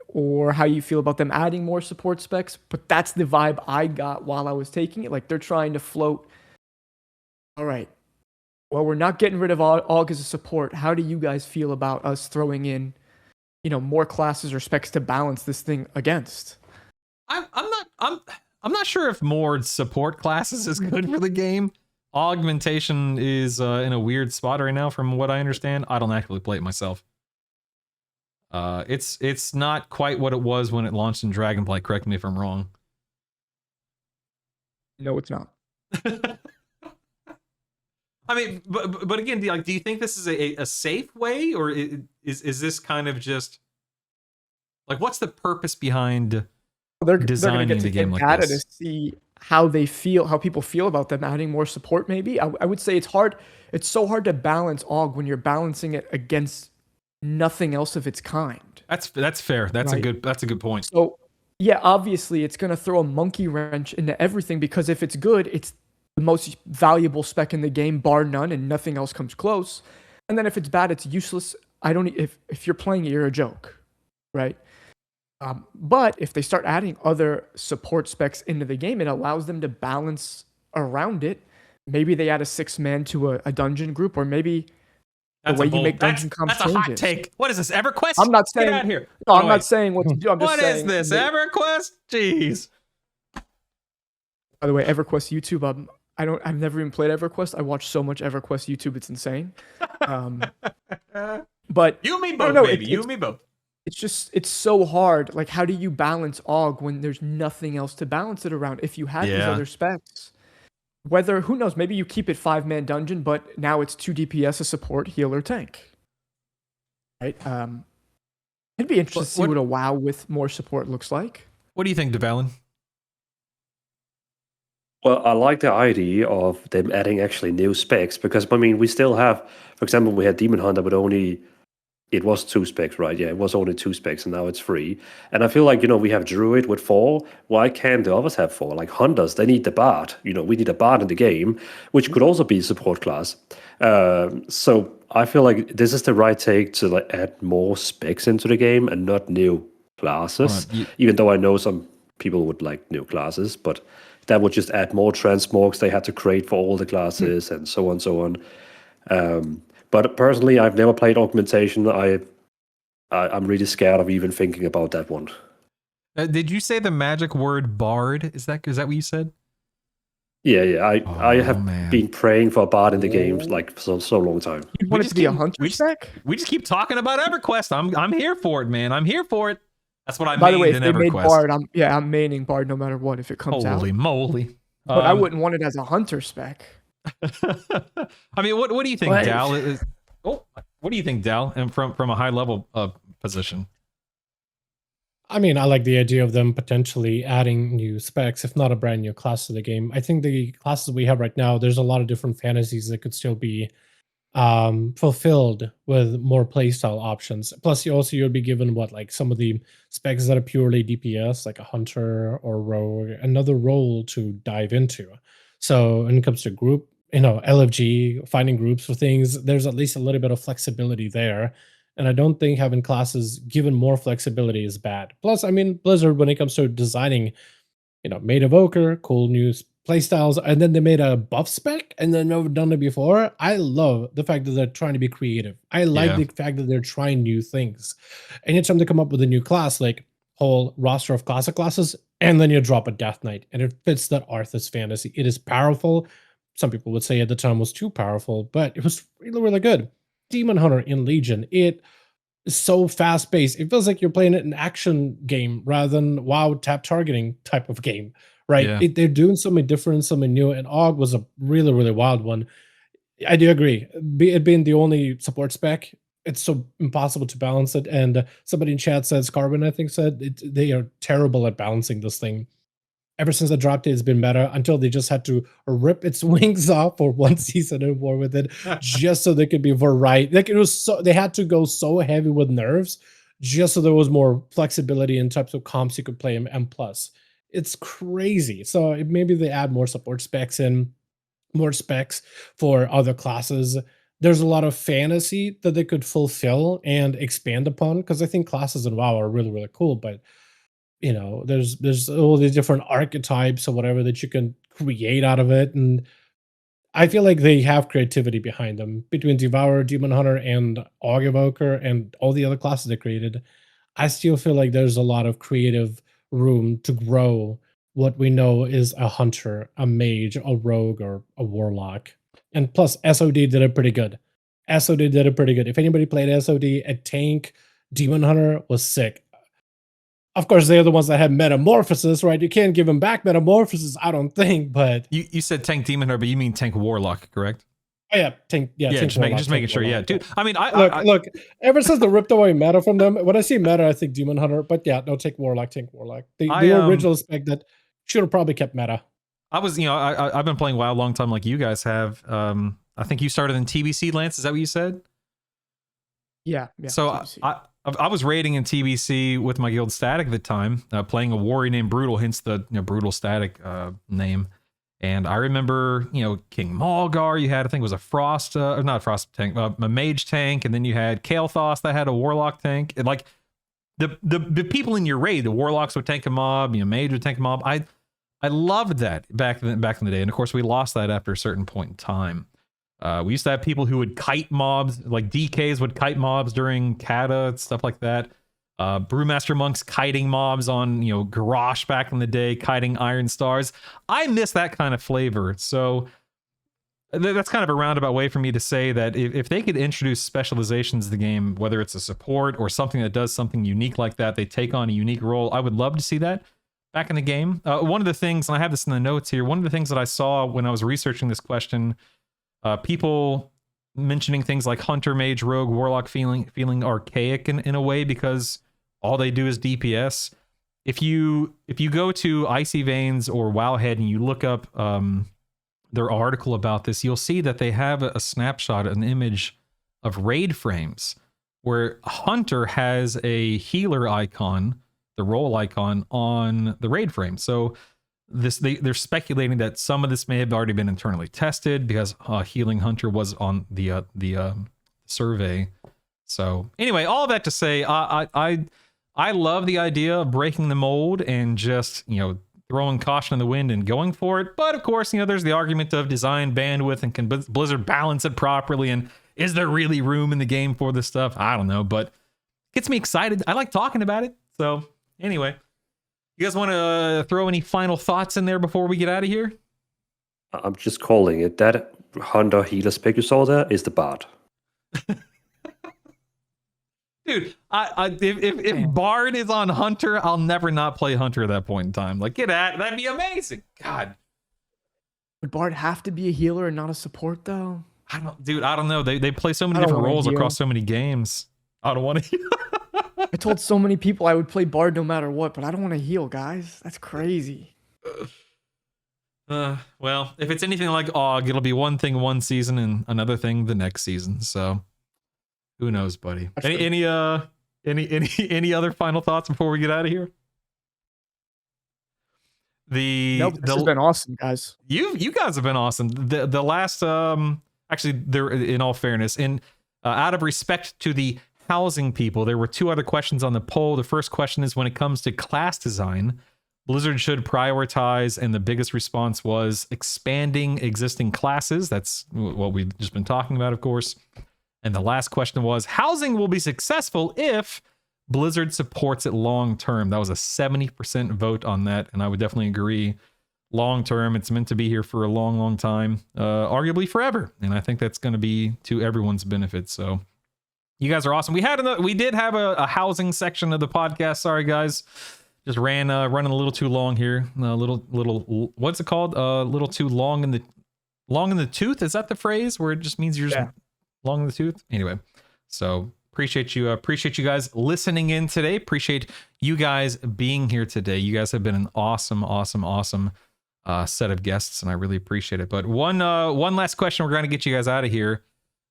or how you feel about them adding more support specs, but that's the vibe I got while I was taking it. Like they're trying to float, all right, well, we're not getting rid of AUG as a support. How do you guys feel about us throwing in, more classes or specs to balance this thing against? I'm not sure if more support classes is good for the game. Augmentation is in a weird spot right now, from what I understand. I don't actually play it myself. It's not quite what it was when it launched in Dragonblight. Correct me if I'm wrong. No, it's not. I mean, but again, do you think this is a safe way, or is this kind of just like, what's the purpose behind designing the game like data this? To see how they feel, how people feel about them adding more support. Maybe I would say it's hard. It's so hard to balance AUG when you're balancing it against nothing else of its kind. That's fair. That's right? a good point. So yeah, obviously it's gonna throw a monkey wrench into everything because if it's good, it's the most valuable spec in the game, bar none, and nothing else comes close. And then if it's bad, it's useless. If you're playing it, you're a joke, right? But if they start adding other support specs into the game, it allows them to balance around it. Maybe they add a 6-man to a dungeon group, or maybe the way you make dungeon comps changes. That's a hot take. What is this, EverQuest? I'm not saying. Get out here. No, I'm not saying what to do. I'm just saying. What is this, EverQuest? Jeez. By the way, EverQuest YouTube. I've never even played EverQuest. I watch so much EverQuest YouTube, it's insane. But you and me both, baby. You and me both. It's so hard. Like, how do you balance AUG when there's nothing else to balance it around? If you had these other specs, who knows, maybe you keep it 5-man dungeon, but now it's 2 DPS, a support, healer, tank. Right? It'd be interesting to see what a WoW with more support looks like. What do you think, Dvalin? Well, I like the idea of them adding actually new specs because, I mean, we still have, for example, we had Demon Hunter, but it was 2 specs, right? Yeah, it was only 2 specs, and now it's 3. And I feel like, we have Druid with 4. Why can't the others have 4? Like Hunters, they need the Bard. We need a Bard in the game, which could also be a support class. So I feel like this is the right take to add more specs into the game and not new classes. Even though I know some people would like new classes, but that would just add more transmogs they had to create for all the classes and so on and so on. But personally, I've never played augmentation. I'm really scared of even thinking about that one. Did you say the magic word bard? Is that what you said? Yeah. I have been praying for a bard in the game for so long time. You want it to be a hunter spec? We just keep talking about EverQuest. I'm here for it, man. I'm here for it. That's what I By the way, in if they made EverQuest. Bard, I'm maining Bard no matter what if it comes out. Holy moly! But I wouldn't want it as a hunter spec. I mean, what do you think, Dal? What do you think, Dal? And from a high level position. I mean, I like the idea of them potentially adding new specs, if not a brand new class to the game. I think the classes we have right now, there's a lot of different fantasies that could still be fulfilled with more playstyle options. Plus, you'll be given some of the specs that are purely DPS, like a hunter or rogue, another role to dive into. So when it comes to group, LFG, finding groups for things, there's at least a little bit of flexibility there. And I don't think having classes given more flexibility is bad. Plus, I mean, Blizzard, when it comes to designing, made Evoker, cool new playstyles, and then they made a buff spec, and they've never done it before. I love the fact that they're trying to be creative. I like the fact that they're trying new things. Anytime they come up with a new class, like whole roster of classic classes, and then you drop a Death Knight, and it fits that Arthas fantasy. It is powerful. Some people would say at the time was too powerful, but it was really, really good. Demon Hunter in Legion, it is so fast paced. It feels like you're playing it an action game rather than WoW tap targeting type of game, right? Yeah. They're doing something different, something new, and Og was a really, really wild one. I do agree. It being the only support spec, it's so impossible to balance it. And somebody in chat says, Carbon, I think, said they are terrible at balancing this thing. Ever since I dropped it, it's been better until they just had to rip its wings off for one season and war with it, just so they could be variety. Like it was so they had to go so heavy with nerves, just so there was more flexibility in types of comps you could play in M+. It's crazy. So maybe they add more support specs in, more specs for other classes. There's a lot of fantasy that they could fulfill and expand upon, because I think classes in WoW are really, really cool, but there's all these different archetypes or whatever that you can create out of it. And I feel like they have creativity behind them between Devourer, Demon Hunter, and Og Evoker, and all the other classes they created. I still feel like there's a lot of creative room to grow what we know is a hunter, a mage, a rogue, or a warlock. And plus, SOD did it pretty good. SOD did it pretty good. If anybody played SOD, a tank Demon Hunter was sick. Of course, they're the ones that had metamorphosis, right? You can't give them back metamorphosis, I don't think, but... You said tank Demon Hunter, but you mean tank Warlock, correct? Oh, yeah, tank, yeah, tank just, Warlock, just making sure, Warlock. yeah. Dude, I mean, Look, ever since they ripped away meta from them, when I see meta, I think Demon Hunter, but yeah, no, tank Warlock. The original spec that should have probably kept meta. I was, I've been playing WoW a long time like you guys have. I think you started in TBC, Lance, is that what you said? Yeah. So I was raiding in TBC with my guild Static at the time, playing a warrior named Brutall, hence the BrutallStatic name. And I remember, King Malgar, you had, I think it was a Frost, not a Frost tank, a mage tank, and then you had Kael'thas that had a Warlock tank. And like the people in your raid, the Warlocks would tank a mob, mage would tank a mob. I loved that back in the day. And of course, we lost that after a certain point in time. We used to have people who would kite mobs, like DKs would kite mobs during Kata and stuff like that. Brewmaster monks kiting mobs on, Garrosh back in the day, kiting iron stars. I miss that kind of flavor. So that's kind of a roundabout way for me to say that if they could introduce specializations to the game, whether it's a support or something that does something unique like that, they take on a unique role, I would love to see that back in the game. One of the things, and I have this in the notes here, one of the things that I saw when I was researching this question, people mentioning things like Hunter, Mage, Rogue, Warlock feeling archaic in a way because all they do is DPS. If you go to Icy Veins or Wowhead and you look up their article about this, you'll see that they have a snapshot, an image of raid frames where Hunter has a healer icon, the role icon on the raid frame. So they're speculating that some of this may have already been internally tested because healing Hunter was on the survey. So anyway, all that to say, I love the idea of breaking the mold and just throwing caution in the wind and going for it. But of course, there's the argument of design bandwidth and can Blizzard balance it properly, and is there really room in the game for this stuff? I don't know, but it gets me excited. I like talking about it. So anyway. You guys want to throw any final thoughts in there before we get out of here? I'm just calling it. That Hunter healer spec you saw there is the Bard. Dude, if Bard is on Hunter, I'll never not play Hunter at that point in time. Like, get at that'd be amazing. God. Would Bard have to be a healer and not a support, though? I don't know. They play so many different roles across so many games. I don't want to. I told so many people I would play Bard no matter what, but I don't want to heal, guys. That's crazy. Well, if it's anything like Og, it'll be one thing one season and another thing the next season. So who knows, buddy? Any other final thoughts before we get out of here? Nope, this has been awesome, guys. You guys have been awesome. The last actually, there, in all fairness, out of respect to the housing people, there were two other questions on the poll. The first question is, when it comes to class design, Blizzard should prioritize, and the biggest response was expanding existing classes. That's what we've just been talking about, of course. And the last question was, housing will be successful if Blizzard supports it long term. That was a 70% vote on that, and I would definitely agree. Long term, it's meant to be here for a long, long time, arguably forever, and I think that's going to be to everyone's benefit. So, you guys are awesome. We did have a housing section of the podcast. Sorry, guys, just running a little too long here. A little what's it called? A little too long in the tooth. Is that the phrase where it just means you're just long in the tooth? Anyway, so appreciate you guys listening in today. Appreciate you guys being here today. You guys have been an awesome set of guests, and I really appreciate it. But one last question. We're going to get you guys out of here.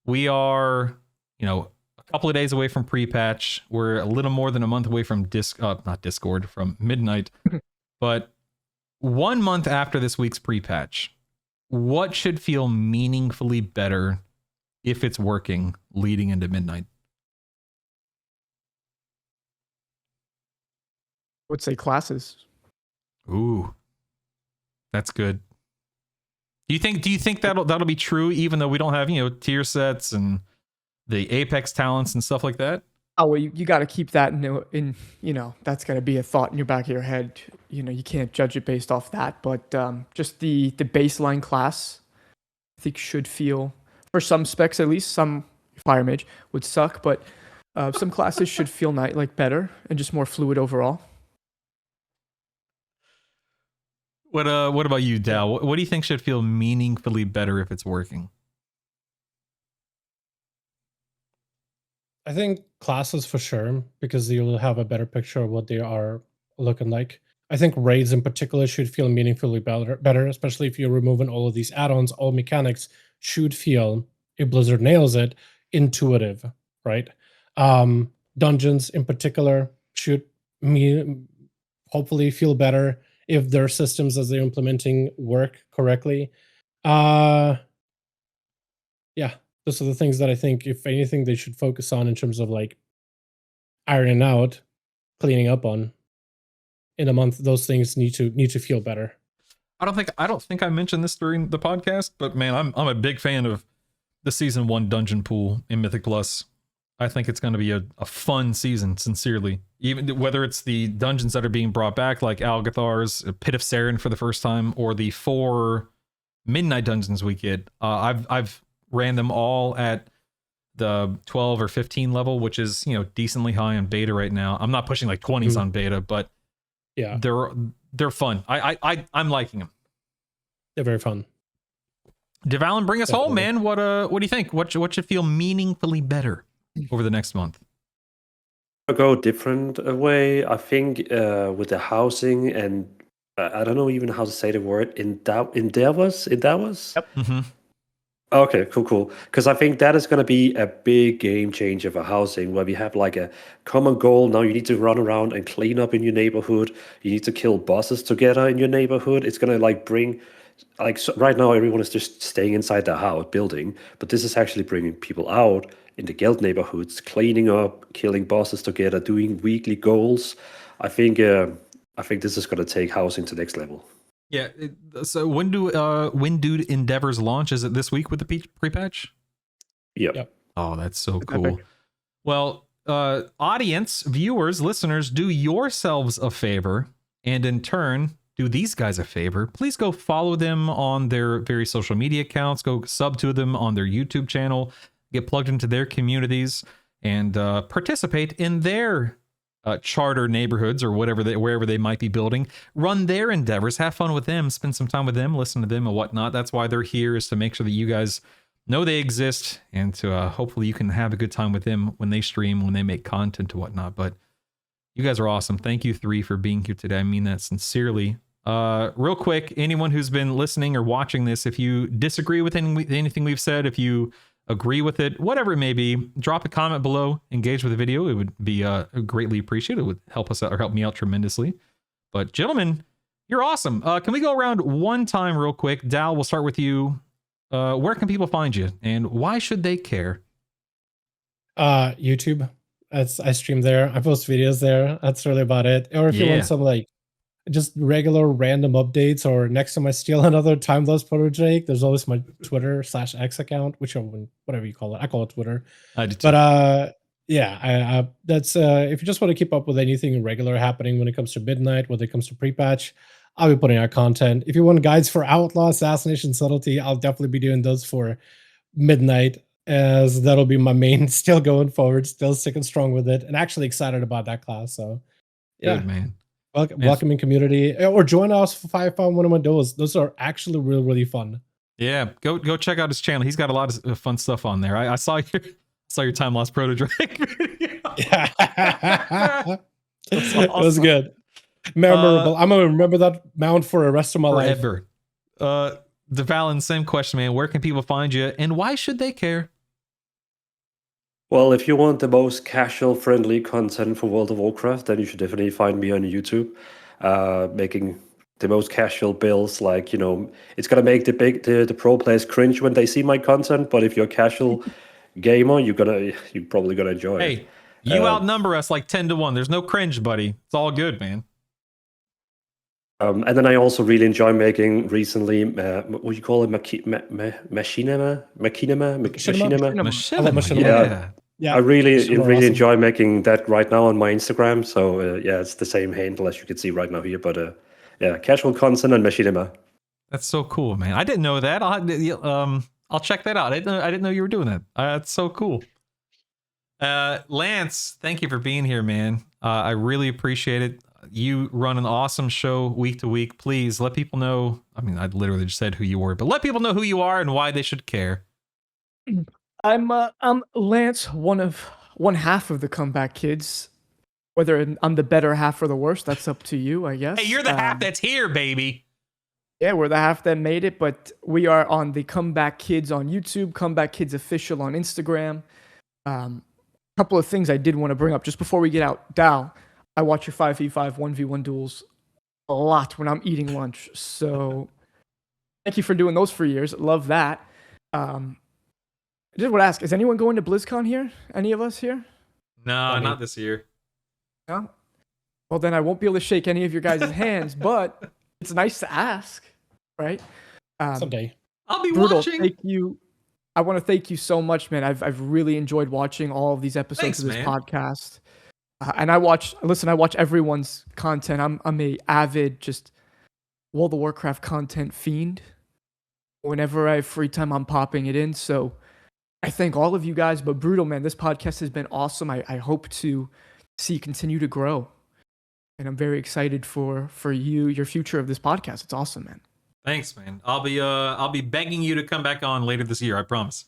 We are, a couple of days away from pre-patch. We're a little more than a month away from from midnight. But 1 month after this week's pre-patch, what should feel meaningfully better if it's working leading into midnight? I would say classes. Ooh, that's good. Do you think that'll be true even though we don't have, tier sets and the Apex talents and stuff like that? Oh, well, you got to keep that in that's got to be a thought in your back of your head. You can't judge it based off that, but just the baseline class, I think should feel, for some specs at least, some Fire Mage would suck, but some classes should feel better and just more fluid overall. What about you, Dal? What do you think should feel meaningfully better if it's working? I think classes for sure, because you'll have a better picture of what they are looking like. I think raids in particular should feel meaningfully better, especially if you're removing all of these add-ons. All mechanics should feel, if Blizzard nails it, intuitive, right? Dungeons in particular should hopefully feel better if their systems as they're implementing work correctly. Yeah, those are the things that I think, if anything, they should focus on in terms of ironing out, cleaning up on. In a month, those things need to feel better. I don't think I mentioned this during the podcast, but man, I'm a big fan of the season 1 dungeon pool in Mythic Plus. I think it's going to be a fun season, sincerely. Even whether it's the dungeons that are being brought back, like Algathar's Pit of Saren for the first time, or the 4 midnight dungeons we get. I've ran them all at the 12 or 15 level, which is decently high on beta right now. I'm not pushing 20s on beta, but yeah, they're fun. I'm liking them. They're very fun. Dvalin, bring us home, man. What do you think? What should feel meaningfully better over the next month? I'll go different way. I think with the housing and I don't know even how to say the word endeavors. Yep. Mm-hmm. Okay, cool. Because I think that is going to be a big game changer for housing, where we have a common goal. Now you need to run around and clean up in your neighborhood. You need to kill bosses together in your neighborhood. It's going to bring, so right now everyone is just staying inside their house building, but this is actually bringing people out in the guild neighborhoods, cleaning up, killing bosses together, doing weekly goals. I think this is going to take housing to the next level. Yeah. So when do Endeavors launch? Is it this week with the pre-patch? Yep. Oh, that's so cool. Well, audience, viewers, listeners, do yourselves a favor, and in turn, do these guys a favor. Please go follow them on their various social media accounts. Go sub to them on their YouTube channel. Get plugged into their communities and participate in their charter neighborhoods or wherever they might be building. Run their endeavors, have fun with them, spend some time with them, listen to them and whatnot. That's why they're here, is to make sure that you guys know they exist, and to hopefully you can have a good time with them when they stream, when they make content and whatnot. But you guys are awesome. Thank you 3 for being here today. I mean that sincerely. Real quick, anyone who's been listening or watching this, if you disagree with anything we've said, if you agree with it, whatever it may be, drop a comment below, engage with the video. It would be greatly appreciated. It would help us out, or help me out tremendously. But gentlemen, you're awesome. Can we go around one time real quick? Dal, we'll start with you. Where can people find you, and why should they care? YouTube. I stream there. I post videos there. That's really about it. Or if you want some just regular random updates, or next time I steal another time-lapse project, there's always my Twitter/X account, whatever you call it. I call it Twitter. I do too. But Yeah, that's if you just want to keep up with anything regular happening when it comes to midnight, when it comes to pre-patch, I'll be putting out content. If you want guides for outlaw, assassination, subtlety, I'll definitely be doing those for midnight, as that'll be my main still going forward, still sticking strong with it, and actually excited about that class. So yeah, Good, man. welcoming community, or join us for 5 one of my duels. Those are actually really fun. Yeah, go check out his channel. He's got a lot of fun stuff on there. I saw your time lost proto drag video. Yeah, That's it was awesome. good, memorable. I'm gonna remember that mount for the rest of my life. Forever. Dvalin, same question, man. Where can people find you, and why should they care? Well, if you want the most casual, friendly content for World of Warcraft, then you should definitely find me on YouTube, making the most casual builds. Like, it's gonna make the pro players cringe when they see my content. But if you're a casual gamer, you're probably gonna enjoy it. Hey, you outnumber us like 10-1. There's no cringe, buddy. It's all good, man. And then I also really enjoy making recently, what do you call it, machinima. Yeah, I really super awesome. enjoy making that right now on my Instagram. So yeah, it's the same handle as you can see right now here. But yeah, casual content and machinima. That's so cool, man. I didn't know that. I'll check that out. I didn't know you were doing that. That's so cool. Lance, thank you for being here, man. I really appreciate it. You run an awesome show week to week. Please let people know. I mean, I literally just said who you were, but let people know who you are and why they should care. I'm Lance, one half of the Comeback Kids. Whether I'm the better half or the worst, that's up to you, I guess. Hey, you're the half that's here, baby. Yeah, we're the half that made it, but we are on the Comeback Kids on YouTube, Comeback Kids Official on Instagram. A couple of things I did want to bring up just before we get out. Dal, I watch your 5v5 1v1 duels a lot when I'm eating lunch. So thank you for doing those for years. Love that. I just want to ask, is anyone going to BlizzCon here? Any of us here? No, not this year. No? Well, then I won't be able to shake any of your guys' hands, but it's nice to ask, right? Someday. I'll be Brutall, watching. thank you. I want to thank you so much, man. I've really enjoyed watching all of these episodes of this podcast. And I watch everyone's content. I'm a avid just World of Warcraft content fiend. Whenever I have free time, I'm popping it in. So I thank all of you guys. But Brutall, man, this podcast has been awesome. I hope to see you continue to grow. And I'm very excited for you, your future of this podcast. It's awesome, man. Thanks, man. I'll be begging you to come back on later this year. I promise.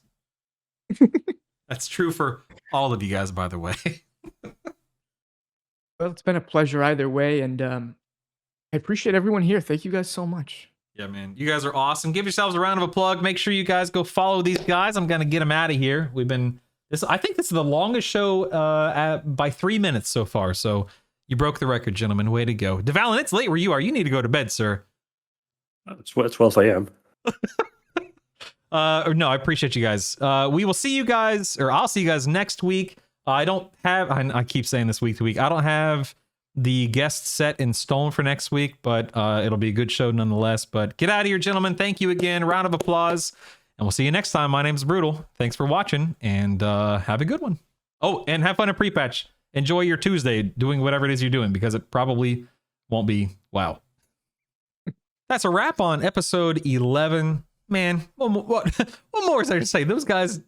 That's true for all of you guys, by the way. Well, it's been a pleasure either way, and I appreciate everyone here. Thank you guys so much. Yeah, man. You guys are awesome. Give yourselves a round of applause. Make sure you guys go follow these guys. I'm gonna get them out of here. I think this is the longest show by 3 minutes so far. So you broke the record, gentlemen. Way to go. Dvalin, it's late where you are. You need to go to bed, sir. It's 12 a.m. No, I appreciate you guys. We will see you guys, or I'll see you guys next week. I keep saying this week to week. I don't have the guest set in stone for next week, but it'll be a good show nonetheless. But get out of here, gentlemen. Thank you again. Round of applause. And we'll see you next time. My name's Brutall. Thanks for watching, and have a good one. Oh, and have fun at pre-patch. Enjoy your Tuesday doing whatever it is you're doing, because it probably won't be wow. That's a wrap on episode 11. Man, what more is there to say? Those guys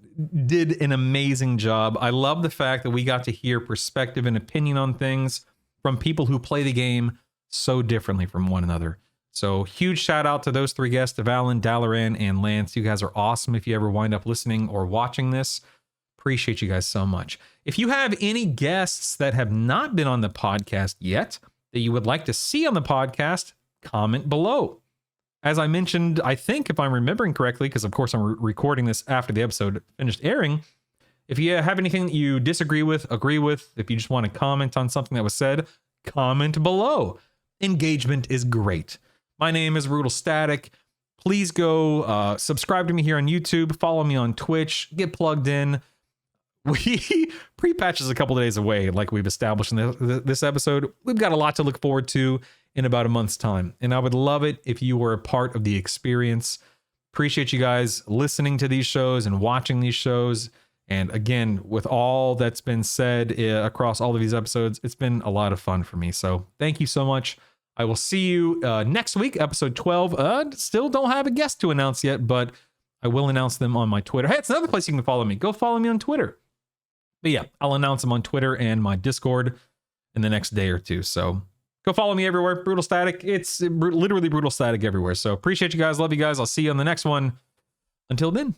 did an amazing job. I love the fact that we got to hear perspective and opinion on things from people who play the game so differently from one another. So huge shout out to those three guests, Dvalin, Dalaran, and Lance. You guys are awesome. If you ever wind up listening or watching this, appreciate you guys so much. If you have any guests that have not been on the podcast yet that you would like to see on the podcast, comment below. As I mentioned, I think if I'm remembering correctly, because of course I'm recording this after the episode finished airing, if you have anything that you disagree with, agree with, if you just want to comment on something that was said, comment below. Engagement is great. My name is BrutallStatic. Please go subscribe to me here on YouTube, follow me on Twitch, get plugged in. Pre-patch is a couple of days away, like we've established in this episode. We've got a lot to look forward to in about a month's time, and I would love it if you were a part of the experience. Appreciate you guys listening to these shows and watching these shows, And again, with all that's been said across all of these episodes, it's been a lot of fun for me. So thank you so much. I will see you next week, episode 12. Still don't have a guest to announce yet, but I will announce them on my Twitter. Hey, it's another place you can follow me. Go follow me on Twitter. But yeah, I'll announce them on Twitter and my Discord in the next day or two. So go follow me everywhere. BrutallStatic. It's literally BrutallStatic everywhere. So appreciate you guys. Love you guys. I'll see you on the next one. Until then.